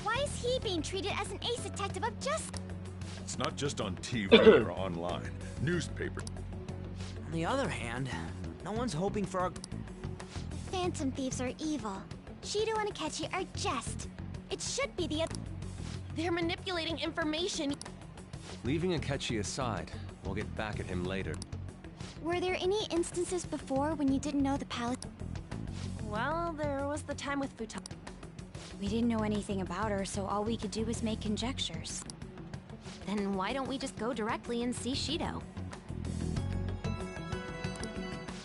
Why is he being treated as an ace detective of just... It's not just on TV or online. Newspaper. On the other hand, no one's hoping for our... Phantom thieves are evil. Shido and Akechi are just. It should be the... They're manipulating information. Leaving Akechi aside, we'll get back at him later. Were there any instances before when you didn't know the palace? Well, there was the time with Futon. We didn't know anything about her, so all we could do was make conjectures. Then why don't we just go directly and see Shido?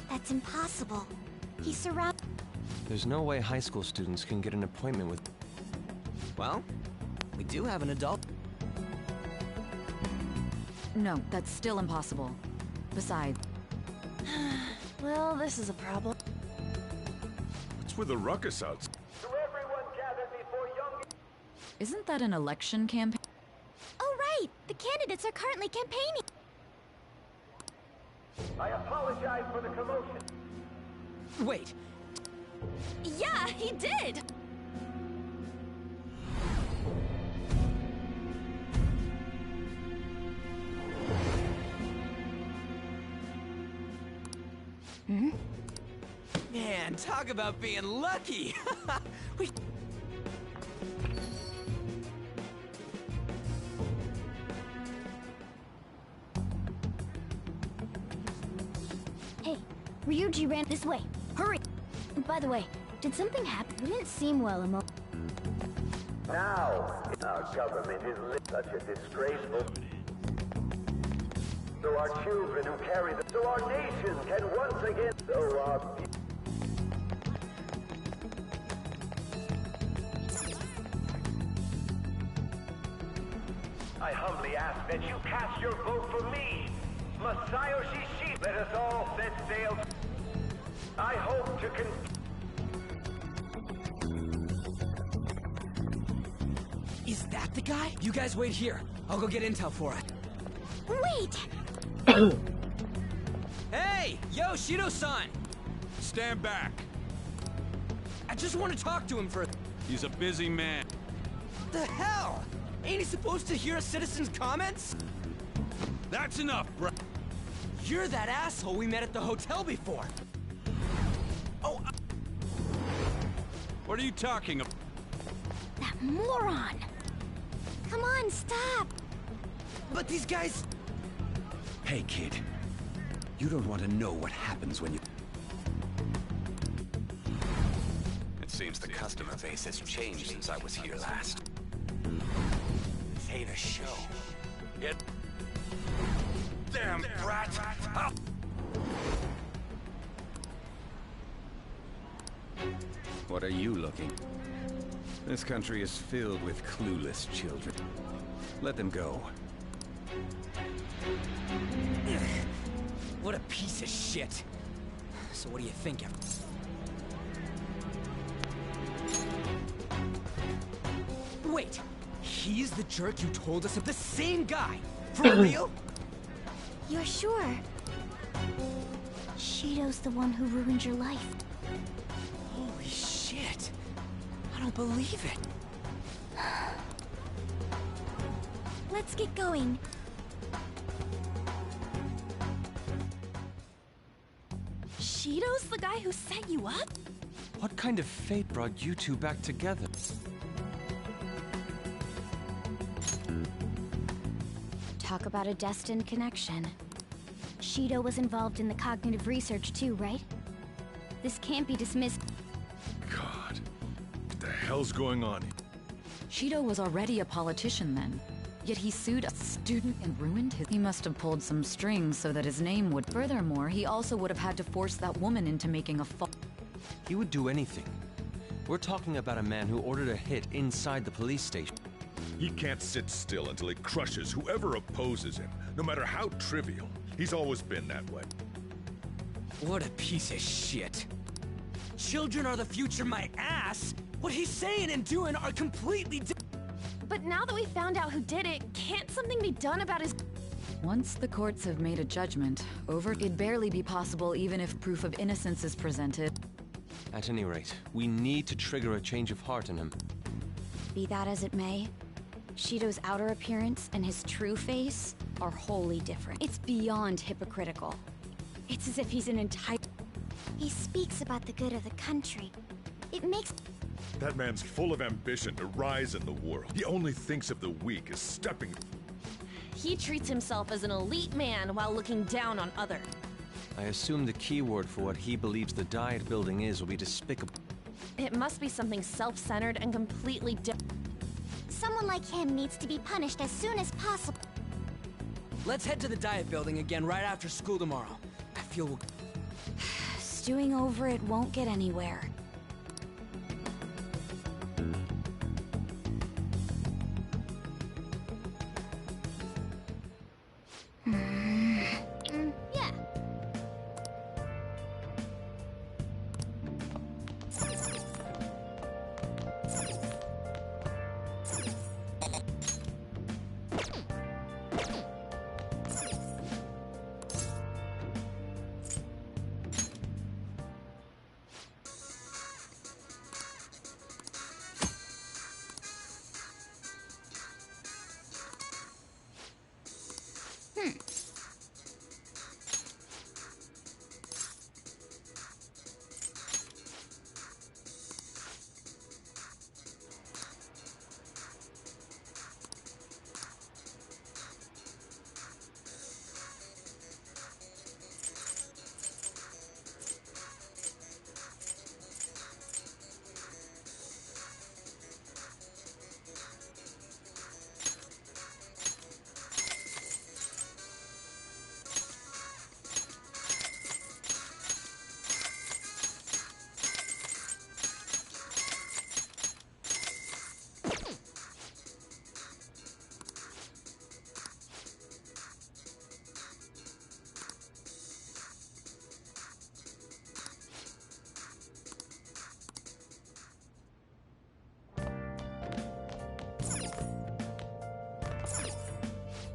That's impossible. He's surrounded... There's no way high school students can get an appointment with... Well, we do have an adult. No, that's still impossible. Besides... Well, this is a problem. What's with the ruckus outside? Isn't that an election campaign? Oh, right! The candidates are currently campaigning! I apologize for the commotion. Wait. Yeah, he did! Hmm? Man, talk about being lucky! Hey, Ryuji ran this way. Hurry! By the way, did something happen? You didn't seem well Now, our government is such a disgraceful... So our children who carry them... So our nation can once again... So our... I humbly ask that you cast your vote for me, Masayoshi Shi. Let us all set sail. I hope to Is that the guy? You guys wait here. I'll go get intel for it. Wait! Hey! Yo, Shido-san! Stand back. I just want to talk to him for... He's a busy man. The hell? Ain't he supposed to hear a citizen's comments? That's enough, bro. You're that asshole we met at the hotel before. Oh, What are you talking about? That moron! Come on, stop! But these guys... Hey, kid. You don't want to know what happens when you... It seems the customer base has changed since I was here last. Ain't a show. It... Damn brat! I'll... What are you looking? This country is filled with clueless children. Let them go. What a piece of shit. So what do you think of... Wait! He's the jerk you told us of, the same guy! For real? You're sure? Shido's the one who ruined your life. Holy shit! I don't believe it! Let's get going. Shido's the guy who set you up? What kind of fate brought you two back together? Talk about a destined connection. Shido was involved in the cognitive research too, right? This can't be dismissed. God, what the hell's going on? Shido was already a politician then. Yet he sued a student and ruined his... He must have pulled some strings so that his name would... Furthermore, he also would have had to force that woman into making a He would do anything. We're talking about a man who ordered a hit inside the police station. He can't sit still until he crushes whoever opposes him, no matter how trivial. He's always been that way. What a piece of shit. Children are the future, my ass! What he's saying and doing are completely different. But now that we found out who did it, can't something be done about his... Once the courts have made a judgment, it'd barely be possible even if proof of innocence is presented. At any rate, we need to trigger a change of heart in him. Be that as it may, Shido's outer appearance and his true face are wholly different. It's beyond hypocritical. It's as if he's an entire... He speaks about the good of the country. It makes... That man's full of ambition to rise in the world. He only thinks of the weak as stepping... He treats himself as an elite man while looking down on others. I assume the key word for what he believes the Diet building is will be despicable. It must be something self-centered and completely different. Someone like him needs to be punished as soon as possible. Let's head to the Diet building again right after school tomorrow. I feel... Stewing over it won't get anywhere. Yeah.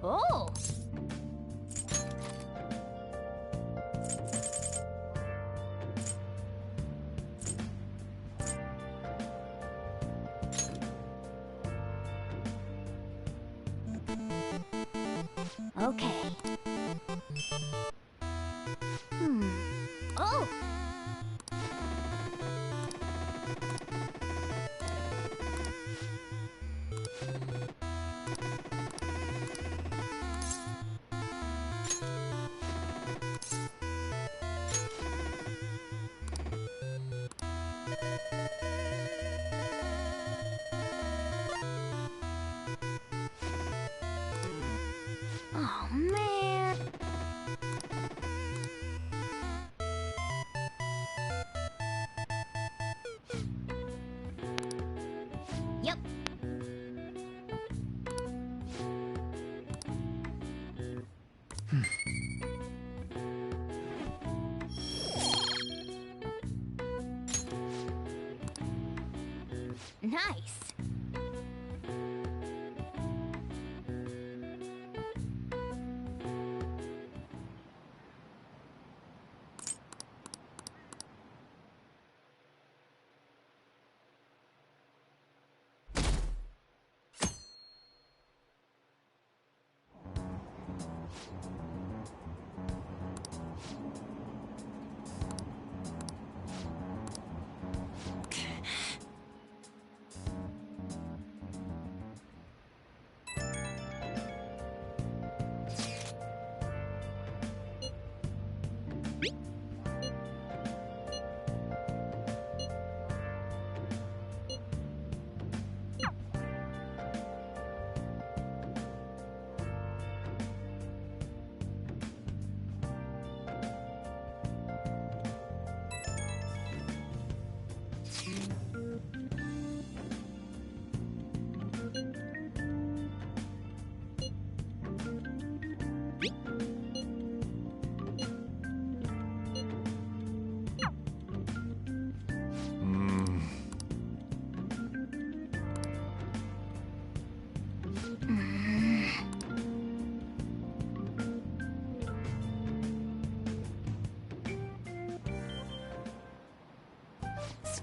Oh! Okay. Oh! Oh, man. Yep. Nice.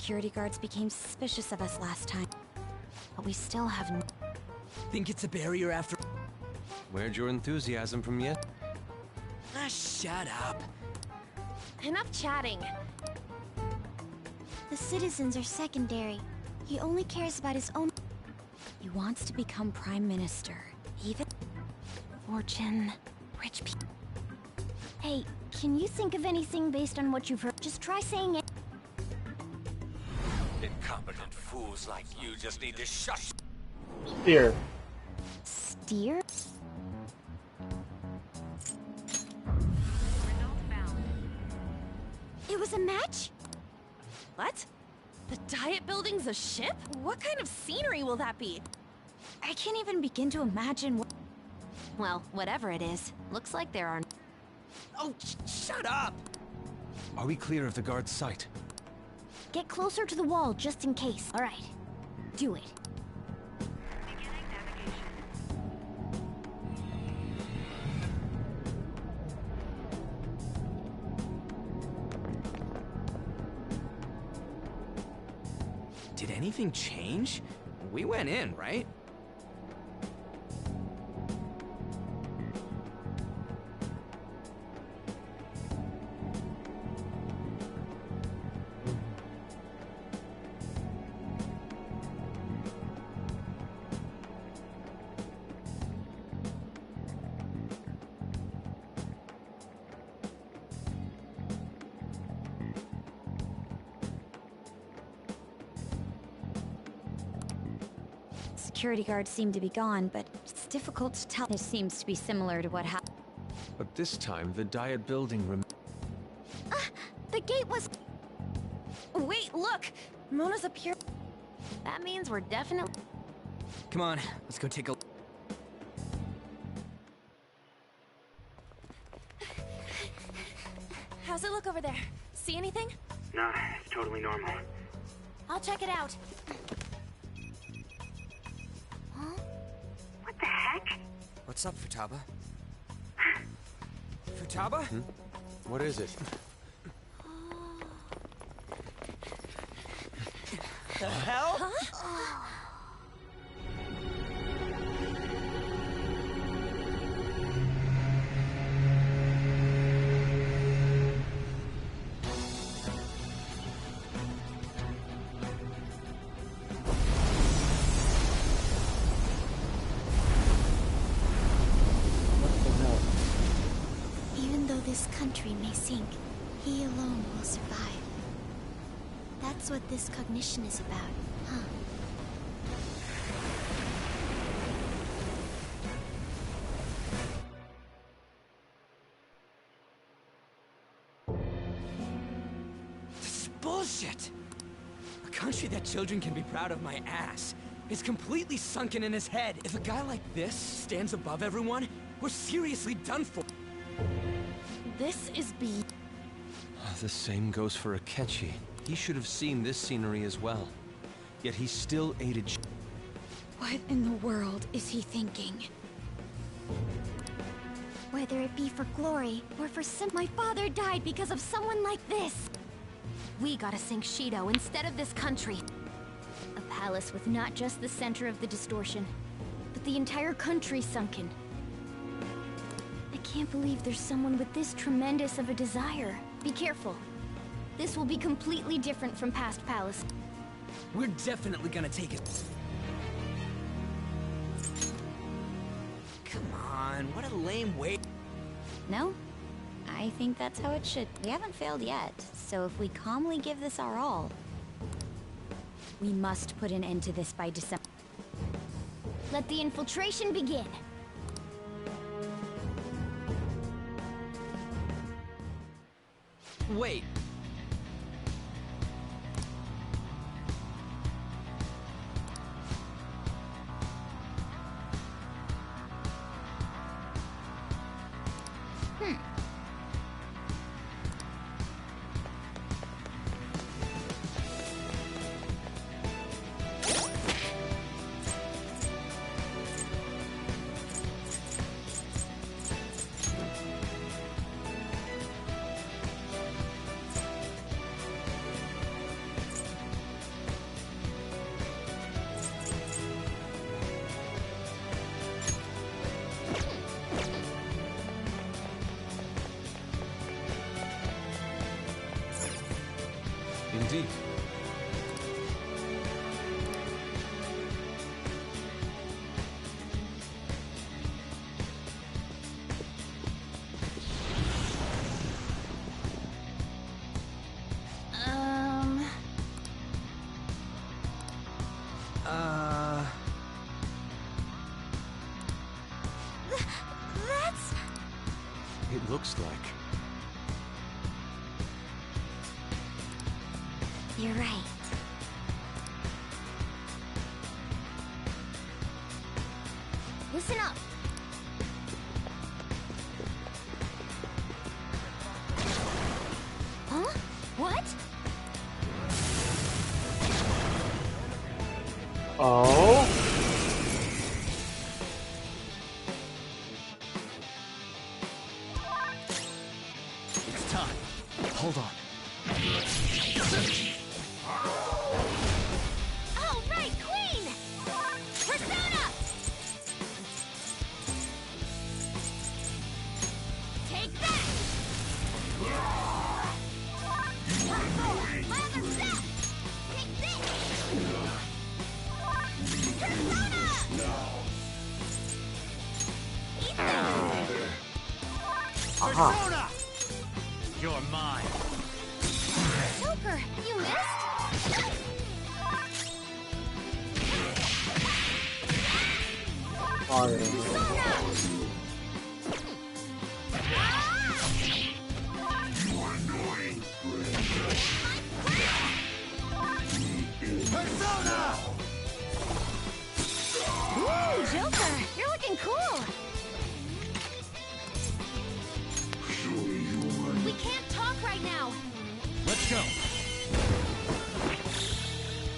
security guards became suspicious of us last time. But we still have Think it's a barrier after... Where'd your enthusiasm from yet? Ah, shut up. Enough chatting. The citizens are secondary. He only cares about his own... He wants to become Prime Minister. Even... Fortune... Rich people... Hey, can you think of anything based on what you've heard? Just try saying it. Incompetent fools like you just need to shush. Steer. Steer? It was a match? What? The Diet Building's a ship? What kind of scenery will that be? I can't even begin to imagine what... Well, whatever it is, looks like there are... Oh, shut up! Are we clear of the guard's sight? Get closer to the wall, just in case. Alright. Do it. Did anything change? We went in, right? Security guards seem to be gone, but it's difficult to tell. This seems to be similar to what happened. But this time, the Diet Building The gate was... Wait, look! Mona's up here. That means we're definitely... Come on, let's go take a... How's it look over there? See anything? Nah, it's totally normal. I'll check it out. Huh? What the heck? What's up, Futaba? Futaba? What is it? The hell? Huh? Even though this country may sink, he alone will survive. That's what this cognition is about, huh? This is bullshit! A country that children can be proud of my ass is completely sunken in his head. If a guy like this stands above everyone, we're seriously done for. This is The same goes for Akechi. He should have seen this scenery as well. Yet he still aided... What in the world is he thinking? Whether it be for glory or for my father died because of someone like this. We gotta sink Shido instead of this country. A palace with not just the center of the distortion, but the entire country sunken. I can't believe there's someone with this tremendous of a desire. Be careful. This will be completely different from past palace. We're definitely gonna take it. Come on, what a lame way. No? I think that's how it should. We haven't failed yet, so if we calmly give this our all, we must put an end to this by December. Let the infiltration begin! Wait. That's... It looks like... You're right. Listen up. Huh? What? Oh? It's time. Hold on. All right, Queen! Persona! Take that! My other step! Take this! Persona! Eat this! Persona! You're mine. Joker, you missed? Persona! Ooh, Joker, you're looking cool. We can't talk right now. Let's go.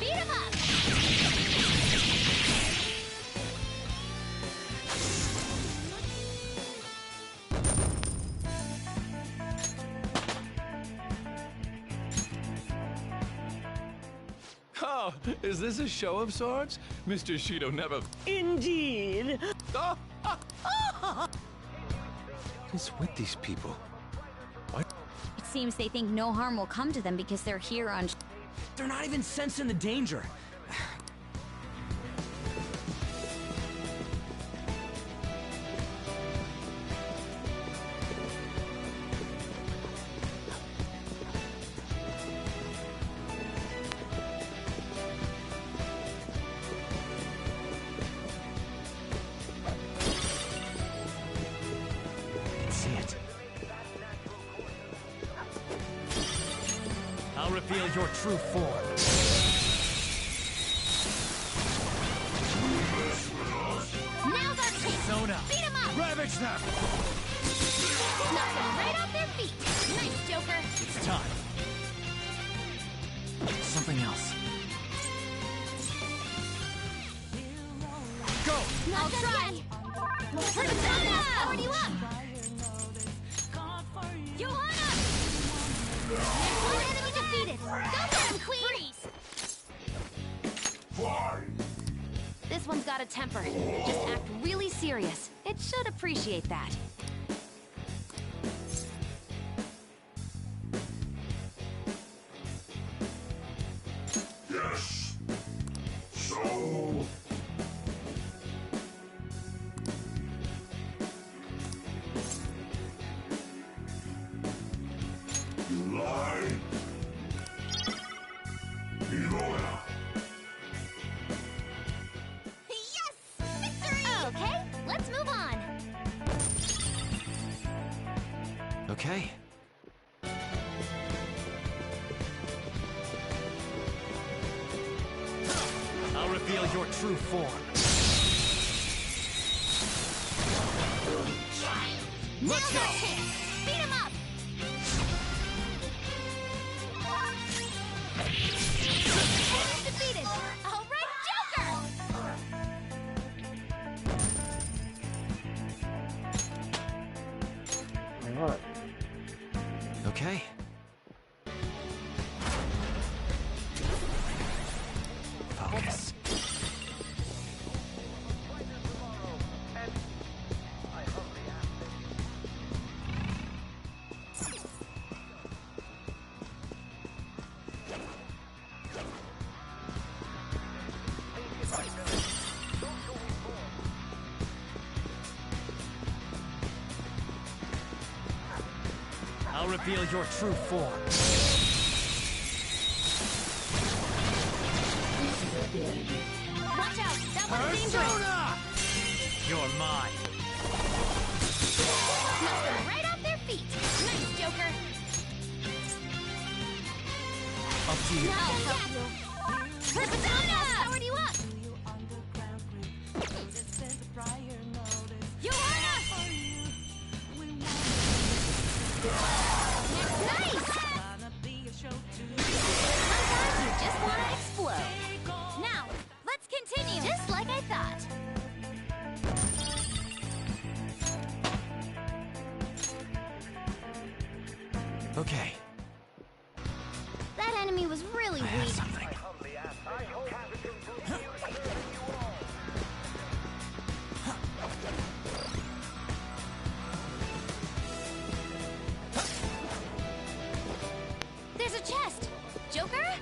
Beat him up! Oh, is this a show of sorts? Mr. Shido never... Indeed. What's with these people? What? It seems they think no harm will come to them because they're here on... They're not even sensing the danger. See it. I'll reveal your true form. Now's our chance! Persona! Beat him up! Ravage them! Knock them right off their feet! Nice, Joker! It's time. Something else. Go! I'll try! Persona! Powered you up! Johanna! One enemy defeated! Go get him, Queen! Freeze! This one's got a temper. Just act really serious. It should appreciate that. Yes. So... You lie. Ilona. Yes! Victory! Okay, let's move on. Okay. I'll reveal your true form. Let's go! Beat him up! Enemy defeated! All right, Joker! Alright. Okay. Focus. I'll reveal your true form. Watch out! That one's dangerous! You're mine. Knock them right off their feet! Nice, Joker! Up to you. I'll help you. Persona! Powered you up! Joanna! Nice! Sometimes you just want to explode. Now, let's continue. Just like I thought. Okay. That enemy was really weak. There's a chest! Joker?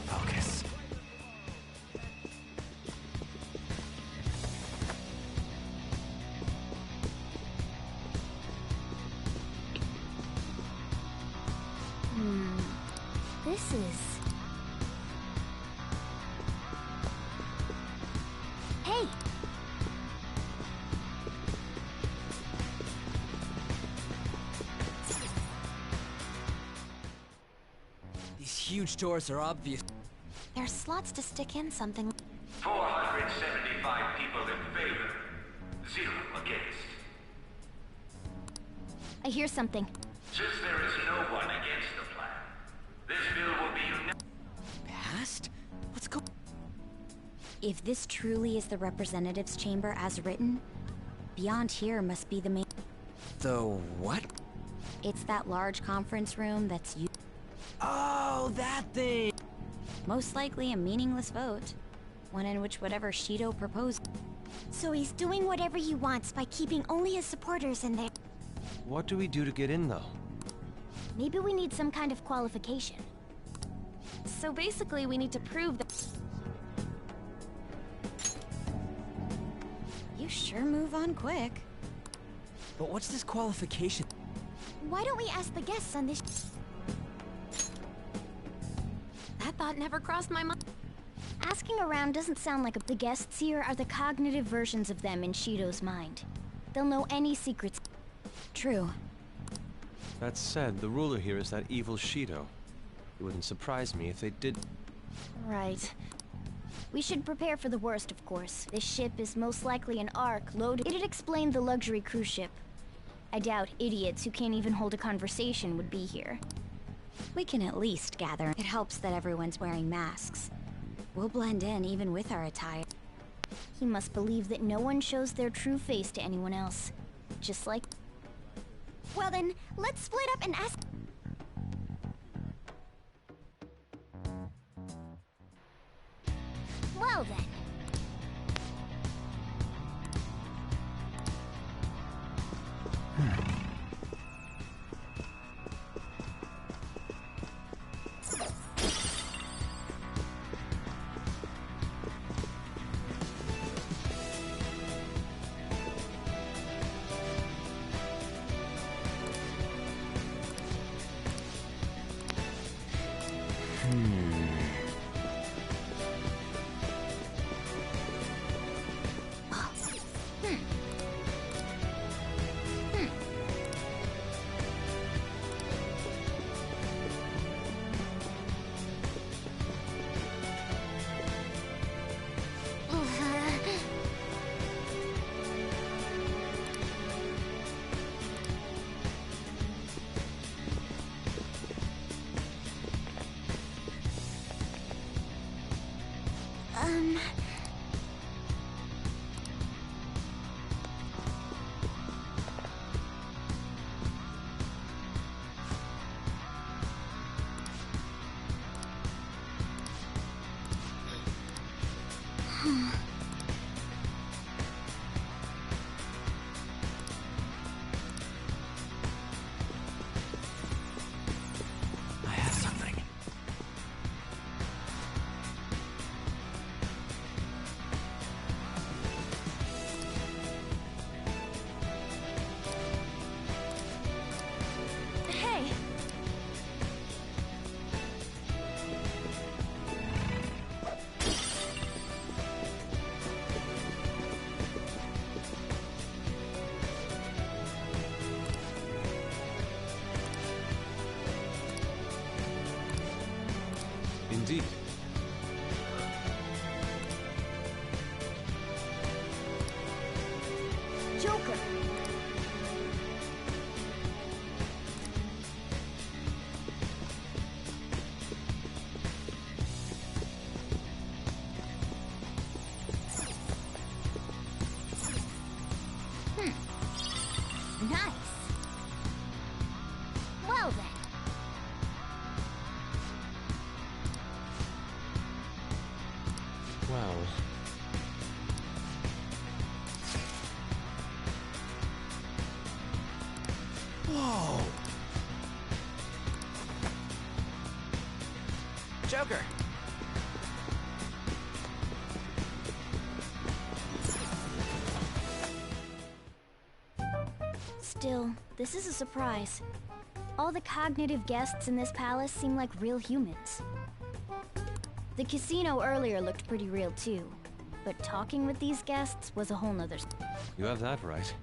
Focus. This is... Hey! These huge doors are obvious. There's slots to stick in something. 475 people in favor. 0 against. I hear something. Since there is no one against the plan, this bill will be Past? What's going... If this truly is the representatives' chamber as written, beyond here must be the main... The what? It's that large conference room that's you. Oh, that thing! Most likely a meaningless vote. One in which whatever Shido proposed. So he's doing whatever he wants by keeping only his supporters in there. What do we do to get in, though? Maybe we need some kind of qualification. So basically, we need to prove that... You sure move on quick. But what's this qualification? Why don't we ask the guests on this? That thought never crossed my mind. Asking around doesn't sound like the guests here are the cognitive versions of them in Shido's mind. They'll know any secrets. True. That said, the ruler here is that evil Shido. It wouldn't surprise me if they did... Right. We should prepare for the worst, of course. This ship is most likely an Ark loaded... It'd explain the luxury cruise ship. I doubt idiots who can't even hold a conversation would be here. We can at least gather. It helps that everyone's wearing masks. We'll blend in even with our attire. He must believe that no one shows their true face to anyone else. Just like... Well then, let's split up and ask... Well then. Joker. Nice. Well then. Well... Whoa! Joker! Still, this is a surprise. All the cognitive guests in this palace seem like real humans. The casino earlier looked pretty real too, but talking with these guests was a whole nother. You have that right.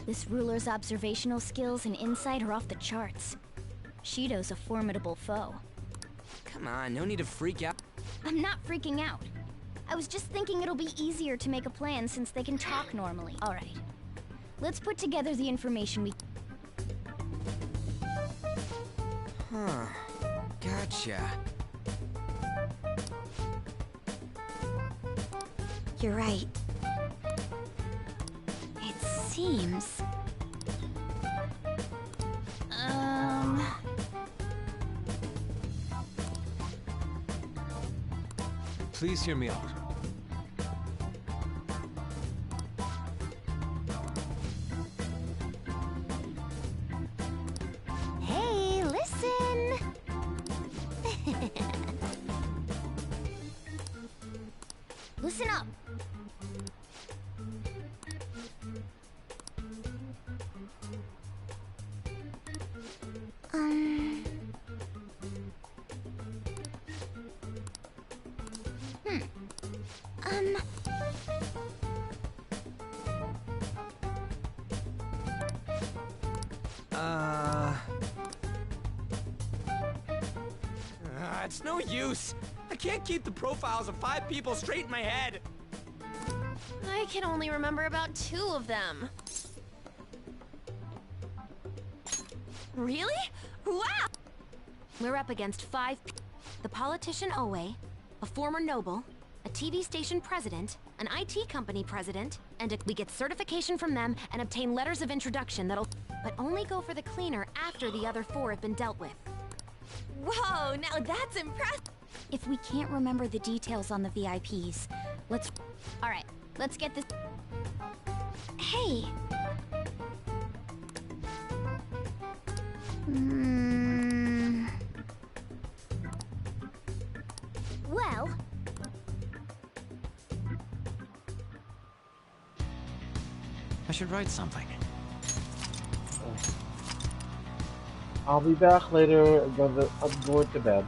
This ruler's observational skills and insight are off the charts. Shido's a formidable foe. Come on, no need to freak out. I'm not freaking out. I was just thinking it'll be easier to make a plan since they can talk normally. All right. Let's put together the information we... Huh. Gotcha. You're right. It seems... Please hear me out. Hey, listen! Listen up! It's no use. I can't keep the profiles of 5 people straight in my head. I can only remember about 2 of them. Really? Wow! We're up against 5 the politician Owe, a former noble, a TV station president, an IT company president, and we get certification from them and obtain letters of introduction that'll... But only go for the cleaner after the other 4 have been dealt with. Whoa, now that's impressive! If we can't remember the details on the VIPs, let's... Alright, let's get this... Hey! Well... I should write something. I'll be back later. I'm going to bed.